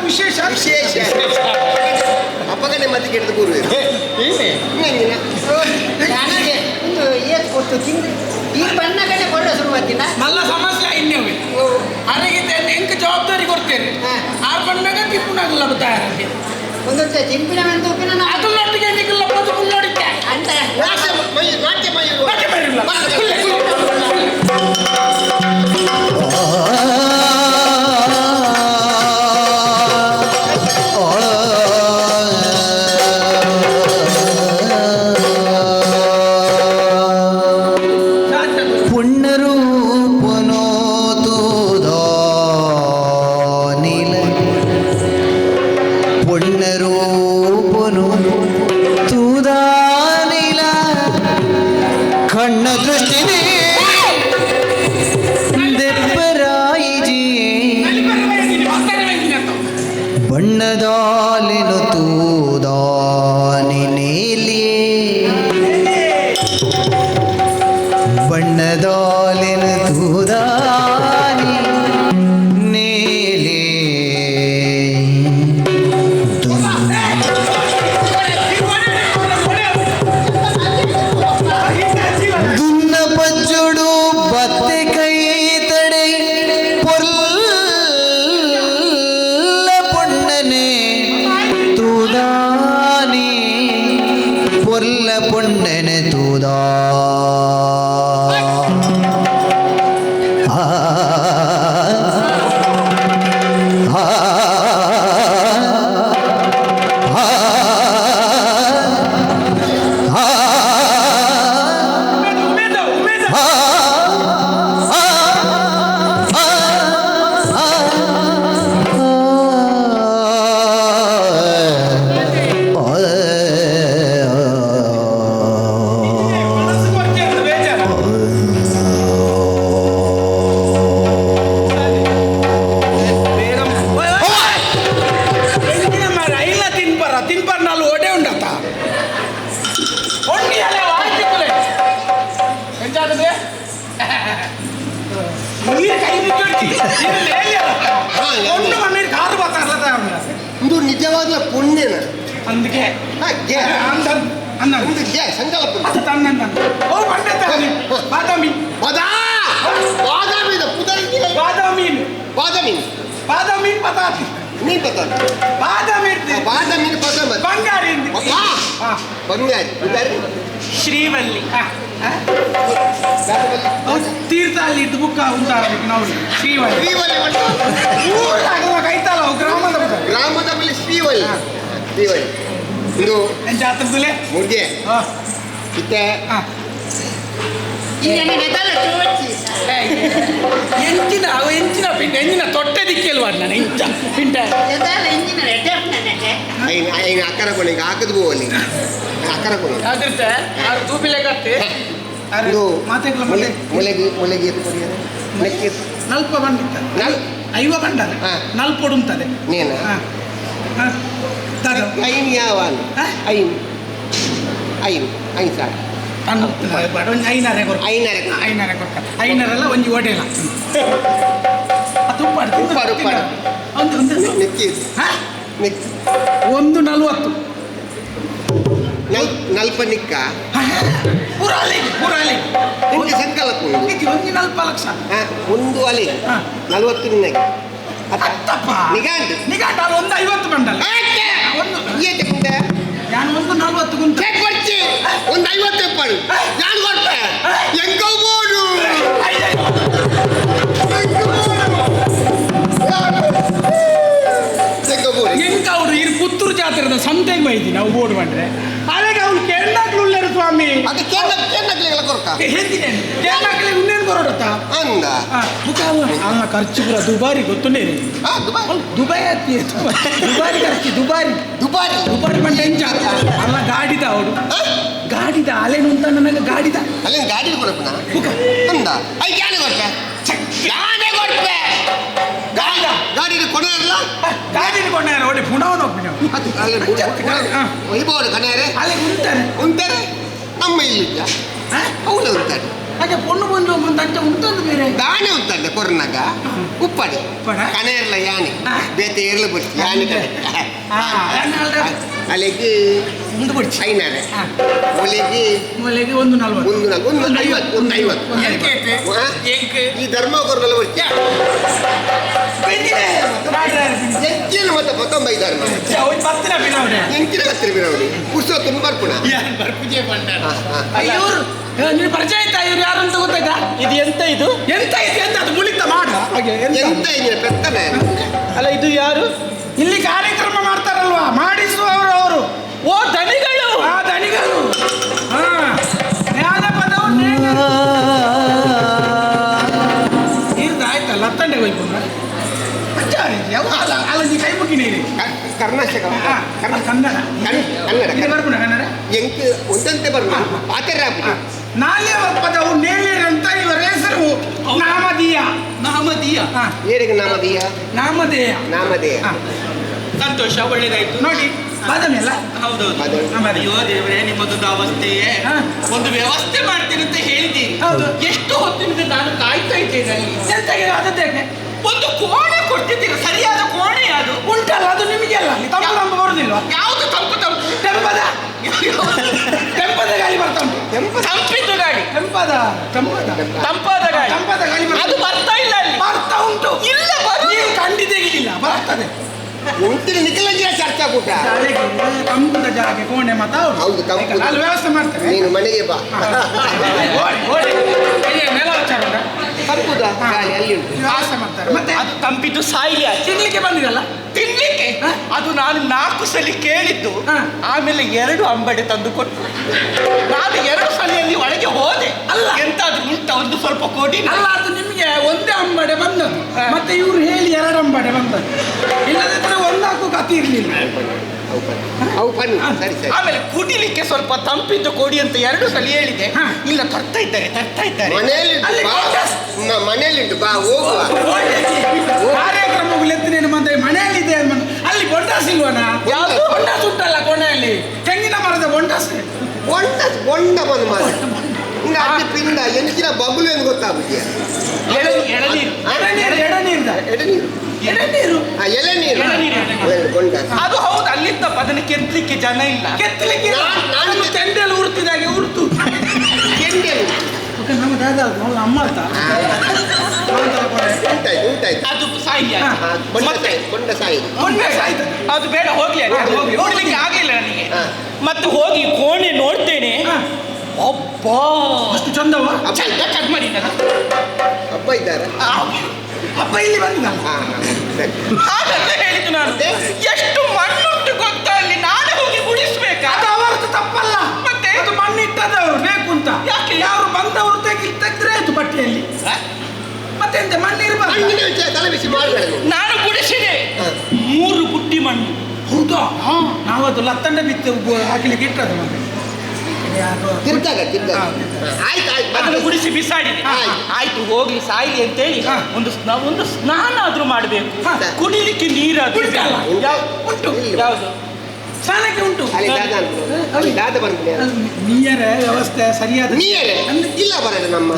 ವಿಶೇಷ ವಿಶೇಷ ಅಪ್ಪಗನೆ ಮತ್ತೆ ಕೆಟ್ಟದ ಕೂರು ಏತ್ ಕೊಟ್ಟು ತಿಂದು ಈ ಬಣ್ಣ ಕಡೆ ಕೊಡ ಶುರುವಾತಿನ നല്ല ಸಮಸ್ಯೆ ಇನ್ನೇವೆ ಅರಗಿದ್ದೆ ಎಂಕ ಜವಾಬ್ದಾರಿ ಕೊಡ್ತೇನೆ ಆ ಬಣ್ಣಗ ತಿಪ್ಪುನಾಗಲ್ಲ ತಯಾರಾಗಿ ಒಂದೊಂದು ಚಿಂಪಿನ ಮೆಂತು ಉಪ್ಪಿನ ಅದನ್ನೊಟ್ಟಿಗೆ ನಿಗಲ್ಲ ಬದುಕು ನೋಡಿದ್ದೆ ಅಂತ ನಾಟ್ಯ ಮಯೂರು ಬಾಕಿ ಬರಿಲ್ಲ ಕಣ್ಣ ದೃಷ್ಟಿನೇ ದೆಬ್ಬರಾಯಿಜಿ ಬಣ್ಣದಾಲಿನು ತೂದಾನಿ ನೀಲಿ ಬಣ್ಣದಾಲಿನು ತೂದಾನಿ ನೀಲಿ ಪಜ್ಜುಡು ಬತ್ತೆ ಕೈ ತಡೆ ಪೊಲ್ಲ ಪೊಣ್ಣನೆ ತೂದಾನಿ ಪೊಲ್ಲ ಪೊಣ್ಣನೆ ತೂದಾ ಇದು ನಿಜವಾದ ಪುಣ್ಯನ అందుకే ಒಂದು ಸಂಕಲ್ಪ ಬಾದಾಮಿ ಬಾದಾಮಿ ಬಾದಾಮಿ ಬಾದಾಮಿ ಬಾದಾಮಿ ಪದಾತಿ ನೀನ್ ಪತಾತಿ ಬಾದಾಮಿ ಬಾದಾಮಿ ಬಂಗಾರಿ ಬಂಗಾರಿ ಶ್ರೀವಲ್ಲಿ ತೀರ್ಥಹಳ್ಳಿ ಬುಕ್ಕ ಉಂಟಾರ ನಾವು ಶ್ರೀವಲ್ಲಿ ಕೈತಾಲ ಗ್ರಾಮದ ಬಳಿ ಶ್ರೀವಲ್ಲಿ ಇದು ಜಾತ್ರದಲ್ಲೇ ಮುರ್ಗೆ ಇತ್ತೆ ಎಂಚಿನ ಪಿಂಡ ಎಂಚಿನ ತೊಟ್ಟೆ ದಿಕ್ಕಿಲ್ವಾ ನಾನು ಇಂಚ ಪಿಂಡ ಅಕ್ಕರ ಕೊನೆ ಹಾಕದ್ ಬೋವಲ್ಲಿ ಅಕ್ಕರ ಕೊನೆ ಅದಿರ್ತೆ ಅವ್ರು ತೂಪಿಲೆ ಕಟ್ಟಿ ಇದು ಮಾತೆಗಳ ಮುಲೆಗೆ ಮುಲೆಗೆ ನೆಕ್ಕೆ ನಲ್ಪ ಬಂದಿತ್ತ ಐವ ಬಂಡದ ಹಾ. ನಲ್ಪೊಡು ಉಂಟದೆ ನೀನ ಐನ್ ಯಾವನ್ ಐನ್ ಐನ್ ಐನ್ ಸಾಕು ಐನರೆ ಐನರೆ ಐನರೆ ಕೊಟ್ಟ ಐನರೆಲ್ಲ ಒಂಜಿ ಓಟೆಲ ತುಪ್ಪಾಡು ಉಪ್ಪಾಡು ಉಪ್ಪಾಡು ಒಂದು ಒಂದು ನೆಕ್ಕಿ ನೆಕ್ಕಿ 140 ನಲ್ಪ ನಿಕ್ಕ ಪುರಾಲಿ ಪುರಾಲಿ ನಿಂಗೆ ಸಂಕಲ್ಪ ಉಂಟು ಇದು ಒಂದು 40 ಲಕ್ಷ ಒಂದು ಅಲೆ ಹಾ. 40 ನಿನಗೆ ಅತ್ತಪ್ಪ ನಿಗಾಂಡು ನಿಗಾಟ ಒಂದು 50 ಬಂಡಲ್ಲ ಒಂದು ನಾನು ಒಂದು 40 ಗುಂಟ ಕೊಡ್ತಿ ಒಂದು 50 ಎಪ್ಪಡು ನಾನು ಕೊಡ್ತೆ ಎಂಕೋಬೋದು ಎಂಕ ಅವ್ರು ಈ ಪುತ್ತೂರು ಜಾತ್ರೆದ ಸಂತೆಗೆ ಬೈದಿ ನಾವು ಬೋರ್ಡ್ ಮಾಡ್ರೆ ಅಲ್ಲಿಗೆ ಅವ್ನು ಕೇರಳಕ್ಲುಳ್ಳರು ಸ್ವಾಮಿ ಅದು ಕೇರಳಕ್ಕೆಲ್ಲ ಕೊಡ್ಕ ಹೇಳ್ತೀನಿ ಕೇರಳಕ್ಕೆ ಇನ್ನೇನು ಬರೋಡತ್ತ ಅಂದ ಅಲ್ಲ ಖರ್ಚು ಪೂರ ದುಬಾರಿ ಗೊತ್ತುಂಡೇ ದುಬೈ ಆತಿ ದುಬಾರಿ ಖರ್ಚು ದುಬಾರಿ ದುಬಾರಿ ದುಬಾರಿ ಬಂಡ ಎಂಚ ಅಲ್ಲ ಗಾಡಿದ ಅವಳು ಗಾಡಿದ ಅಲೆನು ಅಂತ ನನಗೆ ಗಾಡಿದ ಅಲ್ಲಿ ಗಾಡಿ ಕೊಡಪ್ಪನ ಅಂದ ಐ ಯಾನೆ ಕೊಡ್ತೆ ಯಾನೆ ಕೊಡ್ತೆ ಗಾಡಿ ಕೊನೆಯಲ್ಲ ಗಾಡಿ ಕೊಂಡ ಒಳ್ಳೆ ಪುಣವನೊಪ್ಪಿನ ಅಲ್ಲಿ ವೈಭವ ಕನೆಯರೆ ಅಲ್ಲಿ ಉಂಟಾನೆ ಉಂಟಾರೆ ನಮ್ಮ ಇಲ್ಲಿದ್ದ ಅವಳು ಉಂಟಾನೆ ಹಾಗೆ ಪೊಣ್ಣು ಬಂದು ಮುಂದಂತೆ ಉಂಟೊಂದು ಬೇರೆ ದಾನೆ ಉಂಟಂಡೆ ಕೊರನಾಗ ಉಪ್ಪಡಿ ಕನೆಯರ್ಲ ಯಾನೆ ಬೇತೆ ಏರ್ಲ ಬರ್ತಿ ಯಾನೆ ಕಡೆ ಅಲ್ಲಿಗೆ ಮುಂದೆ ಕೊಡ್ಸಿ ಐನಾರೆ ಒಲೆಗೆ ಮೂಲೆಗೆ ಒಂದು 40 ಒಂದು 50 ಈ ಧರ್ಮಕರ್ನೆಲ್ಲ ಬರ್ತಿ ಎಂಚಿನ ಮತ್ತೆ ಪತ್ತೊಂಬ ಇದ್ದಾರೆ ಎಂಚಿನ ಹತ್ತಿರ ಬಿರವಡಿ ಪುಸ್ತಕ ತುಂಬ ಬರ್ಪುಣ ಇವ್ರು ನೀನು ಪರಿಚಯ ಆಯ್ತಾ ಇವ್ರು ಯಾರು ಅಂತ ಗೊತ್ತಾಯ್ತಾ ಇದು ಎಂತ ಇದು ಎಂತ ಇದೆ ಅಂತ ಅದು ಮುಳಿತ ಮಾಡ ಹಾಗೆ ಎಂತ ಇದೆ ಪೆತ್ತನೆ ಅಲ್ಲ ಇದು ಯಾರು ಇಲ್ಲಿ ಕಾರ್ಯಕ್ರಮ ಮಾಡ್ತಾರಲ್ವಾ ಮಾಡಿಸುವವರು ಅವರು ಓ ದನಿಗಳು ಆ ದನಿಗಳು ಹಾ ಜ್ಞಾನಪದವು ಆಯ್ತಲ್ಲ ತಂಡೆ ಹೋಯ್ಕೊಂಡು ಅಲ್ಲ ನೀ ಕೈ ಮುಗಿನೇರಿ ಕರ್ನಾಟಕ ಕನ್ನಡ ಕನ್ನಡ ಬರ್ಬಿಡ ಕನ್ನಡ ಎಂಕ್ ಒಂದಂತೆ ಬರ್ಮ ಆತರ ನಾಲ್ಯ ಪದವು ನೇಳಿರ ಅಂತ ಇವರ ಹೆಸರು ನಾಮಧೀಯ ನಾಮಧೀಯ ಏರಿಗೆ ನಾಮಧೀಯ ನಾಮಧೇಯ ನಾಮಧೇಯ ಸಂತೋಷ ಒಳ್ಳೇದಾಯ್ತು ನೋಡಿ ಬಾದಾಮಿ ಅಲ್ಲ ಹೌದೌದು ಅಯ್ಯೋ ದೇವರೇ ನಿಮ್ಮದೊಂದು ಅವಸ್ಥೆಯೇ ಒಂದು ವ್ಯವಸ್ಥೆ ಮಾಡ್ತೀನಿ ಅಂತ ಹೇಳಿದ್ದೀರಿ ಹೌದು ಎಷ್ಟು ಹೊತ್ತಿನಿಂದ ನಾನು ಕಾಯ್ತಾ ಇದ್ದೇನೆ ಎಂತಾಗಿದೆ ಅದಕ್ಕೆ ಒಂದು ಕೋಣೆ ಕೊಡ್ತಿದ್ದೀರಿ ಸರಿಯಾದ ಕೋಣೆ ಅದು ಉಂಟಲ್ಲ ಅದು ನಿಮಗೆ ಅಲ್ಲ ತಂಪು ತಂಪು ಬರುದಿಲ್ವಾ ಯಾವುದು ತಂಪು ತಂಪು ಟೆಂಪದ ಟೆಂಪದ ಗಾಳಿ ಬರ್ತಾ ಉಂಟು ತಂಪಿದ್ದು ಗಾಡಿ ಟೆಂಪದ ತಂಪಾದ ಗಾಡಿ ಟೆಂಪದ ಗಾಳಿ ಅದು ಬರ್ತಾ ಇಲ್ಲ ಅಲ್ಲಿ ಬರ್ತಾ ಉಂಟು ಇಲ್ಲ ಬರು ನೀವು ಕಂಡಿದ್ದೇಗಿಲ್ಲ ಬರ್ತದೆ ಉಂಟಿನ ನಿಖಿಲಂಜಿನ ಚರ್ಚಾ ಕೂಟ ತಂಪದ ಜಾಗೆ ಕೋಣೆ ಮಾತಾ ಹೌದು ತಂಪು ಅಲ್ಲಿ ವ್ಯವಸ್ಥೆ ಮಾಡ್ತಾರೆ ನೀನು ಮನೆಗೆ ಬಾ ನೆಲ ವಿಚಾರ ತಂಪುದ ಗಾಳಿ ಅಲ್ಲಿ ಉಂಟು ವ್ಯವಸ್ಥೆ ಮಾಡ್ತಾರೆ ಮತ್ತೆ ಅದು ತಂಪಿದ್ದು ಸಾಯಿಲಿ ತಿನ್ಲಿಕ್ಕೆ ಬಂದಿರಲ್ಲ ತಿನ್ಲಿಕ್ಕೆ ಅದು ನಾನು 4 ಸಲ ಕೇಳಿದ್ದು ಆಮೇಲೆ 2 ಅಂಬಡೆ ತಂದು ಕೊಟ್ಟು ನಾನು 2 ಸಲಿಯಲ್ಲಿ ಒಳಗೆ ಹೋದೆ ಅಲ್ಲ ಎಂತಾದ್ರೂ ಉಂಟ ಒಂದು ಸ್ವಲ್ಪ ಕೊಡಿ ಅಲ್ಲ ಅದು ನಿಮಗೆ ಒಂದೇ ಅಂಬಡೆ ಬಂದದ್ದು ಮತ್ತೆ ಇವ್ರು ಹೇಳಿ 2 ಅಂಬಡೆ ಬಂದದ್ದು ಇಲ್ಲದಿದ್ರೆ ಒಂದಾಕು ಕತಿ ಇರ್ಲಿಲ್ಲ ಅವು ಬನ್ನಿ ಸರಿ ಸರಿ ಆಮೇಲೆ ಕುಡಿಲಿಕ್ಕೆ ಸ್ವಲ್ಪ ತಂಪಿದ್ದು ಕೊಡಿ ಅಂತ 2 ಸಲ ಹೇಳಿದೆ ಇಲ್ಲ ತರ್ತಾ ಇದ್ದಾರೆ ಮನೆಯಲ್ಲಿ ಮನೆಯಲ್ಲಿ ಉಂಟು ಬಾ ಹೋಗುವ ಕಾರ್ಯಕ್ರಮಗಳು ಎತ್ತಿನೇನು ಬಂದ್ರೆ ಮನೆಯಲ್ಲಿದೆ ಅಲ್ಲಿ ಬೊಂಡಾಸ್ ಇಲ್ವನ ಯಾವುದು ಬೊಂಡಾಸ್ ಉಂಟಲ್ಲ ಕೊನೆಯಲ್ಲಿ ತೆಂಗಿನ ಮರದ ಬೊಂಡಾಸ್ ಬೊಂಡ ಬಂದು ಮಾಡ ಹಿಂಗ ಅಲ್ಲಿ ಪಿಂಡ ಎಂಚಿನ ಬಗುಲು ಏನು ಗೊತ್ತಾಗುತ್ತೆ ಎಳನೀರು ಎಳೆನೀರು ಬೊಂಡ ಅದು ಹೌದು ಅಲ್ಲಿಂದ ಅದನ್ನು ಕೆತ್ತಲಿಕ್ಕೆ ಜನ ಇಲ್ಲ ಕೆತ್ತಲಿಕ್ಕೆ ನಾನು ತೆಂಡೆಯಲ್ಲಿ ಉರ್ತಿದಾಗೆ ಉರ್ತು ಕೆಂಡೆಲು ನಮ್ಮ ದಾದ ಅಮ್ಮ ಅಂತ ಉಂಟಾಯ್ತು ಅದು ಸಾಯಿ ಬೊಂಡ ಸಾಯಿ ಅದು ಬೇಡ ಹೋಗ್ಲಿ ನೋಡ್ಲಿಕ್ಕೆ ಆಗಿಲ್ಲ ನನಗೆ ಮತ್ತೆ ಹೋಗಿ ಕೋಣೆ ನೋಡ್ತೇನೆ ಅಬ್ಬಾ ಅಷ್ಟು ಚಂದವ ಕಟ್ ಮಾಡಿ ಹಬ್ಬ ಇದ್ದಾರೆ ಅಪ್ಪ ಇಲ್ಲಿ ಬಂದಿಲ್ಲ ಹಾಗಂತ ಹೇಳಿದ್ದು ನಾನು ಎಷ್ಟು ಮಣ್ಣುಂಟು ಗೊತ್ತಾ ಅಲ್ಲಿ ನಾನೇ ಹೋಗಿ ಗುಡಿಸ್ಬೇಕಾ ಅದು ಅವರದ್ದು ತಪ್ಪಲ್ಲ ಮತ್ತೆ ಅದು ಮಣ್ಣು ಇಟ್ಟದವರು ಬೇಕು ಅಂತ ಯಾಕೆ ಯಾರು ಬಂದವರು ತೆಗೆದ್ರೆ ಆಯ್ತು ಬಟ್ಟೆಯಲ್ಲಿ ಮತ್ತೆ ಎಂತ ಮಣ್ಣು ಇರಬಾರ್ದು ತಲೆ ಬಿಸಿ ಮಾಡಬೇಡ ನಾನು ಗುಡಿಸಿದೆ 3 ಬುಟ್ಟಿ ಮಣ್ಣು ಹೌದಾ ನಾವು ಅದು ಲತ್ತಂಡ ಬಿತ್ತು ಹಾಕಲಿಕ್ಕೆ ಇಟ್ಟದ್ದು ಮತ್ತೆ ತಿರ್ಗಾಗ ಆಯ್ತು ಅದನ್ನು ಗುಡಿಸಿ ಬಿಸಾಡಿದೆ. ಆಯ್ತು ಹೋಗ್ಲಿ ಸಾಯ್ಲಿ ಅಂತೇಳಿ ಒಂದು ಸ್ನಾನ ಆದ್ರೂ ಮಾಡಬೇಕು. ಕುಡಿಲಿಕ್ಕೆ ನೀರಾದ್ರೂ ಉಂಟು. ಯಾವುದು ಸ್ನಾನಕ್ಕೆ ಉಂಟು ದಾದ ಬಂದ್ರೆ ನೀರ ವ್ಯವಸ್ಥೆ ಸರಿಯಾದ ನೀರೇ ಇಲ್ಲ ಬರಲ್ಲ ನಮ್ಮ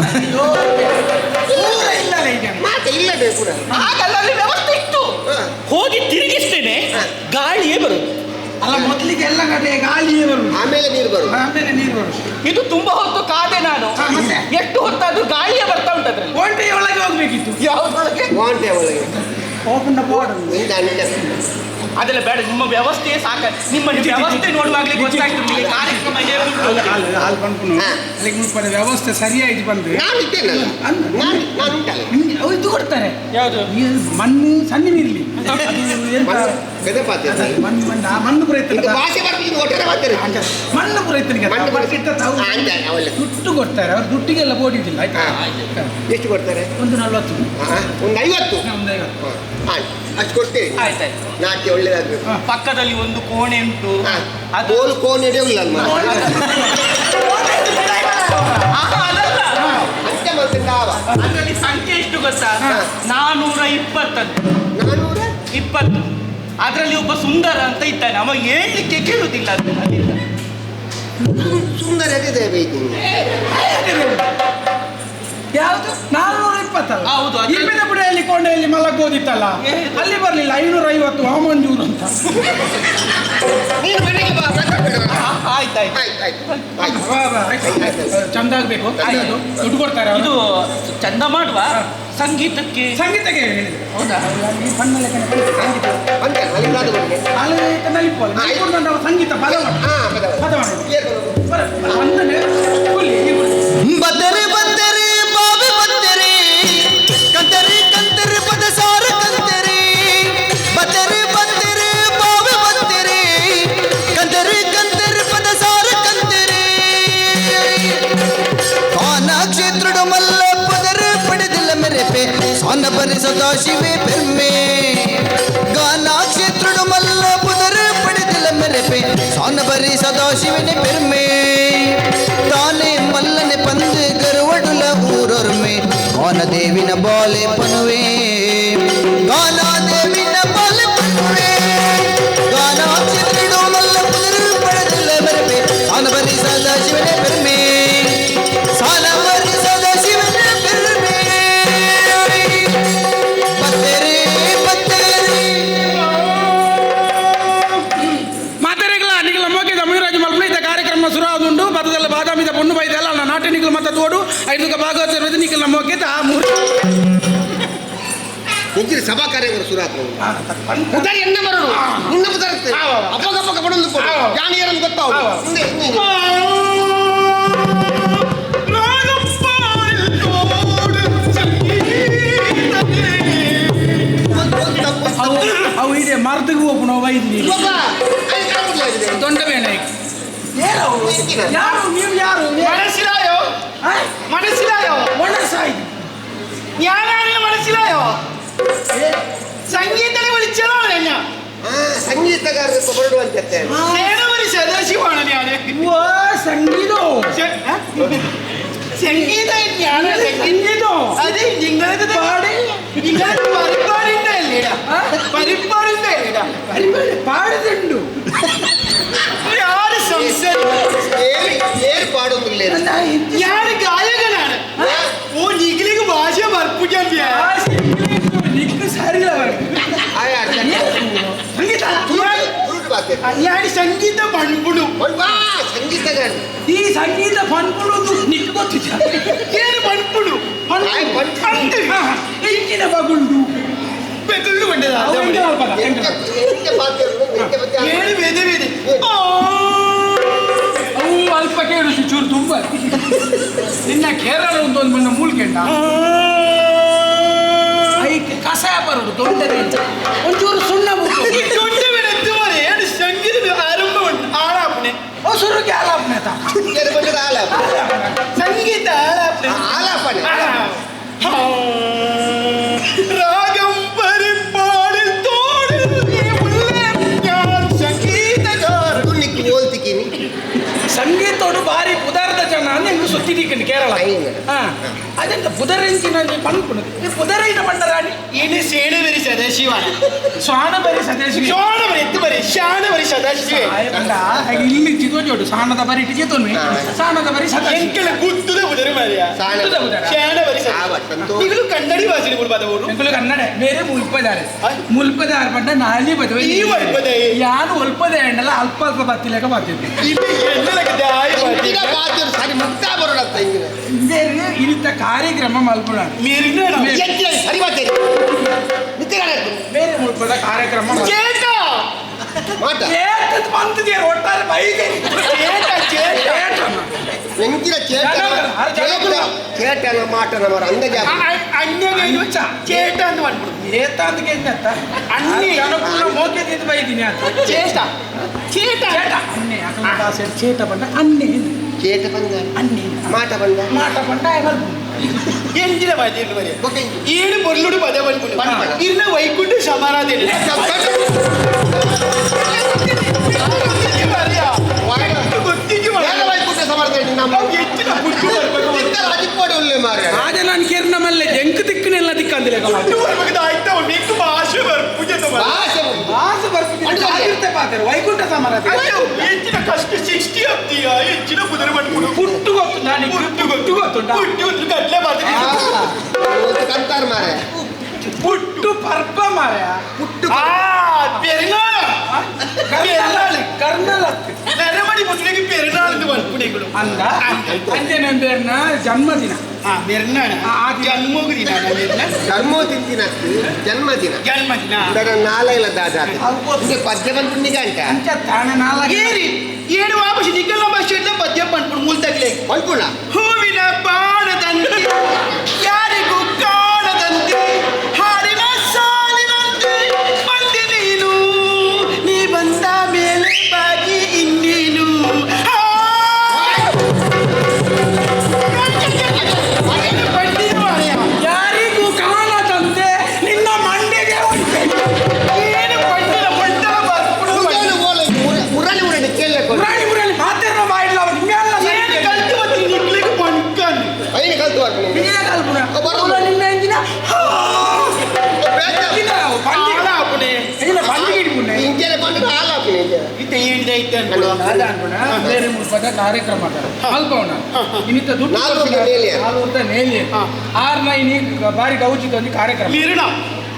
ಇಲ್ಲ ಈಗ ಮಾತೆ ಇಲ್ಲದೆ ಕೂಡ ಹಾಗಲ್ಲ, ಅಲ್ಲಿ ವ್ಯವಸ್ಥೆ ಇತ್ತು. ಹೋಗಿ ತಿರುಗಿಸ್ತೇನೆ, ಗಾಳಿಯೇ ಬರುದು. ಅಲ್ಲ ಮೊದಲಿಗೆ ಎಲ್ಲ ಕಡೆ ಗಾಳಿಯೇ ಬರುದು, ಆಮೇಲೆ ನೀರು ಬರುದು. ಇದು ತುಂಬಾ ಹೊತ್ತು ಕಾದೆ ನಾನು. ಎಷ್ಟು ಹೊತ್ತಾದ್ರೂ ಗಾಳಿಯೇ ಬರ್ತಾ ಉಂಟದ್ರಲ್ಲಿ. ಕೋಟೆಯ ಒಳಗೆ ಹೋಗ್ಬೇಕಿತ್ತು. ಯಾವ್ದೊಳಗೆ? ವಾಂಟೆ ಒಳಗೆ ಓಪನ್ ಬೋರ್ಡ್ ಅದೆಲ್ಲ ಬೇಡ, ನಿಮ್ಮ ವ್ಯವಸ್ಥೆ ಸಾಕ. ನಿಮ್ಮ ವ್ಯವಸ್ಥೆ ನೋಡುವಾಗಲೇ ಗೊತ್ತಾಗ್ತದೆ ನಿಮಗೆ ಕಾರ್ಯಕ್ರಮ ವ್ಯವಸ್ಥೆ ಸರಿಯಾಗಿ ಬಂದ್ರೆ ನಾನು ಇದ್ದೇನಲ್ಲ, ನಾನು ಉಂಟಲ್ಲ. ಇದು ಕೊಡ್ತಾರೆ ಯಾವುದು? ಮಣ್ಣು ಸಣ್ಣ ಇರಲಿ ಮಣ್ಣು ಪುರೈತನಿಗೆ ಭಾಷೆ ಬರ್ತೀನಿ ಒಟ್ಟಾರೆ ಮಾಡ್ತಾರೆ. ಮಣ್ಣು ಪುರೈತನಿಗೆ ದುಡ್ಡು ಕೊಡ್ತಾರೆ. ಅವ್ರು ದುಡ್ಡಿಗೆಲ್ಲ ಬೋಡಿದಿಲ್ಲ. ಎಷ್ಟು ಕೊಡ್ತಾರೆ? ಒಂದು 40, ಒಂದು 50. ಅಷ್ಟು ಕೊಡ್ತೇವೆ. ಆಯ್ತಾಯ್ತು. ನಾಟ್ಯ ಒಳ್ಳೇದಾಗ್ಬೇಕು. ಪಕ್ಕದಲ್ಲಿ ಒಂದು ಕೋಣೆ ಉಂಟು. ಅದು ಕೋಣೆ ಇಲ್ಲ ಅಲ್ವಾ? ಅದರಲ್ಲಿ ಸಂಖ್ಯೆ ಎಷ್ಟು ಗೊತ್ತಾ? 420. 420. ಅದರಲ್ಲಿ ಒಬ್ಬ ಸುಂದರ ಅಂತ ಇದ್ದಾನೆ. ಅವ ಹೇಳ್ಲಿಕ್ಕೆ ಕೇಳುದಿಲ್ಲ. ಸುಂದರ ಯಾವುದು? 420. ಹೌದು. ಇಲ್ಲಿನ ಬುಡೆಯಲ್ಲಿ ಕೋಣೆಯಲ್ಲಿ ಮಲಗೋದಿತ್ತಲ್ಲ, ಅಲ್ಲಿ ಬರ್ಲಿಲ್ಲ. 550 ವಾಮಂಜೂರು ಅಂತ. ಚಂದ ಆಗ್ಬೇಕು, ದುಡ್ಡು ಕೊಡ್ತಾರೆ. ಇದು ಚಂದ ಮಾಡುವ ಸಂಗೀತಕ್ಕೆ ಹೌದಾ? ಸಂಗೀತ ಬತ್ತರೆ ಬತ್ತರೆ ಬಾವಿ ಬತ್ತರೆ ಕಂತರೆ ಕಂತರೆ ಪದ ಸಾರ ಕಂತರೆ ಬತ್ತರೆ ಬತ್ತರೆ ಬಾವಿ ಬತ್ತರೆ ಕಂತರೆ ಕಂತರೆ ಪದ ಸಾರ ಕಂತರೆ ಕಾನ ಕ್ಷೇತ್ರದ ಮಲ್ಲ ಪದರ ಪಡೆದಿಲ್ಲ ಮೆರೆಪೆ ಸಾನ ಬರಿ ಸದಾ ಶಿವೆ ಬೆರ್ಮೆ ಗಾನ ಕ್ಷೇತ್ರದ ಮಲ್ಲ ಪದರ ಪಡೆದಿಲ್ಲ ಮೆರೆಪೆ ಸಾನ ಬರಿ ಸದಾ ಶಿವನೆ ಬೆರ್ಮೆ ತಾನೆ ಮಲ್ಲನೆ ಪಂದು ಗರುವಡುಲ ಊರೊರ್ಮೆ ಗಾನ ದೇವಿನ ಬಾಲೆ ಪನುವೆ ಗಾನ ದೇವಿನ ಬಾಲೆ ಪನುವೆ ಗಾನ ಚಿತ್ರಿಡು ಮಲ್ಲ ಪುದರು ಪಡೆದಿಲ್ಲ ಬೆರಪೆ ಸಾನ ಬರಿ ಸದಾ ಶಿವನೇ ಬೆರ್ಮೆ ಸಾನ ಬರಿ ಸದಾ ಶಿವನೇ ಬೆರ್ಮೆ ಬತ್ತರೆ ಬತ್ತರೆ ಮಾತೆರೆಗಳ ನಿಗಲ ಮೋಗಿದ ಮುನಿರಾಜು ಮಲ್ಪನಿತ ಕಾರ್ಯಕ್ರಮ ಶುರುವಾದುಂಡು ಬದಲ ಬಾದಾಮಿದ ಪೊಣ್ಣು ಬೈದಲ್ಲ ಅಲ್ಲ ನಾಟ್ಯ ನಿಗಲು ಮತ್ತೆ ತೋಡು ಐದು ಭಾಗವತ ನಿಖಿಲ ಮೋಗಿತ ಆ ಮೂರು ಮುಂಚಿನ ಸಭಾ ಕಾರ್ಯಕ್ರಮ ಶುರು ಆಗ್ತದೆ. ಎನ್ನ ಬರೋದು ನಿನ್ನ ಬರುತ್ತೆ ಅಪ್ಪಗಪ್ಪಗ ಬಡೊಂದು ಜಾನಿಯರನ್ನು ಗೊತ್ತಾವು ಮುಂದೆ ಅವು ಇದೆ ಮರ್ದಿಗೂ ಒಬ್ಬನ ವೈದ್ಯ ದೊಡ್ಡ ಬೇನೆ ಯಾರು ನೀವು ಯಾರು മനസ്സിലായോ മനസ്സായി ഞാനാണെന്ന് മനസ്സിലായോ സംഗീതനെ വിളിച്ചതാണ് ഞാൻ സംഗീതകാരൻ ಹೊರಡುವಂತೆ ഒരു സദാശിവാണ് ഞാൻ ഓ സംഗീതോ സംഗീതം ഞാൻ സംഗീതോ അത് നിങ്ങൾക്ക് പാടി നിങ്ങൾക്ക് പരിപാടിന്റെ പാടുന്നുണ്ടു ആര് ഏത് പാടൊന്നുമില്ല ഞാൻ ഗായകനാണ് ഓ നിഖിലേക്ക് ഭാഷ വർപ്പിക്കാൻ ഞാൻ ಸಂಗೀತ ಪಂಪುಡು ಸಂಗೀತಗಾರ ಈ ಸಂಗೀತ ಪಂಪುಡು ನಿಕ್ ಗೊತ್ತಿಲ್ಲ ಏನು ಪಂಪುಡು ಇಂಚಿನ ಬಗುಂಡು ಬೆಗುಂಡು ಬಂದದ ಏನು ಬೇದೆ ಬೇದೆ ಅವು ಅಲ್ಪ ಕೇಳು ಚೂರು ತುಂಬ ನಿನ್ನ ಕೇರಳ ಒಂದೊಂದು ಮಣ್ಣ ಮೂಲ್ಕೆಂಡ ಐಕೆ ಕಷಾಯ ಬರೋದು ದೊಡ್ಡದೆ ಒಂಚೂರು ಸುಣ್ಣ ದೊಡ್ಡ ಬೆಳೆತ್ತುವರೆ ಏನು ಸಂಗೀತದ ಆರಂಭ ಉಂಟು ಆಲಾಪನೆ ಹೊಸರುಗೆ ಆಲಾಪನೆ ಸಂಗೀತ ಆಲಾಪನೆ ರಾಗಂ ಪರಿಪಾಡಿಲ್ ತೋಡಿಲ್ ಸಂಗೀತಗಾರ ನಿಕ್ಕಿ ಓಲ್ತಿದ್ದೀನಿ ಸಂಗೀತೋಡು ಭಾರಿ ಅದೆಂತ ಬುಧರೆಂಚಿನ ಪಂಪುನು ಬುಧರೈನ ಮಂಡರಾಣಿ ಇನ್ನು ಸೇಣೆ ಬರಿ ಸದಾಶಿವ ಸ್ವಾನ ಬರಿ ಸದಸ್ಯ ಶಾಣ ಬರಿ ಎತ್ತು ಬರಿ ಶಾಣ ಬರಿ ಸದಾಶಿವ ಇಲ್ಲಿ ಚಿಗೋ ಜೋಡು ಸಾಣದ ಬರಿ ಟಿಕೆ ತೊನ್ನಿ ಸಾಣದ ಬರಿ ಸದಸ್ಯ ಎಂಕಲ ಗುತ್ತದ ಬುಧರು ಮಾರಿಯ ಶಾಣ ಬರಿ ಸದಾಶಿವ ಈಗಲೂ ಕನ್ನಡಿ ಭಾಷೆ ಬದವರು ಎಂಕಲು ಕನ್ನಡ ಬೇರೆ ಮುಲ್ಪದಾರೆ ಮುಲ್ಪದಾರ ಪಂಡ ನಾಲಿ ಬದವೆ ಈ ಒಲ್ಪದೆ ಯಾನು ಒಲ್ಪದೆ ಅಂಡಲ್ಲ ಅಲ್ಪ ಅಲ್ಪ ಬತ್ತಿಲೆಕ ಬರ್ತಿದ್ದೆ ಇದು ಎಲ್ಲಲಕ ದಾಯ ಈಗ ಬಾತಿರು ಸರಿ ಮುಕ್ತಾ ಬರೋಣಂತ ಹಿಂಗೆ ಬೇರೆ ಇಳಿತ ಕಾರ್ಯಕ್ರಮ ಮಲ್ಪುಣ ಮೇರಿನ ಎತ್ತಿನ ಸರಿ ಬಾತೇರಿ ನಿತ್ಯಗಾರ ಬೇರೆ ಮುಲ್ಪದ ಕಾರ್ಯಕ್ರಮ ಚೇಟ ಮಾಟ ಬಂದಿದೆ ಒಟ್ಟಾರೆ ಬೈದೆ ಎಂಕಿನ ಚೇಟನ ಮಾಟನ ಮರ ಅಂದಜ ಅನ್ಯಗೆ ಚೇಟ ಅಂತ ಮಾಡ್ಬಿಡು ಏತ ಅಂದಕ್ಕೆ ಎಂತ ಅನ್ನಿ ಅನುಕೂಲ ಮೋಕೆ ತಿಂದು ಬೈದಿನಿ ಅಂತ ಚೇಟ ಚೇಟ ಚೇಟ ಅನ್ನೆ ಅಕಲ ಭಾಷೆ ಚೇಟ ಬಂದ ಅನ್ನೆ ಚೇಟ ಬಂದ ಅನ್ನೆ ಮಾಟ ಬಂದ ಮಾಟ ಬಂದ ಎಂಜಿನ ಬಾಜಿ ಮರಿ ಏನು ಬೊರ್ಲುಡು ಪದ ಬಂದ್ಬಿಡು ಇನ್ನ ವೈಕುಂಠ ಸಮಾರಾಧನೆ ವೈಕುಂಠ ಸಮರ್ಥನೆ ನಮ್ಮ ಹೆಚ್ಚಿನ ಬುಟ್ಟು ಅದಿಕ್ಕೋಡೆ ಒಳ್ಳೆ ಮಾರ ಆಗ ನಾನು ಕೇರ್ ನಮ್ಮಲ್ಲೇ ಜಂಕ್ ದಿಕ್ಕನೆಲ್ಲ ದಿಕ್ಕಂದಿಲ್ಲ ಆಯ್ತಾ ನೀಕು ಭಾಷೆ ಬರ್ಪುಜ ಭಾಷೆ ಭಾಷೆ ಬರ್ತಿದ್ದೆ ಪಾತ್ರ ವೈಕುಂಠ ಸಮಾರಾಧ ಹೆಚ್ಚಿನ ಕಷ್ಟ 60 ಆಗ್ತೀಯ ಹೆಚ್ಚಿನ ಕುದುರೆ ಮಾಡ್ಬಿಡು ಪುಟ್ಟು ಗೊತ್ತು ನಾನು ಪುಟ್ಟು ಗೊತ್ತು ಪುಟ್ಟು ಗಡ್ಲೆ ಮಾತ್ರ ಕಂತಾರ ಮಾರ ಪುಟ್ಟು ಪರ್ಪ ಮಾರ ಪುಟ್ಟು ಪೆರುನಾಳ ಕರ್ನಲ್ ನೆರೆಮಡಿ ಮುಸ್ಲಿಗೆ ಪೆರುನಾಳ ಬರ್ಪುಡಿಗಳು ಅಂದ ಅಂಜನ ಬೇರ್ನ ಜನ್ಮದಿನ ಪೆರುನಾಳ ಜನ್ಮದಿನ ಜನ್ಮದಿನ ಜನ್ಮದಿನ ಜನ್ಮದಿನ ಇದರ ನಾಳೆಲ್ಲ ದಾದ ಇದು ಪದ್ಯ ಬಂದ್ಬಿಟ್ಟು ಅಂಟ ಅಂಚ ತಾಣ ನಾಲ ಏರಿ ಏಳು ವಾಪಸ್ ನಿಕ್ಕಲ್ಲ ಭಾಷೆಯಿಂದ ಪದ್ಯ ಬಂದ್ಬಿಡು ಮುಲ್ತಗ್ಲೆ ಬಂದ್ಬಿಡ ಹೂವಿನ ಬಾಣದಂತೆ ಯಾರಿಗೂ ಕಾಣದಂತೆ ಹಾಡಿನ ಸಾಲಿನಂತೆ ಬಂದೆ ನೀನು ನೀ ಬಂದ ಮೇಲೆ ಬಾಗಿ ಇನ್ನೇನು ಯಾರಿಗೂ ಕಾಣದಂತೆ ನಿನ್ನ ಮಂಡೆಗೆ ಏನು ಪಂಡಿನ ಪಂಡಲ ಬರ್ಬಿಡು ಮುರಳಿ ಮುರಳಿ ಕೇಳಬೇಕು ಮುರಾಳಿ ಮುರಾಳಿ ಮಾತೇನ ಮಾಡಿಲ್ಲ ಅವ್ರು ನಿಮ್ಮೆಲ್ಲ ಏನು ಕಲ್ತು ಮತ್ತೆ ನಿಕ್ಲಿಗೆ ಪಂಕನ್ ಐನು ಕಲ್ತು ಬರ್ತೀನಿ ನಿನ್ನ ಕಲ್ಪುನ ಬರೋದು. ನಿನ್ನ ಎಂಜಿನ ಹಾಳಾಪುಣೆ ಇಲ್ಲ ಬಂದಿಗೆ ಇಟ್ಕೊಂಡೆ ಇಂಕೆಲೆ ಬಂದು ಕಾಲ ಹಾಕ್ತೀನಿ ಇತ್ತ ಏನಿದೆ ಇತ್ತ ಅನ್ಬಿಡು ಅದ ಅನ್ಕೊಂಡ ಬೇರೆ ಮುಲ್ಪದ ಕಾರ್ಯಕ್ರಮ ಅಲ್ಪವನ ಇನ್ನಿತ ದುಡ್ಡು ನಾಲ್ಕು ವರ್ಷ ನೇಲಿ. 4 ವರ್ಷ ನೇಲಿ ಆರ್ನ ಇನ್ನಿ ಬಾರಿ ಗೌಚಿತ ಒಂದು ಕಾರ್ಯಕ್ರಮ ಮಿರ್ಣ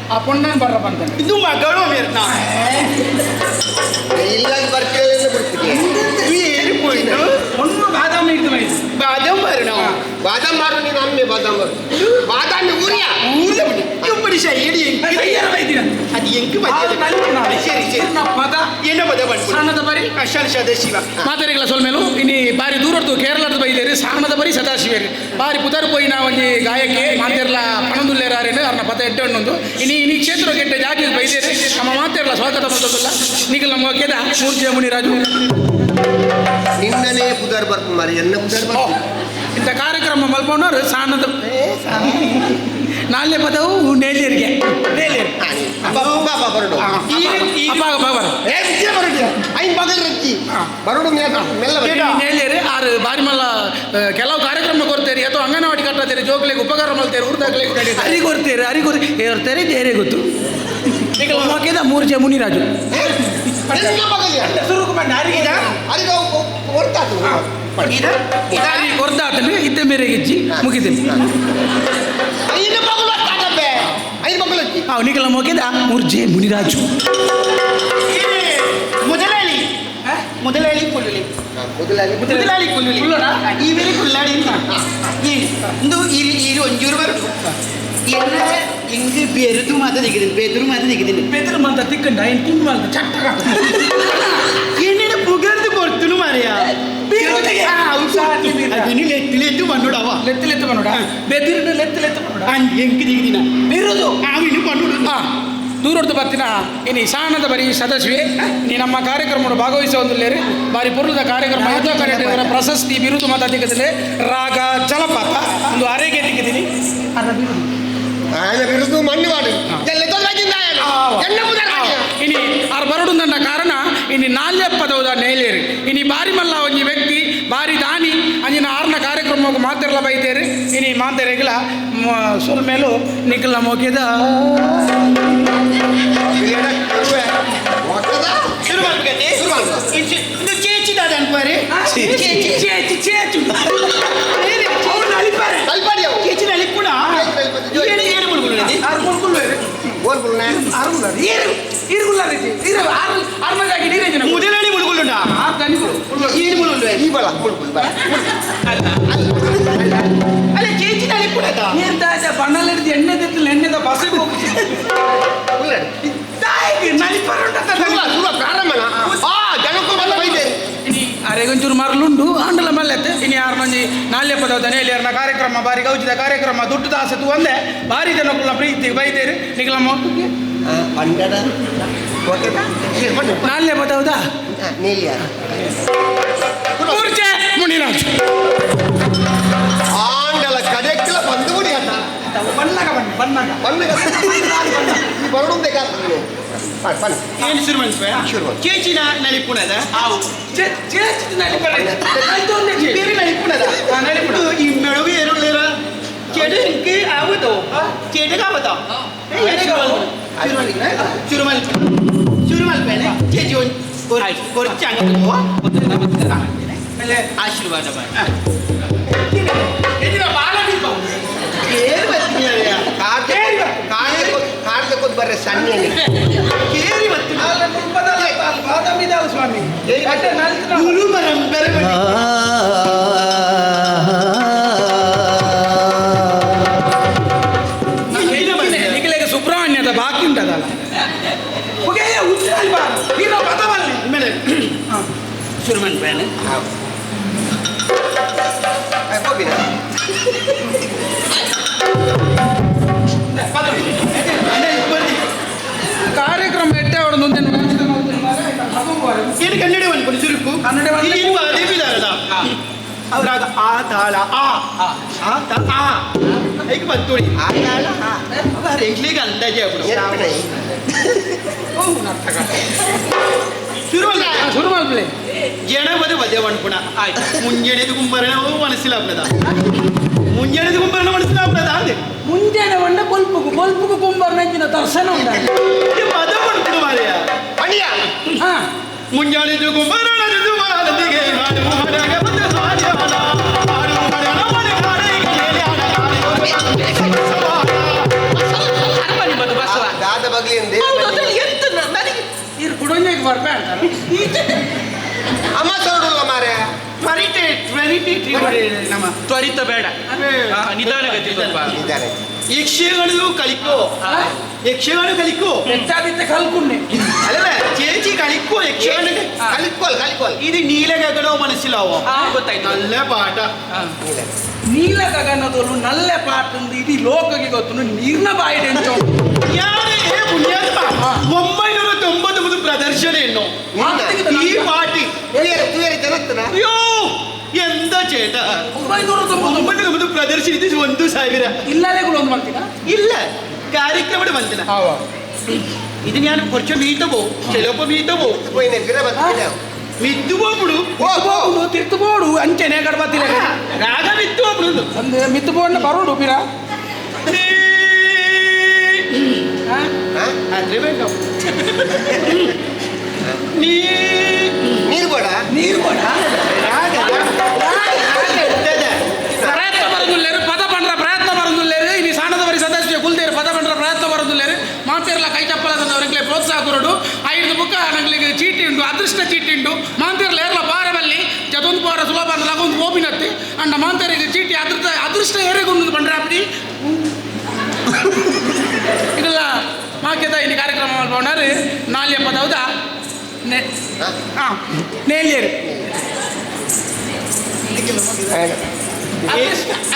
ಆ ಪೊಣ್ಣನ್ ಬರ್ರ ಬಂತಾನೆ ಇದು ಮಗಳು ಮಿರ್ಣ ಇಲ್ಲ ಬರ್ತೀವಿ ಬಿಡ್ತೀನಿ ಏನು ಪೋಯ್ತು ಒಂದು ಬಾದಾಮಿ ಇಡ್ದು ಮೈದು ಬಾದಂ ಬರ್ಣ ಬಾದಾಮ್ ಮಾರು ನೀನು ಅಮ್ಮೆ ಬಾದಾಮ್ ಮಾರು ಬಾದಾಮಿ ಊರಿಯ ಊರ್ಲ ಬಿಡಿ ಇಬ್ಬರಿ ಶೈಡಿ ಕೈಯಾರ ಬೈದಿನ ಅದು ಎಂಕು ಬಂದಿದೆ ಸರಿ ಸರಿ ಪದ ಏನೋ ಪದ ಬಂದ್ಬಿಡು ಸಾಣದ ಬರಿ ಅಶಾಲ ಸದಾಶಿವ ಮಾತಾಡಿಗಳ ಸೊಲ್ಮೇಲು ಇನ್ನು ಬಾರಿ ದೂರದ್ದು ಕೇರಳದ ಬೈದೇರಿ ಸಾಣದ ಬರಿ ಸದಾಶಿವೇರಿ ಬಾರಿ ಪುದರ್ ಪೋಯಿನ ಒಂಜಿ ಗಾಯಕ್ಕೆ ಮಾತೆರ್ಲ ಪಣದುಲ್ಲೇರಾರೇನು ಅವ್ರನ್ನ ಪದ ಎಡ್ಡೆ ಹಣ್ಣೊಂದು ಇನ್ನು ಕ್ಷೇತ್ರ ಕೆಟ್ಟ ಜಾತಿ ಬೈದೇರಿ ನಮ್ಮ ಮಾತೆರ್ಲ ಸ್ವಾಗತ ಮಾಡೋದಿಲ್ಲ ನಿಖಲ್ ನಮ್ಮ ಕೆದ ಮೂರ್ತಿಯ ಮುನಿರಾಜು ನಿನ್ನನೇ ಪುದರ್ ಬರ್ತು ಮಾರಿ ಎನ್ನ ಪುದರ್ ಬರ್ತು ಇಂಥ ಕಾರ್ಯಕ್ರಮ ಮಲ್ಕೊಂಡವ್ರು ಸಾಣದ ನಾಲ್ಯ ಪದವು ನೇಲಿಯರಿಗೆ ನೇಲಿಯರ್ ಬಾಬಾ ಬರಡು ಅಪ್ಪ ಬರ ಏ ವಿದ್ಯೆ ಬರಡು ಐನ್ ಬಗಲ್ ರಚ್ಚಿ ಬರಡು ಮೆಲ್ಲ ನೇಲಿಯರು ಆರು ಬಾರಿ ಮಲ್ಲ ಕೆಲವು ಕಾರ್ಯಕ್ರಮ ಕೊಡ್ತೇರಿ ಅಥವಾ ಅಂಗನವಾಡಿ ಕಟ್ಟತೇರಿ ಜೋಕ್ಲೆಗೆ ಉಪಕಾರ ಮಾಡ್ತೇರಿ ಹುರ್ದಾಕ್ಲೆ ಅರಿ ಕೊಡ್ತೇರಿ ಅರಿ ಕೊಡ್ತೇರಿ ಬೇರೆ ಗೊತ್ತು ಈಗ ಮೋಕೆದ ಮೂರ್ಜೆ ಮುನಿರಾಜು ಶುರು ಮಾಡಿ ಅರಿಗಿದ ಅರಿಗೆ ಹೊರ್ತಾತು ಅರಿ ಕೊರ್ದಾತಂದ್ರೆ ಇದ್ದ ಮೇರೆಗೆ ಇಜ್ಜಿ ಮುಗಿತೀನಿ ಐದು ಮಗಳು ತಾಕಬ್ಬೆ ಐದು ಮಗಳು ಹಚ್ಚಿ ಅವು ನಿಖಲ ಮೋಕೆದ ಮೂರ್ಜೆ ಮುನಿರಾಜು ಮೊದಲಾಳಿ ಮೊದಲಾಳಿ ಕುಳ್ಳುಲಿ ಮೊದಲಾಗಿ ಮೊದಲಾಳಿ ಕುಳ್ಳುಲಿ ಈ ಬೇರೆ ಕುಳ್ಳಾಡಿ ಇಂದು ಈ ಒಂಜೂರು ಬರಡು ಎಲ್ಲ ಹಿಂಗೆ ಬೆರೆದು ಮಾತ ತೆಗೆದಿನಿ ಬೆದರು ಮಾತ ತೆಗೆದಿನಿ ಬೆದರು ಮಂತ ತಿಕ್ಕಂಡ ಏನು ತುಂಬ ಮಂತ ಚಟ್ಟ ಏನೇನು ಪುಗರ್ದು ಕೊಡ್ತನು ಮಾರಿಯ ಅದನ್ನು ಲೆತ್ತು ಪಣ್ಣುಡವ ಲೆತ್ತು ಪನ್ನೋಡ ಬೆದಿರಿನ ಲೆತ್ತು ಪನ್ನೋಡ ಎಂಕ್ ತೆಗೆದಿನ ಬಿರುದು ಆವಿನು ಪಣ್ಣುಡು ದೂರದ್ದು ಬರ್ತಿನ ಇನ್ನು ಸಾಣದ ಬರಿ ಸದಸ್ಯೆ ನೀ ನಮ್ಮ ಕಾರ್ಯಕ್ರಮ ಭಾಗವಹಿಸುವುದಿಲ್ಲೇರಿ ಬಾರಿ ಪುರ್ಲದ ಕಾರ್ಯಕ್ರಮ ಯುದ್ಧ ಕಾರ್ಯಕ್ರಮ ಪ್ರಶಸ್ತಿ ಬಿರುದು ಮಾತ ತೆಗೆದಿಲ್ಲ ರಾಗ ಜಲಪಾತ ಒಂದು ಅರೆಗೆ ತೆಗೆದಿನಿ ಅದರ ಬಿರುದು ఆయన బిరుదు మన్నివాడు ಇನಿ ಆರು ಬರಡು ನನ್ನ ಕಾರಣ ಇನಿ ನಾಲ್ಯ ಪದವುದ ನೇಲೇರಿ ಇನಿ ಬಾರಿ ಮಲ್ಲ ಒಂಜಿ ವ್ಯಕ್ತಿ ಬಾರಿ ದಾನಿ ಅಂಜಿನ ಆರ್ನ ಕಾರ್ಯಕ್ರಮ ಮಾತಿರಲ ಮಾಂತೆರ್ಲ ಬೈತೇರಿ ಇನಿ ಮಾಂತೆರೆಗಿಲ ಸೊಲ್ ಮೇಲೂ ನಿಖಿಲ ಮೋಕಿದ చేచిదాది అనుకోరి చేచిన కూడా ఏడు ముడుగులు ముదలని ముడుగులుండా ಅಲ್ಲ చేచిన కూడా ಬಣ್ಣಲಿಡ್ದು ಎಣ್ಣೆ ತೆತ್ತಲು ಎಣ್ಣೆದ ಬಸಗೆ ಹೋಗಿ ಅರೆಗೊಂಚೂರು ಮರಳುಂಡು ಆಂಡಲ ಮಲ್ಲೆತ್ತೆ ಇನ್ನು ಯಾರು ಮಂಜಿ ನಾಲ್ಯ ಪದದ ನೇಲಿಯರ್ನ ಕಾರ್ಯಕ್ರಮ ಬಾರಿ ಗೌಜಿದ ಕಾರ್ಯಕ್ರಮ ದುಡ್ಡು ದಾಸತ್ತು ಒಂದೇ ಭಾರಿ ಜನಕ್ಕುಲ್ಲ ಪ್ರೀತಿ ಬೈತೇರಿ ನಿಖಲಮ್ಮ ನಾಲ್ಯ ಪದವುದಾ ಮುನಿರಾಜ್ ಆಂಡಲ ಕಡೆಕ್ಕಿಲ ಬಂದು ಬಿಡಿ ಅಣ್ಣ ಬಣ್ಣಗ ಬರೋದೇ ಏನು ಶುರು ಮಾಡಿಸ್ಬೇ ಚೇಚಿನ ನಲಿಪುಣದ ಬೇರೆ ನಲಿಪುಣದ ಈ ಮೆಳವಿ ಏರುಳ್ಳೇರ ಚೆಡಕ್ಕೆ ಆಗುತ್ತೋ ಚೆಡಗ ಆಗುತ್ತೋ ಶುರು ಮಲ್ಪೇನೆ ಚೇಚಿ ಕೊರ್ಚಿ ಆಶೀರ್ವಾದ ಕಾಡ್ದಕ್ಕೊಂದು ಬರ್ರೆ ಸಣ್ಣ ಸ್ವಾಮಿ ನಿಖಿಲೆಗೆ ಸುಬ್ರಹ್ಮಣ್ಯದ ಬಾಕಿ ಉಂಟದಲ್ಲ ಮೇಲೆ ಶುರು ಮಲ್ಪೇನೆ ಕಾರ್ಯಕ್ರಮ ಎಟ್ಟೆ ಅವಳು ಏನು ಕನ್ನಡ ಅನ್ಕೊಂಡು ಚುರುಕು ಕನ್ನಡ ಅವರಾಗ ಆ ತಾಳ ಈಗ ಬತ್ತೋಳಿ ಆ ತಾಳ ಅವರ ಇಡ್ಲಿಗೆ ಅಂದಾಜೆ ಶುರು ಮಾಡ್ಬಿಡಿ ಜನಪದ ಪದ್ಯ ಅನ್ಪುಣ ಆಯ್ತು ಮುಂಜಾನೆದು ಕುಂಬರಣವು ಮನಸ್ಸಿಲಾಗ್ತದ ಮುಂಜಾನೆದು ಕುಂಬರಣ ಮನಸ್ಸಿಲಾಗ್ತದ ಅಂದೆ ಮುಂಜಾನೆ ಬಂಡ ಬಲ್ಪುಗು ಕುಂಬಾರ ನೆಂಚಿನ ದರ್ಶನ ಉಂಟಾಗ ಪದ ಅನ್ಪುಣ ಮಾರೆಯ ಅಣಿಯ ಮುಂಜಾನೆದು ಕುಂಬರಣದು ಮಾರದಿಗೆ ಹಾಡು ಹಾಡಾಗ ಬಂದ ಹಾಡ್ಯಾನ ಹಾಡು ಹಾಡ್ಯಾನ ಮನೆ ಕಾಡಿಗೆ ನೇಲ್ಯಾನ ದಾದ ಬಗ್ಲಿಂದ ಇರು ಕುಡಂಜಿಗೆ ಬರ್ಬೇ ಅಂತಾರೆ ಅಮ್ಮ ಸೋಡುಲ್ಲ ಮಾರೆ ನಮ್ಮ ತ್ವರಿತ ಬೇಡ ನಿಧಾನಗತಿ ಸ್ವಲ್ಪ ಯಕ್ಷಗಾನ ಕಲಿಕೋ ಯಕ್ಷಗಾನ ಕಲಿಕೋ ಹೆಚ್ಚಾದಿತ್ತೆ ಕಲ್ಕುಣ್ಣೆ ಅಲ್ಲ ചേച്ചി കളിക്കോ യക്ഷഗാന ಕಲಿಕೋಲ್ ഇത് നീല ഗഗനോ മനസ്സിലാവോ ಗೊತ್ತಾಯ್ತು നല്ല പാട്ട ನೀಲ ಗಗನದಲ್ಲೂ ನಲ್ಲೆ ಪಾಟಂದು ಇಡೀ ಲೋಕಕ್ಕೆ ಗೊತ್ತು ನೀರ್ನ ಬಾಯಿಡೆ ಎಂಚೋ ഞാൻ 999 പ്രദർശന എണ്ണോ ഈ പാട്ട് അയ്യോ എന്താ ചേട്ടാ 999 ಪ್ರದರ್ಶನ 1000 ಇಲ್ಲಲೇ ಒಂದು ಮಾಡ್ತೀರಾ ഇല്ല ಕಾರ್ಯಕ್ರಮ ಬಂದಿಲ್ಲ ഇത് ഞാൻ കുറച്ച് മീത്ത പോവും ചിലപ്പോ മീത്ത പോവും ಮಿದ್ದು ಬೋಬುಡು ಹೋಗುದು ತಿರ್ತು ಬೋಡು ಅಂಚೆನೆ ಗಡ್ಬತ್ತಿರ ರಾಗ ಮಿತ್ತು ಬೋಬುಡು ಅಂದ್ರೆ ಮಿತ್ತು ಬೋಡ್ನ ಬರೋಡು ಪಿರ ಅಂದ್ರೆ ಬೇಡ ನೀರು ಬೇಡ ಪ್ರಯತ್ನ ಬರೋದಿಲ್ಲೇರು ಪದ ಪಂಡ್ರ ಪ್ರಯತ್ನ ಬರೋದಿಲ್ಲೇರು ಇನ್ನು ಸಣ್ಣದವರಿ ಸದಸ್ಯ ಕುಲ್ದೇರು ಪದ ಪಂಡ್ರ ಪ್ರಯತ್ನ ಬರೋದಿಲ್ಲೇರು ಮಾಂತೇರ್ಲ ಕೈ ಚಪ್ಪಲದವರಿಗೆ ಪ್ರೋತ್ಸಾಹ ಕೊರಡು 5 ಬುಕ್ಕ ನಂಗೆ ಚೀಟಿ ಉಂಟು ಅದೃಷ್ಟ ಚೀಟಿ ಉಂಟು ಮಾಂತೇರ್ಲ ಏರ್ಲ ಬಾರದಲ್ಲಿ ಜದೊಂದು ಬಾರ ಸುಲಭ ಅಂದ್ರೆ ಒಂದು ಓಪಿನತ್ತಿ ಅಂಡ ಮಾಂತೇರಿಗೆ ಚೀಟಿ ಅದೃಷ್ಟ ಏರೆಗೊಂದು ಬಂಡ್ರೆ ಅಪ್ಪಿ ಇದೆಲ್ಲ ಮಾಕ್ಯದ ಇನ್ನು ಕಾರ್ಯಕ್ರಮ ಮಾಡ್ಕೊಂಡ್ರೆ ನಾಲ್ಯ ಪದ ಹೌದಾ ನೇಲಿಯರು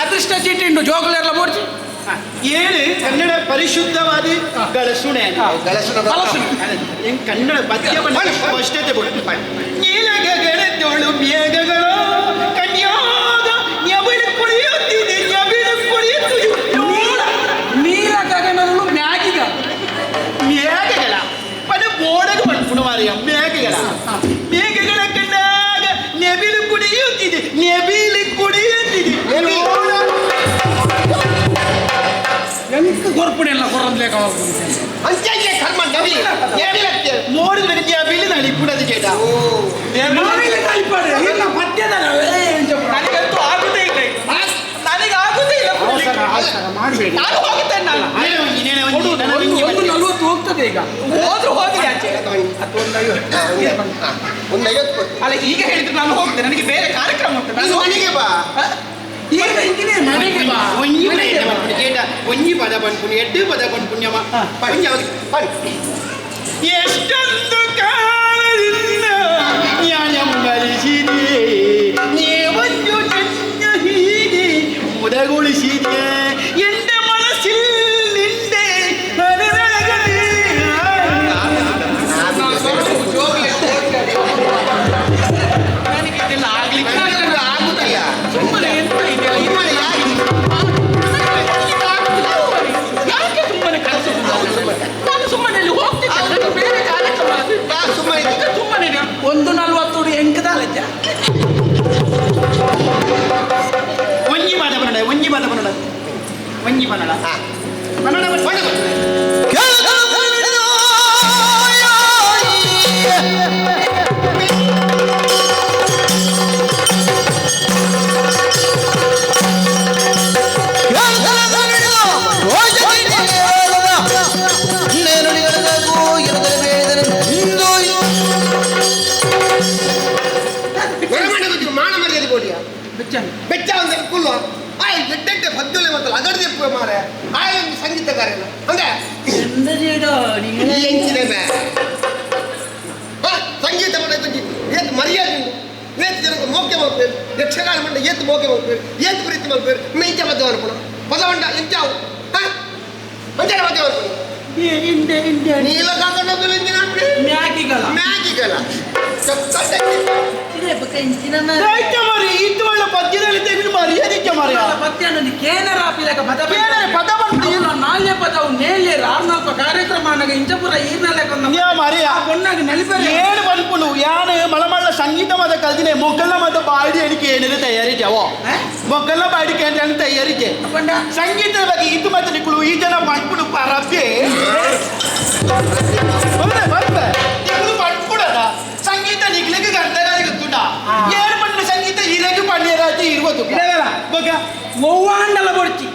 ಅದೃಷ್ಟ ಚೀಟಿ ಉಂಟು ಜೋಗುಲೆಲ್ಲ ಬೋಡ್ಚಿ ಏಳು ಕನ್ನಡ ಪರಿಶುದ್ಧವಾದ ಗಳಸುಣೆ ಕನ್ನಡ ಪದ್ಯ ಸ್ಪಷ್ಟತೆ ನೀಲ ಗಗನದೊಳು ಮೇಘಗಳು ಕನ್ಯಾದ ನ್ಯಬಿಳು ಕುಡಿಯುತ್ತಿದೆ ನೀಲ ಗಗನದಲ್ಲೂ ಮ್ಯಾಗಿಗ ಮೇಘಗಳ ಪದ ಬೋಡಗ ಪಡ್ಕೊಂಡು ಮಾರಿಯ ಮೇಘಗಳ ಕಂಡಾಗ ನೆಬಿಲು ಕುಡಿಯುತ್ತಿದೆ ಅಂಚೆ ಕರ್ಮ ನವಿ ನೋಡಿದ್ರೆ ಬೀಳಿದಲ್ಲಿ ಕೂಡದು ಚೇಟ ನನಗಂತೂ ಆಗುದೇ ಇಲ್ಲ ಇದು. ನನಗಾಗುದೇ ಇಲ್ಲ ಕುಡಿಲಿಕ್ಕೆ. ನಾನು ಹೋಗುತ್ತೇನೆ ನಾನು. ಒಂದು 40 ಹೋಗ್ತದೆ ಈಗ. ಹೋದ್ರು ಹೋಗ್ಲಿ ಆಚೆ. ಒಂದು 50 ಕೊಟ್ಟು ಅಲ್ಲ ಈಗ ಹೇಳಿದ್ರೆ ನಾನು ಹೋಗ್ತೇನೆ, ನನಗೆ ಬೇರೆ ಕಾರ್ಯಕ್ರಮ ಉಂಟು. ನೀನು ಮನೆಗೆ ಬಾ. ಈಗ ಇಂಜಿನಿಯರ್ ಮನೆಗೆ ಬಾ. ಒಂಜಿ ಪದ ಬಂದ್ಪುಣ್ಯ ಎಡ್ಡು ಪದ ಬಂದ್ಪುಣ್ಯಮ್ಮ ಎಷ್ಟೊಂದು ಕಾಲದಿಂದ ನ್ಯಾಯಂಬಲಿಸಿದೆ ನೀವೊಂದು ನನ್ನ ಹೀಗೆ ಮುದಗೊಳಿಸಿದೆ ಎಂದ ಮನಸ್ಸಿಲ್ಲಿಂದೆ ನನಗೆ ಇದೆಲ್ಲ ಆಗ್ಲಿಕ್ಕೆ ಆಗುದಿಲ್ಲ. ಸುಮ್ಮನೆ ಎಂತ ಇದೆಯಲ್ಲ ಇದು ಸುಮ್ಮನೆ ಯಾಕೆ? ಯಾಕೆ ಸುಮ್ಮನೆ ಕಳಿಸುದು? ನಾನು ಸುಮ್ಮನೆ ಅಲ್ಲಿ ಹೋಗ್ತಿದ್ದೆ, ನನಗೆ ಬೇರೆ ಕಾರ್ಯಕ್ರಮ ಅದು. ಬಾ, ಸುಮ್ಮನೆ ಈಗ ಸುಮ್ಮನೆ ನಾನು 1:40 ಎಂಕದಾಲಜ್ಜ ಒಂಜಿ ಪದ ಬನ್ನಡ ಒಂಜಿ ಪದ ಬನ್ನಡ ಒಂಜಿ ಬನ್ನಡ ಬನ್ನಡ ಮಾನ ಮರ್ಯಾದೆ ಕೊಡಿಯಾ ಬೆಚ್ಚ ಒಂದು ಕುಲ್ವ ಆಯ್ ಎಡ್ಡೆಡ್ಡೆ ಭದ್ದಲೆ ಮೊದಲು ಅಗಡ್ದೆ ಮಾರೆ ಆಯ್ ಒಂದು ಸಂಗೀತಗಾರನ ಅಂದ್ರೆ ಎಂಚಿದೆ ಸಂಗೀತ ಮಾಡಕ್ಕೆ ಏತ್ ಮರ್ಯಾದೆ ಉಂಟು ಏತ್ ಜನಕ್ಕೆ ಮೋಕೆ ಮಾಡ್ಬೇಕು ಯಕ್ಷಗಾನ ಮಂಡ ಏತ್ ಮೋಕೆ ಮಾಡ್ಬೇಕು ಏತ್ ಪ್ರೀತಿ ಮಾಡ್ಬೇಕು ಮೆಂಚ ಮಧ್ಯ ಮಾಡ್ಕೊಂಡು ಪದವಂಡ ಎಂಚಾವು ಮಂಚನ ಮಧ್ಯ ಮಾಡ್ಕೊಂಡು ನೀಲ ಕಾಕೊಂಡು ಮ್ಯಾಗಿಗಲ ಮರಿ ಇದು ಒಳ್ಳೆ ಪದ್ಯದಲ್ಲಿ ತೆಗೆದು ಮರ್ಯಾದಿಕ್ಕೆ ಮರ್ಯ ಪದ ನಾಲ್ಯ ಪದವು ನೇಲ್ಯ ರಾರ್ನಾಲ್ಪ ಕಾರ್ಯಕ್ರಮ ಇಂಚಪುರ ಮರ್ಯ ಏನು ಬಂದ್ಪುಳು ಯಾನು ಮಳಮಳ್ಳ ಸಂಗೀತ ಮದ ಕಲ್ದಿನೇ ಮೊಕ್ಕಲ್ಲ ಮದ ಬಾಡಿ ಅಡಿಕೆ ಏನಿದೆ ತಯಾರಿಜಾವೋ ಮೊಕ್ಕಲ್ಲ ಬಾಡಿಕೆ ಅಂತ ತಯಾರಿಕೆ ಸಂಗೀತದ ಬಗ್ಗೆ ಇದು ಮತ್ತೆ ನಿಕ್ಕಳು ಈ ಜನ ಬಂದ್ಪುಳು ಪರಬ್ಗೆ ಬಂದ್ಪುಡದ ಸಂಗೀತ ನಿಗ್ಲಿಕ್ಕೆ ಗಂಟೆಗಳಿಗೆ ಗೊತ್ತುಂಡ ಏನು ಬಂದ ಸಂಗೀತ ಹಿರಗೆ ಪಂಡ್ಯರಾಜೆ ಇರುವುದು ಒವ್ವಾಂಡಲ ಬೊಡ್ಚಿ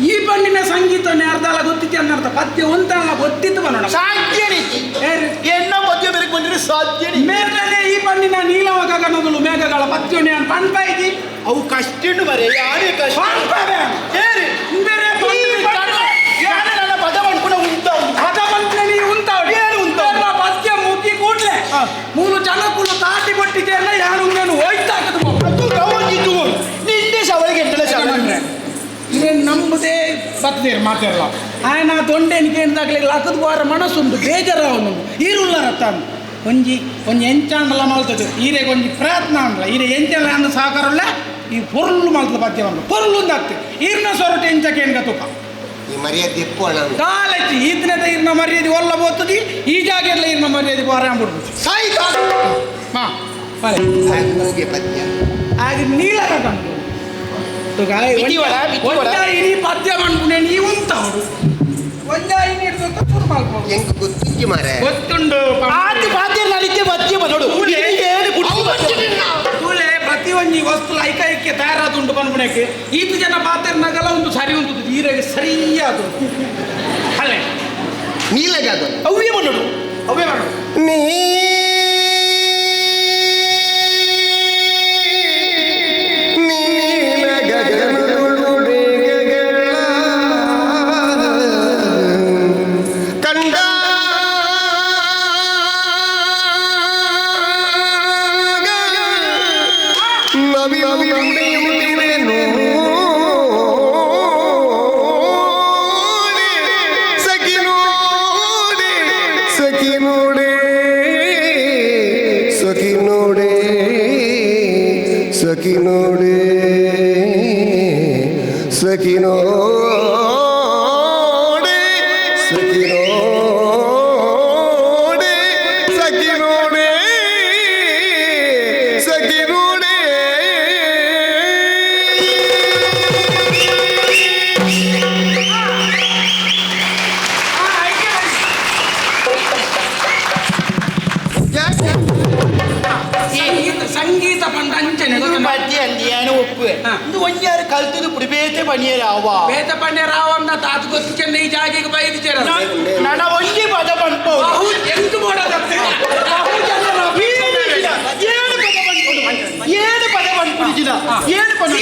ಈ ಪಂಡಿನ ಸಂಗೀತ ಅರ್ಧಲ ಗೊತ್ತಿತ್ತು ಅನ್ನರ್ಥ ಪದ್ಯ ಒಂದಲ್ಲ ಗೊತ್ತಿತ್ತು ಬನ್ನೋಣ ಸಾಧ್ಯ ಎನ್ನ ಪದ್ಯ ಬೆರಕು ಬಂದಿದ್ರೆ ಸಾಧ್ಯ ಮೇಘನೆ ಈ ಪಂಡಿನ ನೀಲವ ಗಗನಗಳು ಮೇಘಗಳ ಪದ್ಯ ಪಂಪಾಯಿತಿ ಅವು ಕಷ್ಟ ಬರೇ ಯಾರೇ ಕಷ್ಟ ನನ್ನ ಪದ ಬಂದ್ಪುಣ ಉಂಟಾವು ಪದ ಬಂದ್ಪುಣಿ ಉಂಟಾವು ಏನು ಉಂಟಾವು ಪದ್ಯ ಮುಗಿ ಕೂಡ್ಲೆ ಮೂರು ಜನಕ್ಕೂ ತಾಟಿ ಬಟ್ಟಿಗೆಲ್ಲ ಯಾರು ನಾನು ಹೋಯ್ತಾಕದು ಅದು ಗೌರವಿದ್ದು ನಿಂದೆ ಸವಳಿಗೆ ಇದೇನು ನಂಬುದೇ ಬತ್ತದೇರು ಮಾತಾಡಲ್ಲ ಆಯ್ನ ದೊಂಡೆನಿಗೆ ಎಂದಾಗಲಿ ಲಕ್ಕದ ಬಾರ ಮನಸ್ಸುಂಟು ಬೇಜಾರ ಅವನು ಈರುಳ್ಳ ರಥ ಒಂಜಿ ಎಂಚಾಂಡಲ ಮಲ್ತದ್ದು ಈರೆಗೆ ಒಂಜಿ ಪ್ರಯತ್ನ ಅಂದ್ಲ ಈರೆ ಎಂಚಲ್ಲ ಅನ್ನ ಸಾಕಾರಲ್ಲ ಈ ಪೊರ್ಲು ಮಲ್ತದ ಪದ್ಯ ಬಂದು ಪೊರ್ಲು ಆಗ್ತದೆ ಈರ್ನ ಸೊರಟೆ ಎಂಚಕ್ಕೆ ಏನ್ಗ ತೂಕ ಈ ಮರ್ಯಾದೆ ಕಾಲಚ್ಚಿ ಈತನದ ಇರ್ನ ಮರ್ಯಾದೆ ಒಲ್ಲ ಬೋತದಿ ಈ ಜಾಗೆಲ್ಲ ಇರ್ನ ಮರ್ಯಾದೆ ಬಾರ ಅಂಬಿಡ್ಬೋದು ಹಾಂ ಪದ್ಯ ಹಾಗೆ ನೀಲ ಕಂಡು ಇಡೀ ಪದ್ಯ ಮಾಡ್ಕೊಂಡೆ ನೀವು ಉಂಟವರು ಒಂದ ಹೆಂಗ್ ಗೊತ್ತಿಜ್ಜಿ ಮಾರೆ ಗೊತ್ತುಂಡು ಆದಿ ಪಾದ್ಯ ನಡಿಕೆ ಪದ್ಯ ಬರೋಡು ಕೂಲೆ ಪ್ರತಿ ಒಂಜಿ ವಸ್ತು ಐಕೈಕ್ಯ ತಯಾರಾದುಂಟು ಬಂದ್ಬಿಡಕ್ಕೆ ಈತು ಜನ ಪಾತ್ರನಾಗಲ್ಲ ಒಂದು ಸರಿ ಉಂಟು ಈರೆಗೆ ಸರಿಯಾದ ಅಲ್ಲೇ ನೀಲಗಾದ ಅವ್ವೇ ಮಾಡೋಡು ಅವೇ ಮಾಡು ಸಂಗೀತ ಪಂಡ ಅಂಚನೆ ಪದ್ಯ ಅಂದಿಯಾನು ಒಪ್ಪುವೆ ಇದು ಒಂಜಾರು ಕಲ್ತದು ಪುಡಿ ಬೇತೆ ಪಣಿಯರಾವ ಬೇತ ಪಂಡೆ ರಾವಣ್ಣ ತಾತು ಗೊತ್ತು ಚೆನ್ನ ಈ ಜಾಗಿಗೆ ಬೈದು ಚೇರ ನನ್ನ ಒಂಜಿ ಪದ ಪಂಪು ಎಂಟು ಮಾಡೋದ ಏನು ಪದ ಪಂಪುಡಿಸಿದ ಏನು ಪದ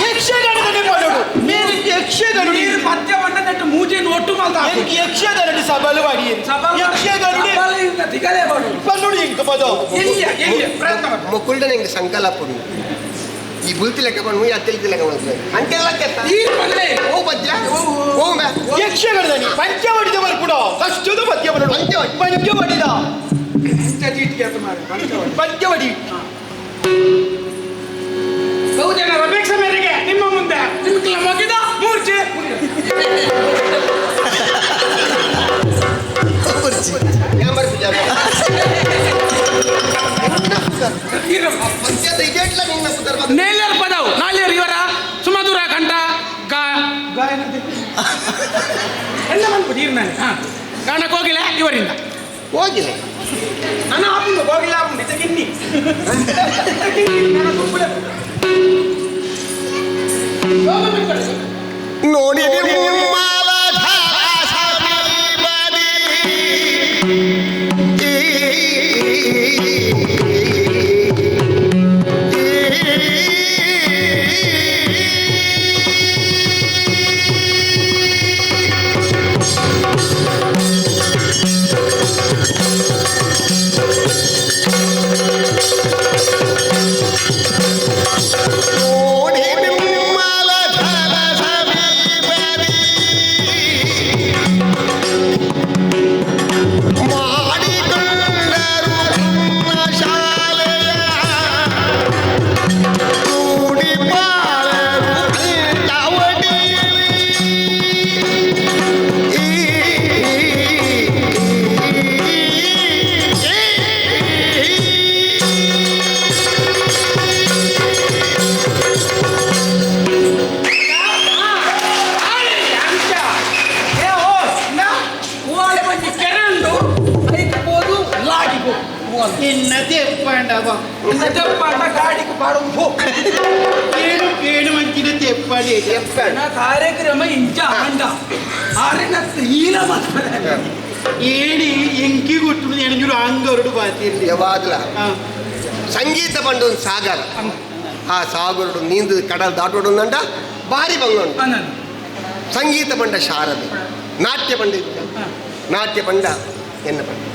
ಯಕ್ಷಗಾನದ ಪದಗಳು ಮೇರೆ ಯಕ್ಷಗಾನ ನೀರು ಪದ್ಯ ಪಂಡ ನೆಟ್ಟು ಮೂಜೆಯನ್ನು ಒಟ್ಟು ಮಾಡ್ತಾ ಯಕ್ಷಗಾನ ಸಬಲು ಮಾಡಿ ಯಕ್ಷಗಾನ ದಿಗಲೇ ಮಾಡು ಪನ್ನುಡಿ ಎಂಕ ಪದ ಪ್ರಯತ್ನ ಮಾಡಿ ಮುಕುಲ್ಡ ನಂಗೆ ಸಂಕಲ್ಪ ಈ ಬುಲ್ತಿ ಲೆಕ್ಕ ಬಂದು ಅತ್ತಿಲ್ತಿ ಲೆಕ್ಕ ಬಂದು ಅಂಟೆಲ್ಲ ಈ ಪಲ್ಲೆ ಓ ಪದ್ಯ ಓ ಮೇ ಯಕ್ಷಗಾನದಲ್ಲಿ ಪಂಚವಡಿದವರು ಕೂಡ ಕಷ್ಟದ ಪದ್ಯ ಪಂಚವಡಿದ ಪಂಚವಡಿ ಬಹುಜನರ ಅಪೇಕ್ಷೆ ಮೇರೆಗೆ ನಿಮ್ಮ ಮುಂದೆ ನಿಮ್ಗೆ ಮಗಿದ ಮೂರ್ಛೆ ನೇಲ್ಯರ್ ಪದವು ನಾಲ್ಯರ್ ಇವರ ಸುಮಧುರ ಕಂಠ ಗಾಯನ ಎಲ್ಲ ಮಾಡ್ಬಿಟ್ಟು ನಾನು ಗಾನಕ್ಕೆ ಹೋಗಿಲ್ಲ ಇವರಿಂದ ಹೋಗಿಲ್ಲ ನನ್ನ ಆಪುಂಡು ಹೋಗಿಲ್ಲ ಆಪುಂಡು ತೆಗಿನ್ನಿ ನೋಡಿ ಗಾಡಿಗೆ ಬಾಡು ಏನು ಅಂಚಿನ ತೆಪ್ಪಡಿ ಕಾರ್ಯಕ್ರಮ ಇಂಚ ಅಂಡ ಆರಿನ ಈಲ ಮಾಡ್ತಾರೆ ಏಣಿ ಎಂಕಿ ಕೊಟ್ಟು ಎಣಜುಡು ಅಂಗರುಡು ಬಾತಿರ್ಲಿ ಯಾವಾಗಲ ಸಂಗೀತ ಪಂಡ ಒಂದು ಸಾಗರ ಆ ಸಾಗರುಡು ನೀಂದು ಕಡಲ್ ದಾಟೋಡು ಅಂಡ ಭಾರಿ ಬಂಗೋಂಡು ಸಂಗೀತ ಪಂಡ ಶಾರದೆ ನಾಟ್ಯ ಪಂಡ ನಾಟ್ಯ ಪಂಡ ಎನ್ನ ಪಂಡ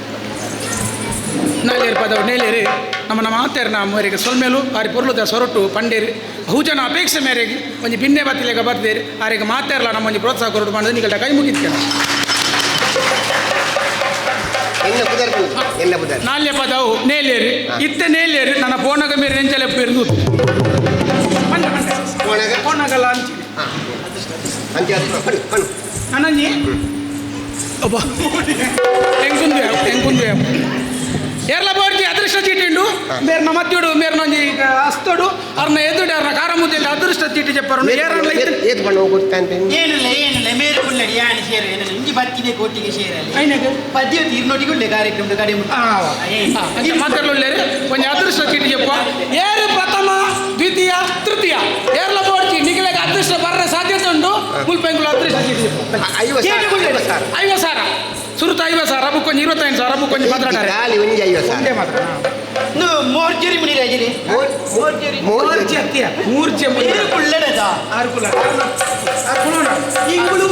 ನಾಲ್ಯರು ಪದವು ನೇಲೇರಿ ನಮ್ಮ ಮಾತೇರ್ನ ಮೇರೆಗೆ ಸೊಲ್ಮೇಲು ಆರಿ ಪೊರ್ಲುದ ಸೊರಟು ಪಂಡೇರಿ ಬಹುಜನ ಅಪೇಕ್ಷೆ ಮೇರೆಗೆ ಒಂದು ಭಿನ್ನೆ ಬತ್ತಿಲೆಗ ಬರ್ದೇರಿ ಆರಿಗೆ ಮಾತೇರ್ಲ ನಮ್ಮ ಒಂದು ಪ್ರೋತ್ಸಾಹ ಕೊರಡು ಮಾಡಿದ್ರೆ ನಿಗಲ್ಟ ಕೈ ಮುಗಿದ್ಕೇನೆ ನಾಲ್ಯ ಪದವು ನೇಲೇರಿ ಇತ್ತೆ ನೇಲೇರಿ ನನ್ನ ಪೋಣಗ ಮೇರೆ ನೆಂಚಲೆ ಪೇರು ಪೋಣಗಲ್ಲ ಅಂಚಿ ಅನಂಜಿ ಒಬ್ಬ ತೆಂಗುಂದು ಏರ್ಲ ಬೋರ್ಜಿ ಅದೃಷ್ಟ ಚೀಟಿಂಡು ಮೇರೆ ನಮ್ಮತ್ಯುಡು ಮೇರೆ ನೊಂಜಿ ಅಸ್ತಡು ಅವ್ರನ್ನ ಎದುಡು ಅವ್ರನ್ನ ಕಾರ ಮುದ್ದೆಯಲ್ಲಿ ಅದೃಷ್ಟ ಚೀಟಿ చెప్పారు ಏನಿಲ್ಲ ಮೇರೆ ಕುಳ್ಳಡಿ ಯಾಣಿ ಸೇರು ಏನಿಲ್ಲ ಇಂಜಿ ಬತ್ತಿದೆ ಕೋಟಿಗೆ ಸೇರಲಿ ಪದ್ಯ ತೀರ್ನೊಟ್ಟಿಗೆ ಕಾರ್ಯಕ್ರಮದ ಕಡೆ ಮಾತಾಡಲೇರಿ ಕೊಂಚ ಅದೃಷ್ಟ ಚೀಟಿ చెప్ప ಏರು ಪ್ರಥಮ ದ್ವಿತೀಯ ತೃತೀಯ ಏರ್ಲ ಬೋರ್ಜಿ ನಿಗಲೆಗೆ ಅದೃಷ್ಟ ಬರೋ ಸಾಧ್ಯತೆ ಉಂಟು ಮುಲ್ಪೆಂಗುಲ ಅದೃಷ್ಟ ಚೀಟಿ 50,000 ಸುರುತ 50,000 ಬುಕ್ಕೊಂಜಿ 25,000 ಬುಕ್ಕೊಂಜಿ ಮಾತಾಡ್ತಾರೆ ಮೋರ್ಜರಿ ಮುನಿ ರಾಜರಿ ಮೂರ್ಛೆ ಹತ್ತಿರ ಮೂರ್ಛೆ ಕುಳ್ಳಡದ ಇಂಗುಳು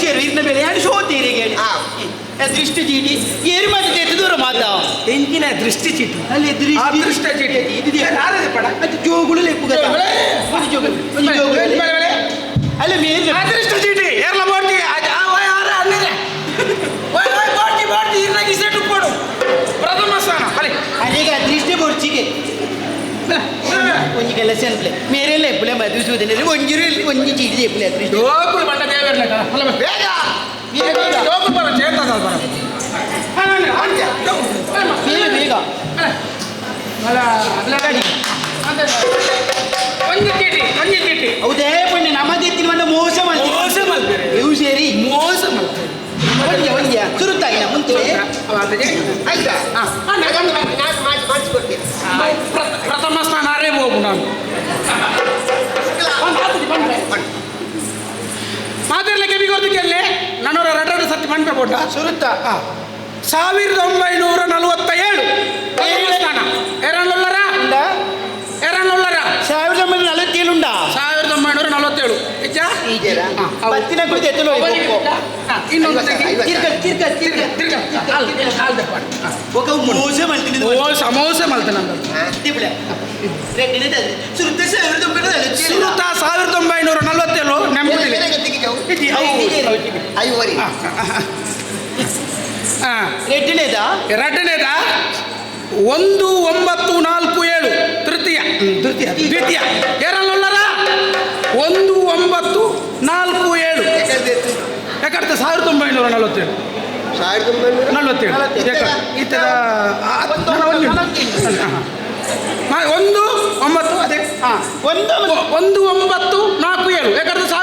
ಸೇರು ಇನ್ನ ಮೇಲೆ ಯಾರು ಸೋತೀರಿ ದೃಷ್ಟಿ ಚೀಟಿ ಏರು ಮಾಡಿದೆ ದೂರ ಮಾತಾ ಎಂಚಿನ ದೃಷ್ಟಿ ಚೀಟಿ ಅಲ್ಲಿ ಅದೃಷ್ಟ ಚೀಟಿ ಇದು ಪಡ ಅದು ಜೋಗುಳು ಲೆಪ್ಪು ಅಲ್ಲ ಮೇಲೆ ಅದೃಷ್ಟ ಚೀಟಿ ಏರ್ಲ ಬೋರ್ಡಿ ಪ್ರಥಮ ಸ್ಥಾನ ಅಲ್ಲಿಗೆ ಅದೃಷ್ಟ ಬೋರ್ಚಿಗೆ ಒಂಜಿ ಕೆಲಸ ಅನ್ಪ್ಲೆ ಮೇರೆಲ್ಲ ಎಪ್ಪಲೆ ಮದುವೆ ಒಂಜಿ ಚೀಟಿ ಎಪ್ಪಲೆ ಅದೃಷ್ಟ ಜೋಗುಳು ಬಂಡ ದೇವರಲ್ಲ ಬೇಗ ಜೋಗುಳು ಬರ ಚೇತ ಬೇಗ ಒಂಜಿ ಚೀಟಿ ಹೌದೇ ಪಣ್ಣೆ ನಮ್ಮದೇ ತಿನ್ನುವಂತ ಮೋಸ ಮಾಡ್ತೀವಿ ಮೋಸ ಮಾಡ್ತೀರಿ ನೀವು ಸೇರಿ ಮೋಸ ಮಾಡ್ತೀರಿ ಒಂದ್ಯ ಸುರುತ್ತಾಗಿನ ಮುಂಚೆ ಆಯ್ತಾ ನಾನು ಮಾಡಿಸ್ಕೊಡ್ತೇನೆ. ಪ್ರಥಮ ಸ್ಥಾನ ಅರೇ ಹೋಗು ನಾನು ಮಾತಿರ್ಲಿಕ್ಕೆ ಬಿಗೋದಕ್ಕೆ ನಾನೂರ 2 ಸರ್ತಿ ಮಂಟ ಕೊಟ್ಟ ಸುರುತ್ತ 1947 ಸ್ಥಾನ ಎರಡೊಲ್ಲರ 1947 ಉಂಟಾ 1947 ಬತ್ತಿನ ಕುರಿತು ಎತ್ತಲು ಇನ್ನೊಂದು ಮೋಸ ಮಾಡ್ತೀನಿ ಸಮೋಸ ಮಲ್ತೇನೆ ಸುರುತ್ತ 1947 ನೆಮ್ಮದಿ ಐವರಿ ಎರಡನೇದ 1947 ತೃತೀಯ ದ್ವಿತೀಯ ಎರಡೊಲ್ಲರ 1947 ಯಾಕಂದ್ರೆ 1947 1947 ಅದೇ 1947 ಯಾಕಂದ್ರೆ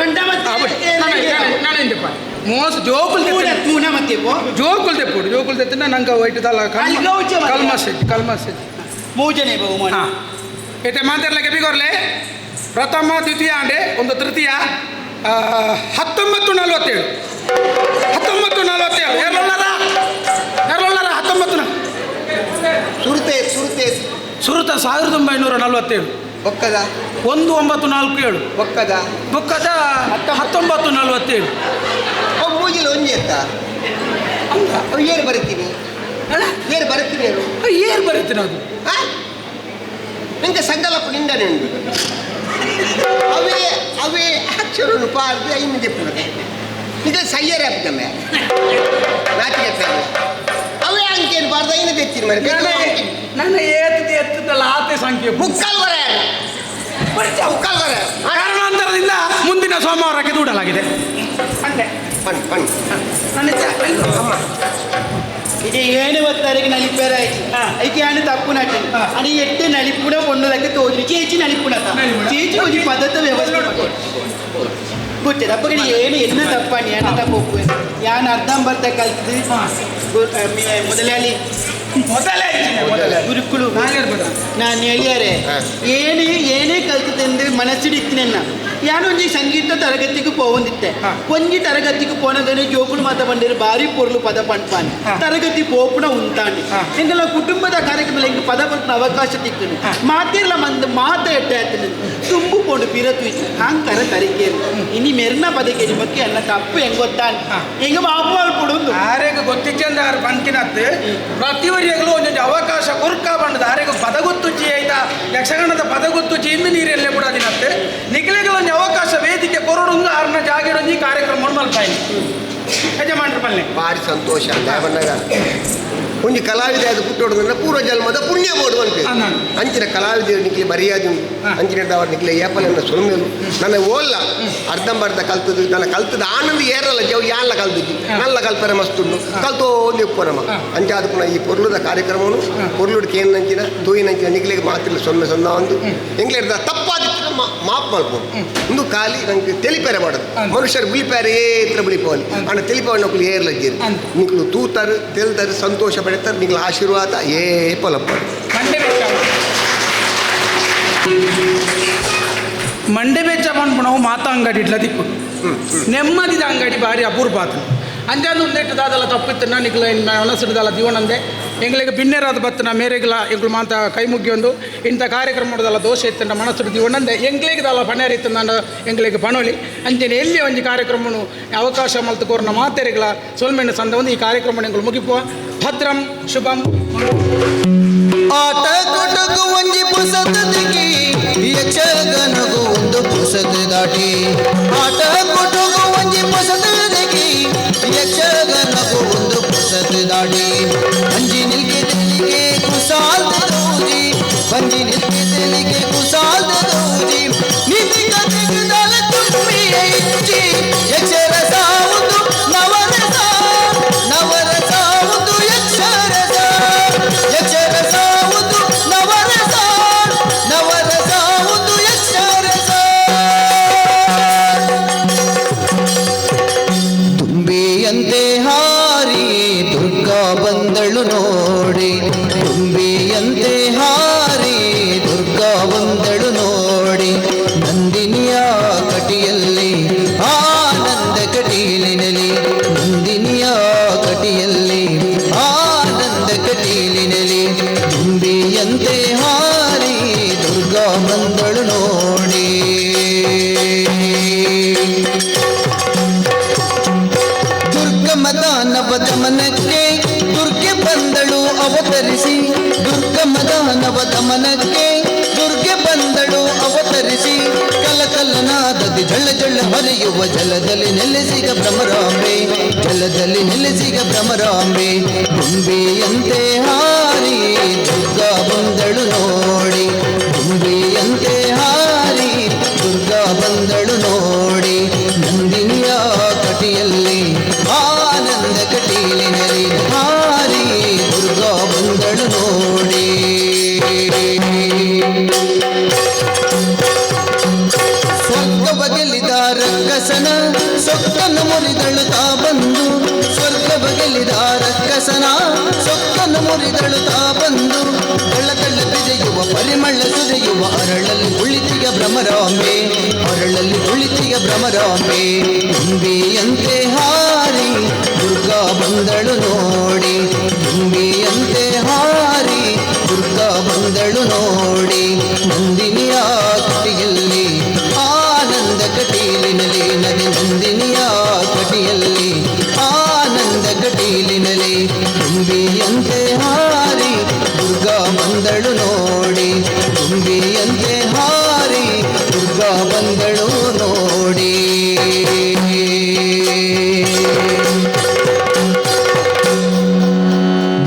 1947 ಮೋಸ ಜೋಕುಲ್ ತೆತ್ತಿನ ನಂಗೆ ವೈಟದಲ್ಲ ಕಲ್ಮಸ್ ಮೂಜನೆ ಬಹುಮಾನ ಐತೆ ಮಾತಾಡ್ಲಿಕ್ಕೆ ಬಿಗೋರ್ಲೆ ಪ್ರಥಮ ದ್ವಿತೀಯ ಅಂಡೆ ಒಂದು ತೃತೀಯ 1947 ಎರಡೊಲ್ಲರ 19 ಸುರುತ 1947 ಒಕ್ಕದ 1947 ಒಕ್ಕದ ಬುಕ್ಕದ 1947 ಮೂಗಿಲು ಒಂಜಿ ಎತ್ತ ಏರು ಬರುತ್ತೀನಿ ಏರು ಬರುತ್ತೀನಿ ಏರ್ ಬರೀತೀನಿ ಅದು ನಿಂಗೆ ಸಂಕಲ್ಪ ನಿಂದನೆ ಉಂಟು ಅವೇ ಅಕ್ಷರವನ್ನು ಪಾರ್ದು ಐದು ತೆಪ್ಪುತ್ತದೆ ಇದು ಸಯ್ಯರೆ ಆಗ್ತಮ್ಮೆ ನಾಚಿಕೆ ಅವೇ ಅಂಕೇನು ಪಾರ್ದು ಐದು ತೆಚ್ಚಿನ ಮರೆ ನನ್ನ ಎತ್ತದಲ್ಲ ಆತೆ ಸಂಖ್ಯೆ ಮುಕ್ಕಾಲ್ ವರ ಕಾರಣಾಂತರದಿಂದ ಮುಂದಿನ ಸೋಮವಾರಕ್ಕೆ ದೂಡಲಾಗಿದೆ ಅಂತೆ ఇది ఏను వస్తారికి నలిపారు అయితే ఆయన తప్పు నట్టు అని ఎట్టే నలిపున పొన్నులకి తోచి చేచి నలిపున చేచి కొంచెం పద్ధతి వ్యవస్థ ಗೊತ್ತಿದೆ ಅಪ್ಪಗೆ ಏನು ಎನ್ನ ತಪ್ಪನಿ ಅನ್ನ ತಪ್ಪು ಯಾನ್ ಅರ್ಧಂಬರ್ಧ ಕಲ್ತು ಮೊದಲಾಳಿ ಗುರುಕುಳು ನಾನು ಹೇಳಿಯಾರೆ ಏನೇ ಕಲ್ತದೆಂದು ಮನಸ್ಸಿಡಿತ್ತಿನೆನ್ನ ಯಾನೊಂಜಿ ಸಂಗೀತ ತರಗತಿಗೆ ಪೋವಂದಿತ್ತೆ ಒಂಜಿ ತರಗತಿಗೆ ಪೋನದನೆ ಜೋಕುಳು ಮಾತ ಬಂದಿರು ಭಾರಿ ಪೊರ್ಲು ಪದ ಪಂಪಾನಿ ತರಗತಿ ಪೋಪುಣ ಉಂಟಾಂಡಿ ಎಂಗೆಲ್ಲ ಕುಟುಂಬದ ಕಾರ್ಯಕ್ರಮದಲ್ಲಿ ಎಂಗೆ ಪದ ಪಂಪನ ಅವಕಾಶ ತಿಕ್ಕನು ಮಾತಿರ್ಲ ಮಂದು ಮಾತ ಎಟ್ಟೆ ಆಯ್ತು ತುಂಬು ಪೋಂಡು ಪಿರತು ಇತ್ತು ಹಾಂಕರ ತರಿಕೇರು ಇನಿ ಮೆರ್ನ ಪದಕ್ಕೆ ಬಗ್ಗೆ ಅನ್ನ ತಪ್ಪು ಹೆಂಗ್ ಗೊತ್ತಾನೆ ಹೆಂಗ ಮಾಪುವಾಲ್ ಕೊಡೋದು ಆರೇಗ ಗೊತ್ತಿಚ್ಚಂದ ಆರು ಪಂಕಿನತ್ತೆ ಪ್ರತಿವರಿಯಾಗಲೂ ಒಂದೊಂದು ಅವಕಾಶ ಕುರ್ಕ ಬಂದದ ಆರೇಗ ಪದಗೊತ್ತುಚ್ಚಿ ಆಯ್ತಾ ಯಕ್ಷಗಾನದ ಪದಗೊತ್ತುಚ್ಚಿ ಇಂದು ನೀರಲ್ಲೇ ಬಿಡೋದಿನತ್ತೆ ನಿಖಿಲೆಗಳೊಂದು ಅವಕಾಶ ವೇದಿಕೆ ಕೊರಡುಂದು ಆರ್ನ ಜಾಗಿಡೊಂದು ಕಾರ್ಯಕ್ರಮ ಮಲ್ಪಾಯಿ ಯಜಮಾನ್ರ ಪಲ್ಲೆ ಭಾರಿ ಸಂತೋಷ ಬಂದಾಗ ಒಂಜಿ ಕಲಾವಿದ ಅದು ಪುಟ್ಟೋಡುದನ್ನ ಪೂರ್ವ ಜನ್ಮದ ಪುಣ್ಯ ಬೋಡು ಅಂತ ಅಂಚಿನ ಕಲಾವಿದರು ನಿಕ್ಲೆ ಬರಿಯಾದಿ ಉಂಟು ಅಂಚಿನದವ್ರ ನಿಕ್ಲೆ ಏಪಲೆಂದ ಸುಳ್ಮೇಲು ನನ್ನ ಓಲ್ಲ ಅರ್ಧಂಬರ್ಧ ಕಲ್ತದ್ದು ನನ್ನ ಕಲ್ತದ ಆನಂದ ಏರಲ್ಲ ಜವ್ ಯಾನ್ಲ ಕಲ್ತಿದ್ದಿ ನಲ್ಲ ಕಲ್ಪರೆ ಮಸ್ತುಂಡು ಕಲ್ತೋ ಉಪ್ಪರಮ್ಮ ಅಂಚಾದ ಪುನಃ ಈ ಪೊರ್ಲುದ ಕಾರ್ಯಕ್ರಮವನ್ನು ಪೊರ್ಲುಡ್ ಕೇನಂಚಿನ ತೂಯಿನಂಚಿನ ನಿಕ್ಲೆಗೆ ಮಾತಿಲ್ಲ ಸೊನ್ನೆ ಸೊನ್ನ ಒಂದು ಎಂಗ್ಲೇರ್ದ ತಪ್ಪಾದಿತ್ತು ಮಾಪ್ ಮಲ್ಪೋದು ಒಂದು ಖಾಲಿ ನಂಗೆ ತೆಲಿಪೇರೆ ಮಾಡೋದು ಮನುಷ್ಯರು ಬಿಳಿಪೇರೆ ಏತ್ರ ಬಿಳಿಪೋಲಿ ಅಣ್ಣ ತೆಲಿಪವ ನಕ್ಲು ಏರ್ಲಜ್ಜೇರಿ ನಿಕ್ಲು ತೂತರು ತೆಲ್ದರು ಸಂತೋಷ ಪಡ್ತಾರೆ ನಿಕ್ಲ ಆಶೀರ್ವಾದ ಏ ಪೊಲಪ್ಪ ಮಂಡೆ ಬೆಚ್ಚ ಬಂದ್ಬಿಟ್ಟು ನಾವು ಮಾತಾ ಅಂಗಡಿ ಇಟ್ಲ ದಿಕ್ಕು ನೆಮ್ಮದಿದ ಅಂಗಡಿ ಭಾರಿ ಅಪೂರ್ವ ಆತ ಅಂಜಾದು ಒಂದೆಟ್ಟು ದಾದಲ್ಲ ತಪ್ಪಿತ್ತು ನಿಕ್ಲ ಮನಸ್ಸಿಡ್ದಲ್ಲ ದಿವನಂದೆ ಎಂಗಳಿಗೆ ಬಿನ್ನೆರಾದ ಬತ್ತನ ಮೇರೆಗಿಲ್ಲ ಎಂಗಳು ಮಾತ ಕೈ ಮುಗಿಯೊಂದು ಇಂಥ ಕಾರ್ಯಕ್ರಮ ಮಾಡೋದಲ್ಲ ದೋಷ ಇತ್ತಂಡ ಮನಸ್ಸಿಡು ದಿವನಂದೆ ಎಂಗ್ಲಿಗೆದಲ್ಲ ಪಣೇರಿ ಇತ್ತು ನಾನು ಎಂಗ್ಲಿಗೆ ಪಣೋಲಿ ಅಂಜನೆ ಎಲ್ಲಿ ಒಂಜಿ ಕಾರ್ಯಕ್ರಮನು ಅವಕಾಶ ಮಲ್ತು ಕೋರ್ನ ಮಾತೆರೆಗಳ ಸೊಲ್ಮೆಣ್ಣು ಸಂದ ಒಂದು ಈ ಕಾರ್ಯಕ್ರಮ ಎಂಗಳು ಮುಗಿಪುವ ಭದ್ರಂ ಶುಭಂ ಆಟ ಕೊಟ್ಟಗು ಒಂಜಿ ಪುಸದ ದಿಗಿ ಯಕ್ಷಗನಗು ಒಂದು ಪುಸದ ದಾಟಿ ಆಟ ಕೊಟ್ಟಗು ಒಂಜಿ ಪುಸದ ದಿಗಿ ಯಕ್ಷಗನಗು ಒಂದು ಪುಸದ ದಾಟಿ ಬಂಜಿ ನಿಲ್ಕೆ ತೆಲಿಗೆ ಕುಸಾಲ್ ದೌಜಿ ಬಂಜಿ ನಿಲ್ಕೆ ತೆಲಿಗೆ ಕುಸಾಲ್ ದೌಜಿ ನಿಧಿ ಕತೆಗೆ ದಲ ತುಂಬಿ ಇಚ್ಚಿ ಯಕ್ಷರಸ ಒಂದು ನವರಸ ನವರಸ ಒಂದು ಯಕ್ಷರಸ ಯಕ್ಷರಸ ಒಂದು ನವರಸ ನವರಸ ಒಂದು ಯಕ್ಷರಸ ದುರ್ಗಮದಾನವ ದಮನಕ್ಕೆ ದುರ್ಗೆ ಬಂದಳು ಅವತರಿಸಿ, ದುರ್ಗಮದಾನವ ದಮನಕ್ಕೆ ದುರ್ಗೆ ಬಂದಳು ಅವತರಿಸಿ, ಕಲಕಲನಾದದಿ ಜಳ ಜಳ ಹರಿಯುವ ಜಲದಲ್ಲಿ ನೆಲೆಸಿಗ ಭ್ರಮರಾಂಬೆ, ಜಲದಲ್ಲಿ ನೆಲೆಸಿಗ ಭ್ರಮರಾಂಬೆ. ದುಂಬಿಯಂತೆ ಹಾರಿ ದುರ್ಗಾ ಬಂದಳು ನೋಡಿ, ದುಂಬಿಯಂತೆ ಹಾರಿ ದುರ್ಗಾ ಬಂದಳು ನೋಡಿ. ನಂದಿನಿಯ ಕಟಿಯಲ್ಲಿ ಆನಂದ ಕಟೀಲಿನಲ್ಲಿ ಹಾರಿ ದುರ್ಗಾ ಬಂದಳು ನೋಡಿ. ಸ್ವರ್ಗವ ಗೆಲ್ಲಿದ ರಕ್ಕಸನ ಸೊಕ್ಕನ್ನು ಮುರಿದಳು ತಾ ಬಂದು, ಸ್ವರ್ಗವ ಗೆಲ್ಲಿದ ರಕ್ಕಸನ ಸೊಕ್ಕನ್ನು ಮುರಿದಳು ತಾ ಬಂದು, ಕಳ್ಳ ಕಳ್ಳ ಬಿದೆಯುವ ಪರಿಮಳ ಸುರಿಯುವ ಅರಳಲ್ಲಿ ಕುಳಿತಿಗ ಭ್ರಮರಾಂಬೆ, ಅರಳಲ್ಲಿ ಕುಳಿತಿಗ ಭ್ರಮರಾಂಬೆ. ದುಂಬಿಯಂತೆ ಹಾರಿ ದುರ್ಗಾ ಬಂದಳು ನೋಡಿ, ದುಂಬಿಯಂತೆ ಹಾರಿ ದುರ್ಗಾ ಬಂದಳು ನೋಡಿ. ನಂದಿನಿಯ ಕಟಿಯಲ್ಲಿ ಆನಂದ ಕಟೀಲಿನಲ್ಲಿ, ನದಿ ನಂದಿನಿಯ ಕಟಿಯಲ್ಲಿ ಆನಂದ ಕಟೀಲಿನಲ್ಲಿ. ದುಂಬಿಯಂತೆ ಹಾರಿ ದುರ್ಗಾ ಬಂದಳು ನೋಡಿ, ದುಂಬಿಯಂತೆ ಹಾರಿ ದುರ್ಗಾ ಬಂದಳು ನೋಡಿ.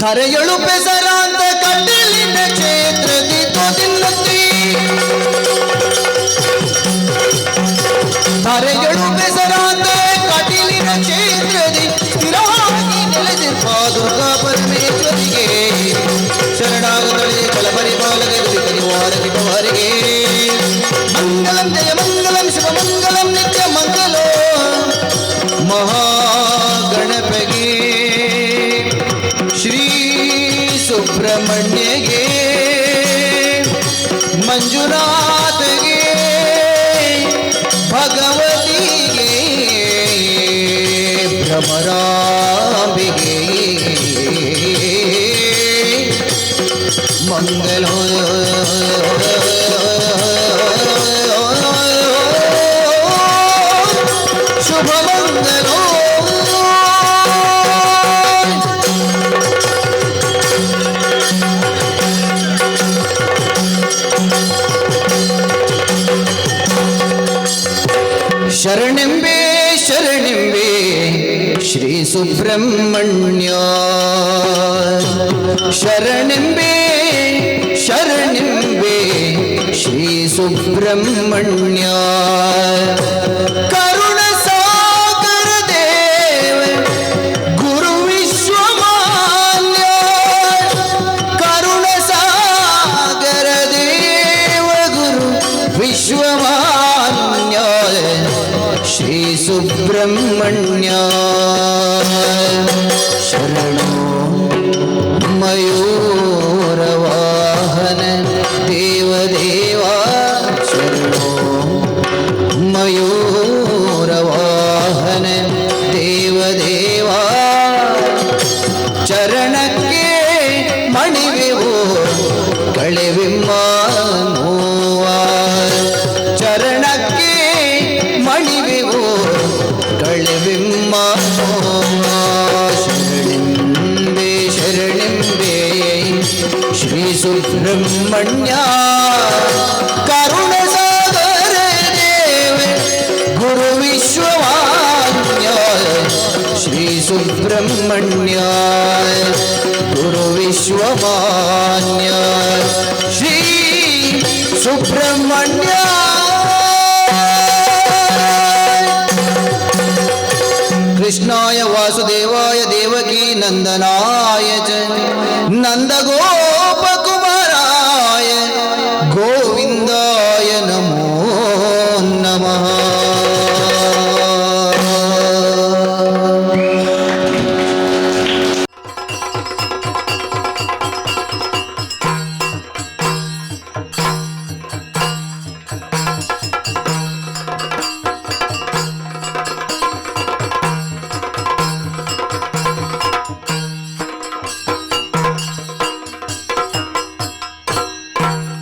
ಧರೆಯಳು ಬೆಸರಾಂತ ಕಟೀಲಿನ ಕ್ಷೇತ್ರದಿ ತೋದಿನ್ನತಿ, ಧರೆಯಳು ಬೆಸರಾಂತ ಕಟೀಲಿನ ಕ್ಷೇತ್ರದಿ ಸ್ಥಿರವಾಗಿ ನೆಲೆಸಿರುವ ದುರ್ಗಾ ಪರಮೇಶ್ವರಿಗೆ ಶರಣಾಗತಳೆ ಕಲಪರಿ ಬಾಲಗೆ ದುರಿಕರಿವಾರತಿ ಪವಾರಿಗೆ. ಮಂಗಲಂ ಜಯ ಮಂಗಲಂ ಶುಭ ಮಂಗಲಂ ನಿತ್ಯ ಮಂಗಲೋ ಮಹಾಗಣಪಗೆ ಶ್ರೀ ಸುಬ್ರಹ್ಮಣ್ಯಗೆ ಮಂಜುನಾಥಗೆ ಭಗವತಿಗೆ ಭ್ರಮರಾಂಬಿಗೆ ಮಂಗಲೋ ಶುಭ ಮಂಗಲೋ. ಶರಣೆಂಬೆ ಶರಣೆಂಬೆ ಶ್ರೀ ಸುಬ್ರಹ್ಮಣ್ಯ, ಶರಣೆಂಬೆ ಶರಣೆಂಬೆ ಶ್ರೀ ಸುಬ್ರಹ್ಮಣ್ಯ. ಕರುಣ ಸಾಗರ ದೇವ ಗುರು ವಿಶ್ವಮಾನ್ಯ, ಕರುಣ ಸಾಗರ ದೇವ ಗುರು ವಿಶ್ವಮಾನ್ಯ ಶ್ರೀ ಸುಬ್ರಹ್ಮಣ್ಯ. ಶರಣೋ ಮಯೂರವಾಹನ ದೇವದೇವ, ಶರಣೋ ಮಯೂರವಾಹನ ದೇವದೇವ. ಚರಣಕ್ಕೆ ಮಣಿವೆವು ಕಳೆವೆಮ್ಮ ನೋವ, ಚರಣಕ್ಕೆ ಮಣಿವೆವು ಕಳೆವೆಮ್ಮ ನೋವ. ಶರಣೆಂಬೆ ಶರಣೆಂಬೆ ಶ್ರೀ ಸುಬ್ರಹ್ಮಣ್ಯ, ಕರುಣ ಸಾಗರ ದೇವ ಗುರು ವಿಶ್ವಮಾನ್ಯ ಶ್ರೀ ಸುಬ್ರಹ್ಮಣ್ಯ, ಗುರು ವಿಶ್ವಮಾನ್ಯ ಶ್ರೀ ಸುಬ್ರಹ್ಮಣ್ಯ. ಕೃಷ್ಣಾಯ ವಾಸುದೇವಾಯ ದೇವಕೀ ನಂದನಾಯ ಚ ನಂದಗೋ